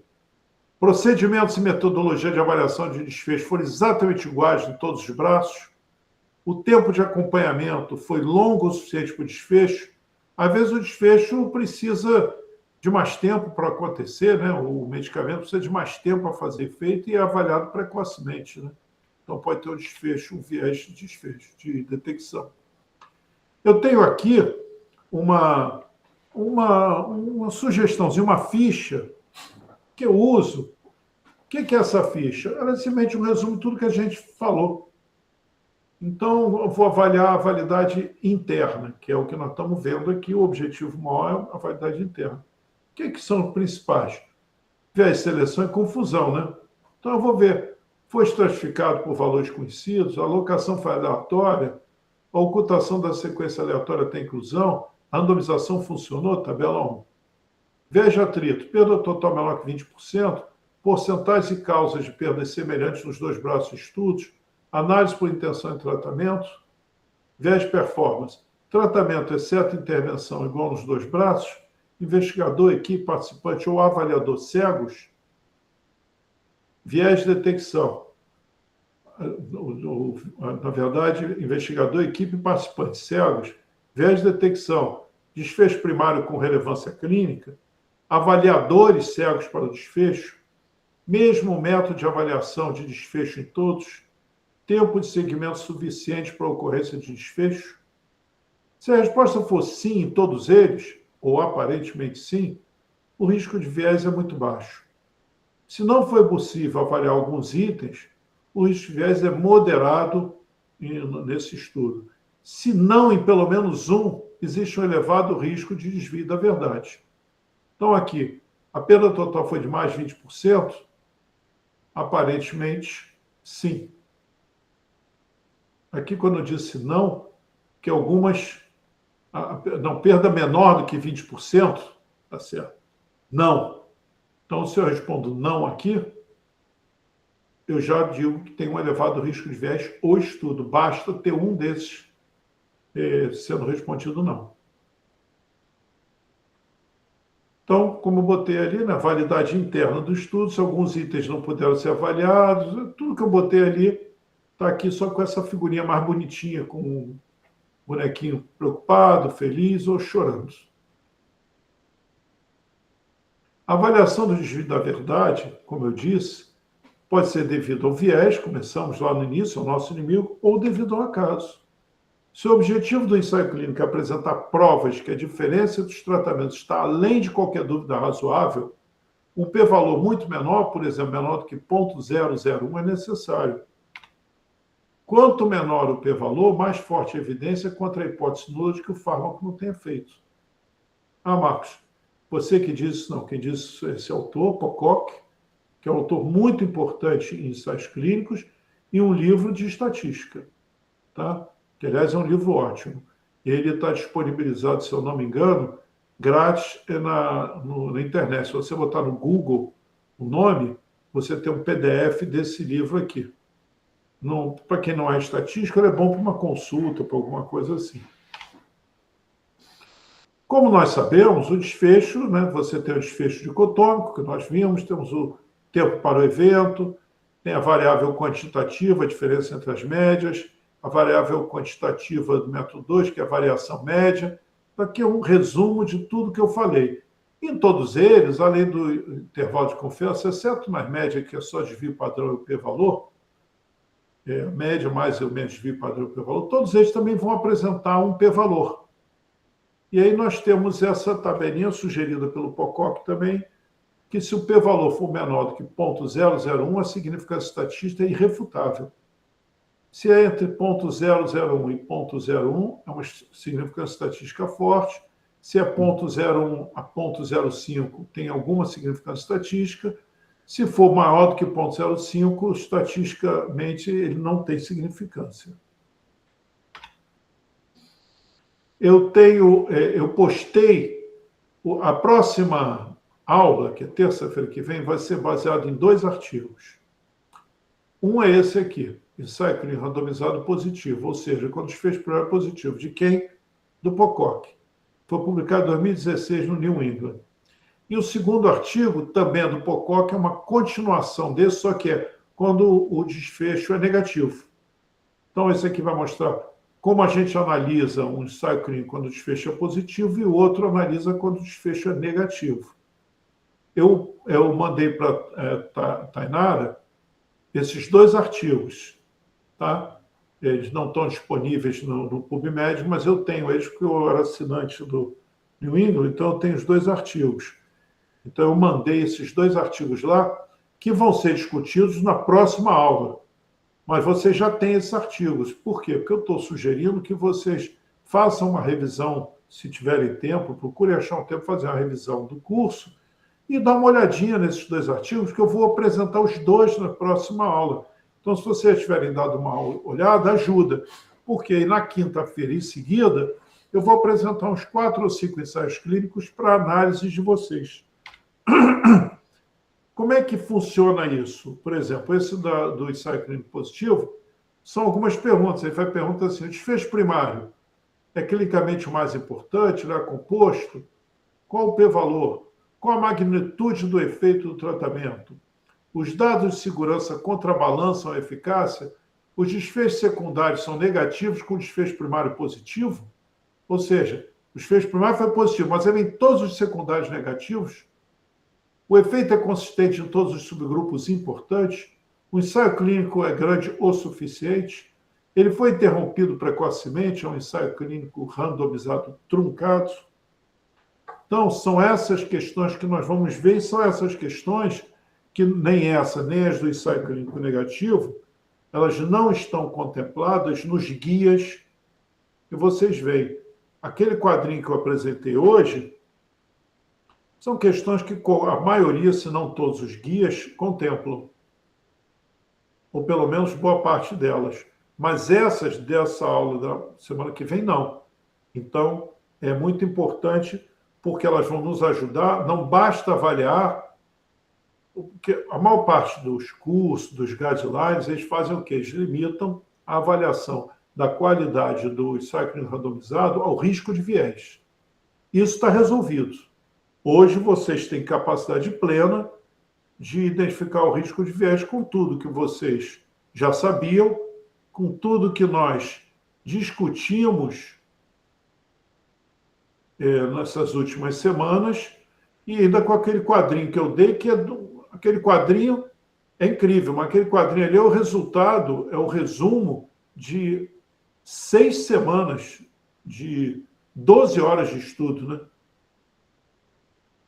Procedimentos e metodologia de avaliação de desfecho foram exatamente iguais em todos os braços. O tempo de acompanhamento foi longo o suficiente para o desfecho. Às vezes o desfecho precisa de mais tempo para acontecer, né? O medicamento precisa de mais tempo para fazer efeito e é avaliado precocemente, né? Então pode ter um desfecho, um viés de desfecho, de detecção. Eu tenho aqui uma sugestãozinha, uma ficha que eu uso. O que é essa ficha? Ela é simplesmente um resumo de tudo que a gente falou. Então, eu vou avaliar a validade interna, que é o que nós estamos vendo aqui. O objetivo maior é a validade interna. O que são os principais? Viés de seleção e confusão, né? Então, eu vou ver. Foi estratificado por valores conhecidos, a alocação foi aleatória, a ocultação da sequência aleatória tem inclusão, a randomização funcionou, tabela 1. Viés de atrito, perda total menor que 20%, porcentagens e causas de perdas semelhantes nos dois braços de estudos, análise por intenção e tratamento, viés performance, tratamento exceto intervenção igual nos dois braços, investigador, equipe, participante ou avaliador cegos, viés de detecção, na verdade, investigador, equipe, participante cegos, viés de detecção, desfecho primário com relevância clínica, avaliadores cegos para o desfecho, mesmo método de avaliação de desfecho em todos, tempo de segmento suficiente para a ocorrência de desfecho? Se a resposta for sim em todos eles, ou aparentemente sim, o risco de viés é muito baixo. Se não foi possível avaliar alguns itens, o risco de viés é moderado nesse estudo. Se não em pelo menos um, existe um elevado risco de desvio da verdade. Então, aqui, a perda total foi de mais de 20%? Aparentemente, sim. Aqui, quando eu disse não, que algumas... Não, perda menor do que 20%, tá certo? Não. Então, se eu respondo não aqui, eu já digo que tem um elevado risco de viés o estudo. Basta ter um desses sendo respondido não. Então, como eu botei ali, na validade interna do estudo, se alguns itens não puderam ser avaliados, tudo que eu botei ali está aqui só com essa figurinha mais bonitinha, com um bonequinho preocupado, feliz ou chorando. A avaliação do desvio da verdade, como eu disse, pode ser devido ao viés, começamos lá no início, ao nosso inimigo, ou devido ao acaso. Se o objetivo do ensaio clínico é apresentar provas de que a diferença dos tratamentos está além de qualquer dúvida razoável, um p-valor muito menor, por exemplo, menor do que 0,001, é necessário. Quanto menor o p-valor, mais forte a evidência contra a hipótese nula de que o fármaco não tem efeito. Ah, Marcos, você que disse isso, não. Quem disse esse autor, Pocock, que é um autor muito importante em ensaios clínicos, e um livro de estatística, tá? Que, aliás, é um livro ótimo. E ele está disponibilizado, se eu não me engano, grátis na internet. Se você botar no Google o nome, você tem um PDF desse livro aqui. Para quem não é estatístico, ele é bom para uma consulta, para alguma coisa assim. Como nós sabemos, o desfecho, né, você tem o desfecho dicotômico, que nós vimos, temos o tempo para o evento, tem a variável quantitativa, a diferença entre as médias, a variável quantitativa do método 2, que é a variação média. Aqui é um resumo de tudo que eu falei. Em todos eles, além do intervalo de confiança, exceto nas médias, que é só desvio padrão e p-valor, média mais ou menos desvio padrão e p-valor, todos eles também vão apresentar um p-valor. E aí nós temos essa tabelinha sugerida pelo Pocock também, que se o p-valor for menor do que 0,001, a significância estatística é irrefutável. Se é entre 0,001 e 0,01, é uma significância estatística forte. Se é 0,01 a 0,05, tem alguma significância estatística. Se for maior do que 0,05, estatisticamente ele não tem significância. Eu postei a próxima aula, que é terça-feira que vem, vai ser baseada em 2 artigos. Um é esse aqui, ensaio clínico randomizado positivo, ou seja, quando desfecho primário positivo. De quem? Do Pocock. Foi publicado em 2016 no New England. E o segundo artigo, também do Pocock, é uma continuação desse, só que é quando o desfecho é negativo. Então, esse aqui vai mostrar como a gente analisa um ensaio clínico quando o desfecho é positivo e o outro analisa quando o desfecho é negativo. Eu mandei para a Tainara esses 2 artigos, tá? Eles não estão disponíveis no PubMed, mas eu tenho eles porque eu era assinante do New England, então eu tenho os 2 artigos. Então eu mandei esses 2 artigos lá, que vão ser discutidos na próxima aula. Mas vocês já têm esses artigos. Por quê? Porque eu estou sugerindo que vocês façam uma revisão, se tiverem tempo, procurem achar um tempo, fazer uma revisão do curso e dar uma olhadinha nesses 2 artigos, que eu vou apresentar os 2 na próxima aula. Então, se vocês tiverem dado uma olhada, ajuda. Porque aí, na quinta-feira em seguida, eu vou apresentar uns 4 ou 5 ensaios clínicos para análise de vocês. Como é que funciona isso? Por exemplo, esse do ensaio clínico positivo, são algumas perguntas. Ele vai perguntar assim: o desfecho primário é clinicamente o mais importante, ele é composto? Qual o p-valor? Qual a magnitude do efeito do tratamento? Os dados de segurança contrabalançam a eficácia? Os desfechos secundários são negativos com o desfecho primário positivo? Ou seja, o desfecho primário foi positivo, mas ele tem todos os secundários negativos? O efeito é consistente em todos os subgrupos importantes? O ensaio clínico é grande o suficiente? Ele foi interrompido precocemente? É um ensaio clínico randomizado truncado? Então, são essas questões que nós vamos ver, e são essas questões que nem essa, nem as do ensaio clínico negativo, elas não estão contempladas nos guias que vocês veem. Aquele quadrinho que eu apresentei hoje são questões que a maioria, se não todos os guias, contemplam. Ou pelo menos boa parte delas. Mas essas dessa aula da semana que vem, não. Então, é muito importante, porque elas vão nos ajudar. Não basta avaliar, porque a maior parte dos cursos, dos guidelines, eles fazem o quê? Eles limitam a avaliação da qualidade do ensaio clínico randomizado ao risco de viés. Isso está resolvido. Hoje vocês têm capacidade plena de identificar o risco de viés com tudo que vocês já sabiam, com tudo que nós discutimos nessas últimas semanas, e ainda com aquele quadrinho que eu dei, que aquele quadrinho é incrível, mas aquele quadrinho ali é o resultado, é o resumo de 6 semanas, de 12 horas de estudo, né?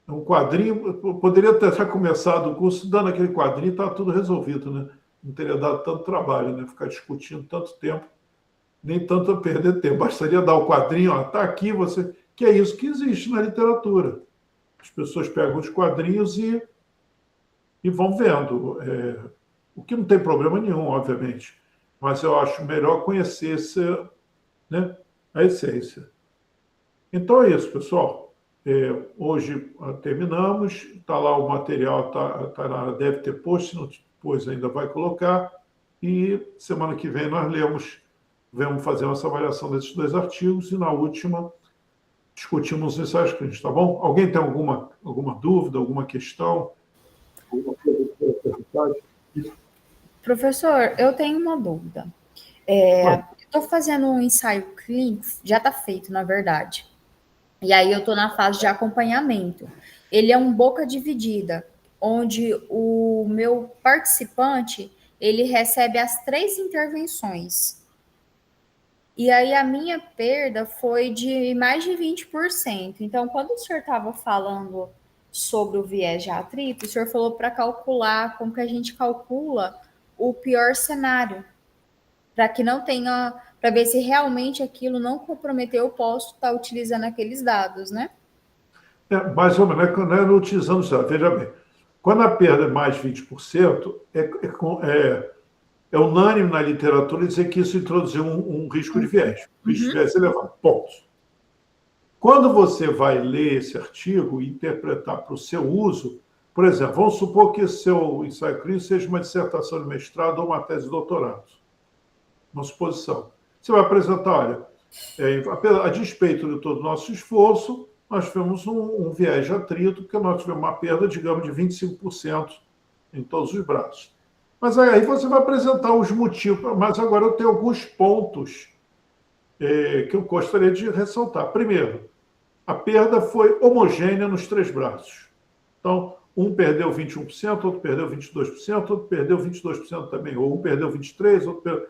É um quadrinho, eu poderia ter começado o curso dando aquele quadrinho e estava tudo resolvido, né? Não teria dado tanto trabalho, né? Ficar discutindo tanto tempo, nem tanto a perder tempo. Bastaria dar o quadrinho, está aqui, você... que é isso que existe na literatura. As pessoas pegam os quadrinhos e vão vendo. O que não tem problema nenhum, obviamente. Mas eu acho melhor conhecer né, a essência. Então é isso, pessoal. Hoje terminamos. Está lá o material, deve ter posto, se não depois ainda vai colocar. E semana que vem nós vamos fazer essa avaliação desses 2 artigos e na última discutimos os ensaios clínicos, tá bom? Alguém tem alguma dúvida, alguma questão? Professor, eu tenho uma dúvida. Estou fazendo um ensaio clínico, já está feito, na verdade. E aí eu estou na fase de acompanhamento. Ele é um boca dividida, onde o meu participante, ele recebe as 3 intervenções. E aí a minha perda foi de mais de 20%. Então, quando o senhor estava falando sobre o viés de atrito, o senhor falou para calcular como que a gente calcula o pior cenário, para que não tenha, para ver se realmente aquilo não comprometeu, eu posso estar utilizando aqueles dados, né? Mais ou menos, não é utilizando os dados. Veja bem, quando a perda é mais de 20%, é unânime na literatura dizer que isso introduziu um risco de viés. O risco de viés elevado. Ponto. Quando você vai ler esse artigo e interpretar para o seu uso, por exemplo, vamos supor que seu ensaio clínico seja uma dissertação de mestrado ou uma tese de doutorado. Uma suposição. Você vai apresentar, olha, a despeito de todo o nosso esforço, nós tivemos um viés de atrito, porque nós tivemos uma perda, digamos, de 25% em todos os braços. Mas aí você vai apresentar os motivos. Mas agora eu tenho alguns pontos que eu gostaria de ressaltar. Primeiro, a perda foi homogênea nos 3 braços. Então, um perdeu 21%, outro perdeu 22%, outro perdeu 22% também, ou um perdeu 23%, outro perdeu...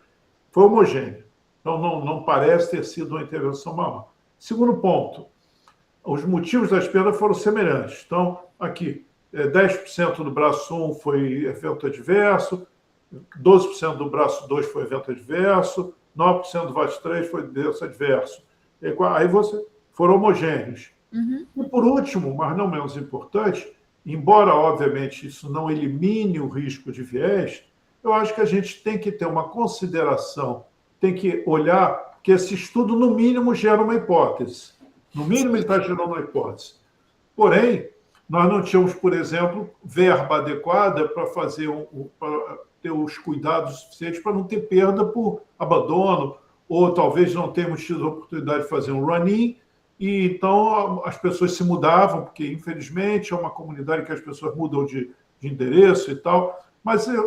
Foi homogêneo. Então, não parece ter sido uma intervenção maior. Segundo ponto, os motivos das perdas foram semelhantes. Então, aqui, 10% do braço 1 foi evento adverso, 12% do braço 2 foi evento adverso, 9% do braço 3 foi evento adverso. Aí foram homogêneos. E por último, mas não menos importante, embora, obviamente, isso não elimine o risco de viés, eu acho que a gente tem que ter uma consideração, tem que olhar que esse estudo, no mínimo, gera uma hipótese. No mínimo, ele está gerando uma hipótese. Porém, Nós não tínhamos, por exemplo, verba adequada para fazer para ter os cuidados suficientes para não ter perda por abandono, ou talvez não tenhamos tido a oportunidade de fazer um run-in, e então as pessoas se mudavam, porque, infelizmente, é uma comunidade que as pessoas mudam de endereço e tal.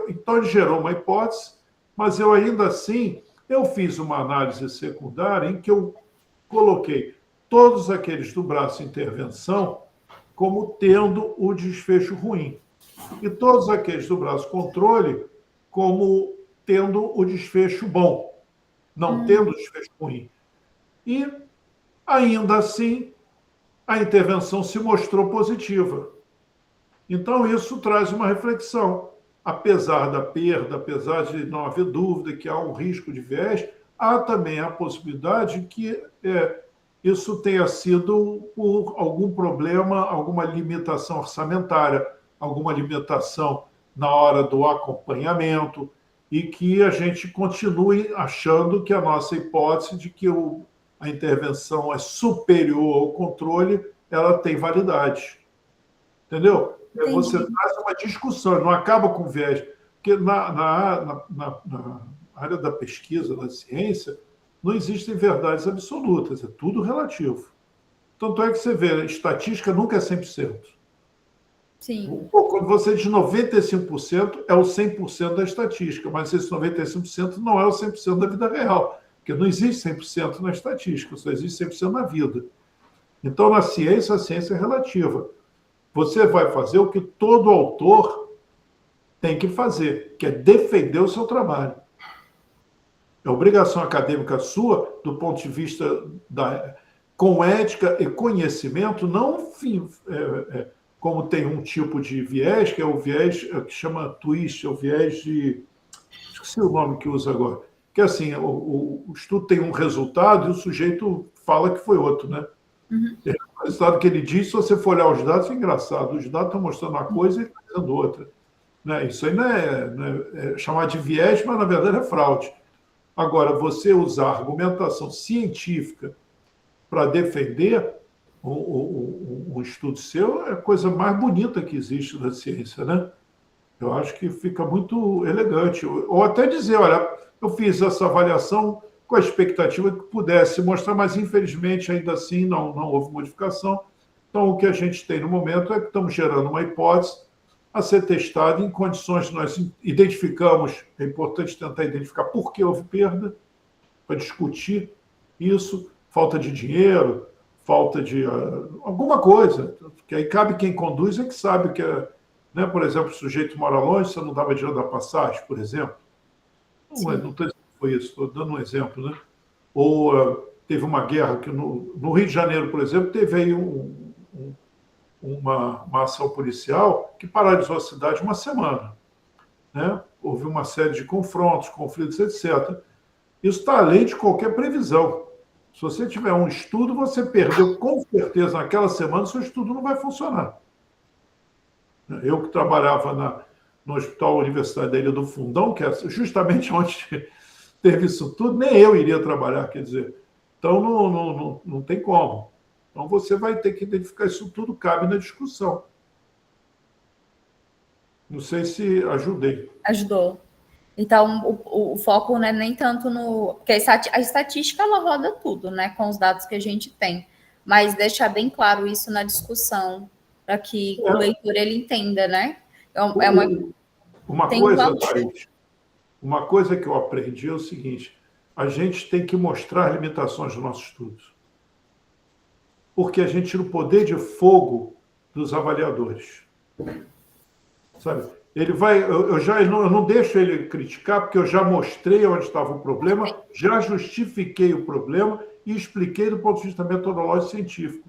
Então, ele gerou uma hipótese, mas eu ainda assim, eu fiz uma análise secundária em que eu coloquei todos aqueles do braço intervenção como tendo o desfecho ruim, e todos aqueles do braço controle como tendo o desfecho bom, não tendo o desfecho ruim. E, ainda assim, a intervenção se mostrou positiva. Então, isso traz uma reflexão. Apesar da perda, apesar de não haver dúvida que há um risco de viés, há também a possibilidade que isso tenha sido por algum problema, alguma limitação orçamentária, alguma limitação na hora do acompanhamento, e que a gente continue achando que a nossa hipótese de que a intervenção é superior ao controle, ela tem validade. Entendeu? Entendi. Você traz uma discussão, não acaba com viés. Porque na área da pesquisa, da ciência, não existem verdades absolutas, é tudo relativo. Tanto é que você vê, estatística nunca é 100%. Sim. Quando você diz 95%, é o 100% da estatística, mas esse 95% não é o 100% da vida real, porque não existe 100% na estatística, só existe 100% na vida. Então, na ciência, a ciência é relativa. Você vai fazer o que todo autor tem que fazer, que é defender o seu trabalho. É obrigação acadêmica sua, do ponto de vista com ética e conhecimento, não como tem um tipo de viés, que é o viés que chama twist, é o viés de... Esqueci o nome que usa agora. Que assim, o estudo tem um resultado e o sujeito fala que foi outro, né? Uhum. O resultado que ele diz, se você for olhar os dados, é engraçado. Os dados estão mostrando uma coisa e estão dizendo outra. Né? Isso aí não é chamar de viés, mas na verdade é fraude. Agora, você usar argumentação científica para defender um estudo seu é a coisa mais bonita que existe na ciência, né? Eu acho que fica muito elegante. Ou até dizer, olha, eu fiz essa avaliação com a expectativa que pudesse mostrar, mas infelizmente ainda assim não houve modificação. Então, o que a gente tem no momento é que estamos gerando uma hipótese a ser testada em condições que nós identificamos, é importante tentar identificar por que houve perda, para discutir isso, falta de dinheiro, falta de alguma coisa, que aí cabe quem conduz, é que sabe que, né, por exemplo, o sujeito mora longe, você não dava dinheiro da passagem, por exemplo. Não estou dizendo que foi isso, estou dando um exemplo, né? Ou teve uma guerra que no Rio de Janeiro, por exemplo, teve aí uma ação policial que paralisou a cidade uma semana, né? Houve uma série de confrontos, conflitos, etc. Isso está além de qualquer previsão. Se você tiver um estudo, você perdeu com certeza naquela semana, seu estudo não vai funcionar. Eu que trabalhava no Hospital Universitário da Ilha do Fundão, que é justamente onde teve isso tudo, nem eu iria trabalhar, quer dizer. Então, não tem como. Então, você vai ter que identificar isso tudo, cabe na discussão. Não sei se ajudei. Ajudou. Então, o foco não é nem tanto no... Porque a estatística, ela roda tudo, né? Com os dados que a gente tem. Mas deixar bem claro isso na discussão, para que o leitor, ele entenda, né? Uma coisa que eu aprendi é o seguinte: a gente tem que mostrar as limitações do nosso estudo. Porque a gente tira o poder de fogo dos avaliadores. Sabe? Ele vai, eu não deixo ele criticar, porque eu já mostrei onde estava o problema, já justifiquei o problema e expliquei do ponto de vista metodológico científico.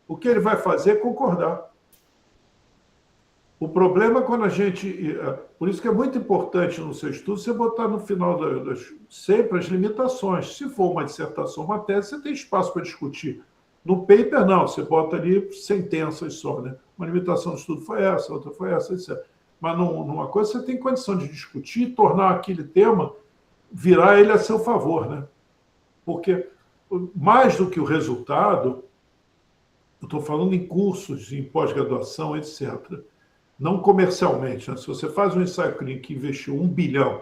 O que ele vai fazer é concordar. O problema é quando a gente... Por isso que é muito importante no seu estudo você botar no final sempre as limitações. Se for uma dissertação, uma tese, você tem espaço para discutir. No paper, não. Você bota ali sentenças só, né? Uma limitação do estudo foi essa, outra foi essa, etc. Mas numa coisa você tem condição de discutir e tornar aquele tema, virar ele a seu favor, né? Porque mais do que o resultado, Eu estou falando em cursos, em pós-graduação, etc. Não comercialmente. Né? Se você faz um ensaio clínico que investiu 1 bilhão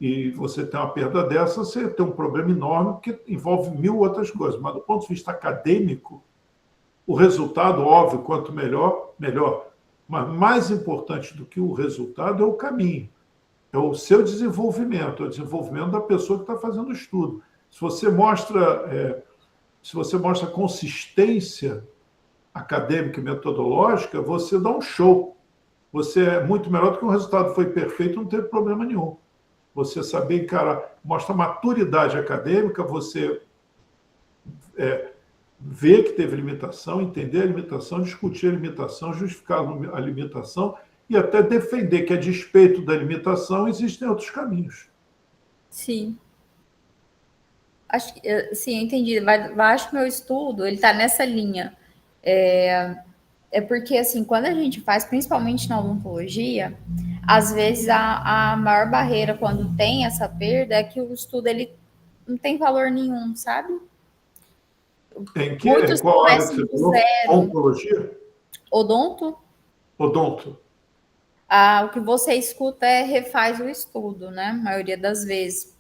e você tem uma perda dessa, você tem um problema enorme, porque envolve 1000 outras coisas. Mas, do ponto de vista acadêmico, o resultado, óbvio, quanto melhor, melhor. Mas mais importante do que o resultado é o caminho. É o seu desenvolvimento, é o desenvolvimento da pessoa que está fazendo o estudo. Se você mostra consistência acadêmica e metodológica, você dá um show. Você é muito melhor do que um resultado foi perfeito, não teve problema nenhum. Você saber encarar, mostra maturidade acadêmica, você ver que teve limitação, entender a limitação, discutir a limitação, justificar a limitação e até defender que, a despeito da limitação, existem outros caminhos. Sim. Sim, entendi. Acho que meu estudo ele está nessa linha. É porque, assim, quando a gente faz, principalmente na odontologia, às vezes a maior barreira quando tem essa perda é que o estudo ele não tem valor nenhum, sabe? Em Muitos qual área começam você do falou? zero. Oncologia? Odonto, Odonto. o que você escuta é refaz o estudo, né? A maioria das vezes.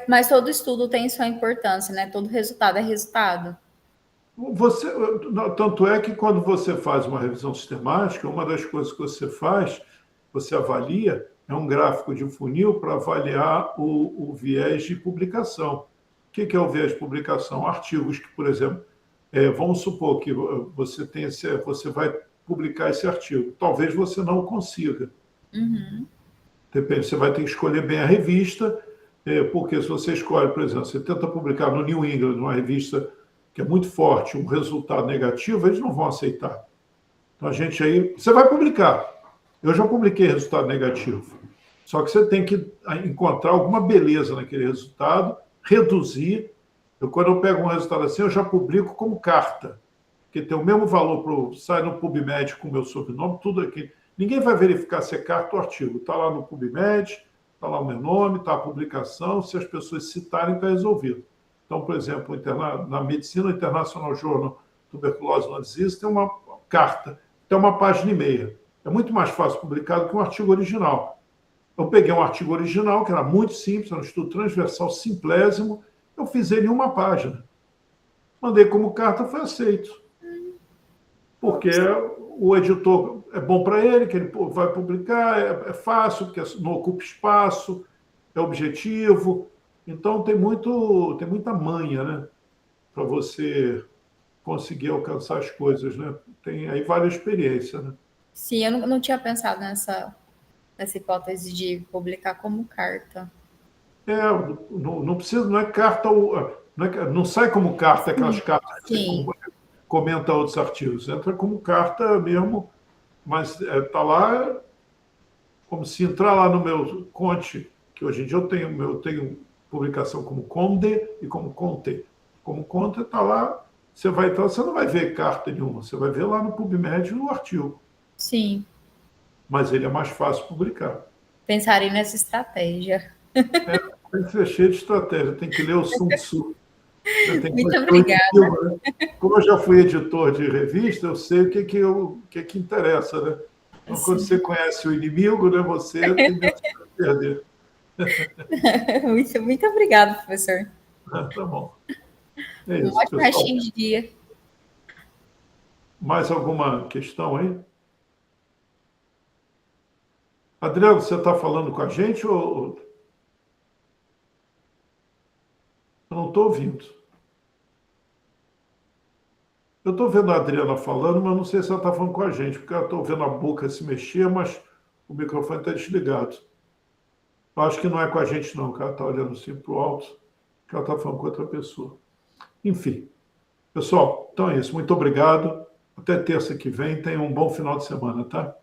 Mas todo estudo tem sua importância, né? Todo resultado é resultado. Tanto é que quando você faz uma revisão sistemática, uma das coisas que você faz, você avalia, é um gráfico de funil para avaliar o viés de publicação. O que é o viés de publicação? Artigos que, por exemplo, vamos supor que você vai publicar esse artigo. Talvez você não o consiga. Uhum. Depende, você vai ter que escolher bem a revista, porque se você escolhe, por exemplo, você tenta publicar no New England, uma revista que é muito forte, um resultado negativo, eles não vão aceitar. Então, você vai publicar. Eu já publiquei resultado negativo. Só que você tem que encontrar alguma beleza naquele resultado, reduzir. Quando eu pego um resultado assim, eu já publico como carta, que tem o mesmo valor, sai no PubMed com o meu sobrenome, tudo aqui. Ninguém vai verificar se é carta ou artigo. Está lá no PubMed, está lá o meu nome, está a publicação, se as pessoas citarem, está resolvido. Então, por exemplo, na Medicina International Journal Tuberculose and Disease tem uma carta, tem uma página e meia. É muito mais fácil publicar do que um artigo original. Eu peguei um artigo original, que era muito simples, era um estudo transversal simplésimo, eu fiz ele em uma página. Mandei como carta, foi aceito. Porque o editor é bom para ele, que ele vai publicar, é fácil, porque não ocupa espaço, é objetivo. Então, tem muita manha, né? Para você conseguir alcançar as coisas, né? Tem aí várias experiências, né? Sim, eu não tinha pensado nessa hipótese de publicar como carta. Não precisa, não é carta, não sai como carta aquelas cartas que você comenta outros artigos, entra como carta mesmo, mas está lá, como se entrar lá no meu Conte, que hoje em dia eu tenho publicação como Conde e como Conte. Como Conte está lá, você vai entrar, você não vai ver carta nenhuma, você vai ver lá no PubMed o artigo. Sim. Mas ele é mais fácil publicar. Pensarem nessa estratégia. Tem que ser cheio de estratégia, tem que ler o Sun Tzu. Muito obrigada. Como eu já fui editor de revista, eu sei o que interessa, né? Então, quando você conhece o inimigo, né, você tem medo de perder. Muito obrigada, professor. Tá bom. É isso, um ótimo restinho de dia. Mais alguma questão aí? Adriano, você está falando com a gente ou... Eu não estou ouvindo. Eu estou vendo a Adriana falando, mas não sei se ela está falando com a gente, porque eu estou vendo a boca se mexer, mas o microfone está desligado. Eu acho que não é com a gente, não, que ela está olhando assim para o alto, que ela está falando com outra pessoa. Enfim. Pessoal, então é isso. Muito obrigado. Até terça que vem. Tenham um bom final de semana, tá?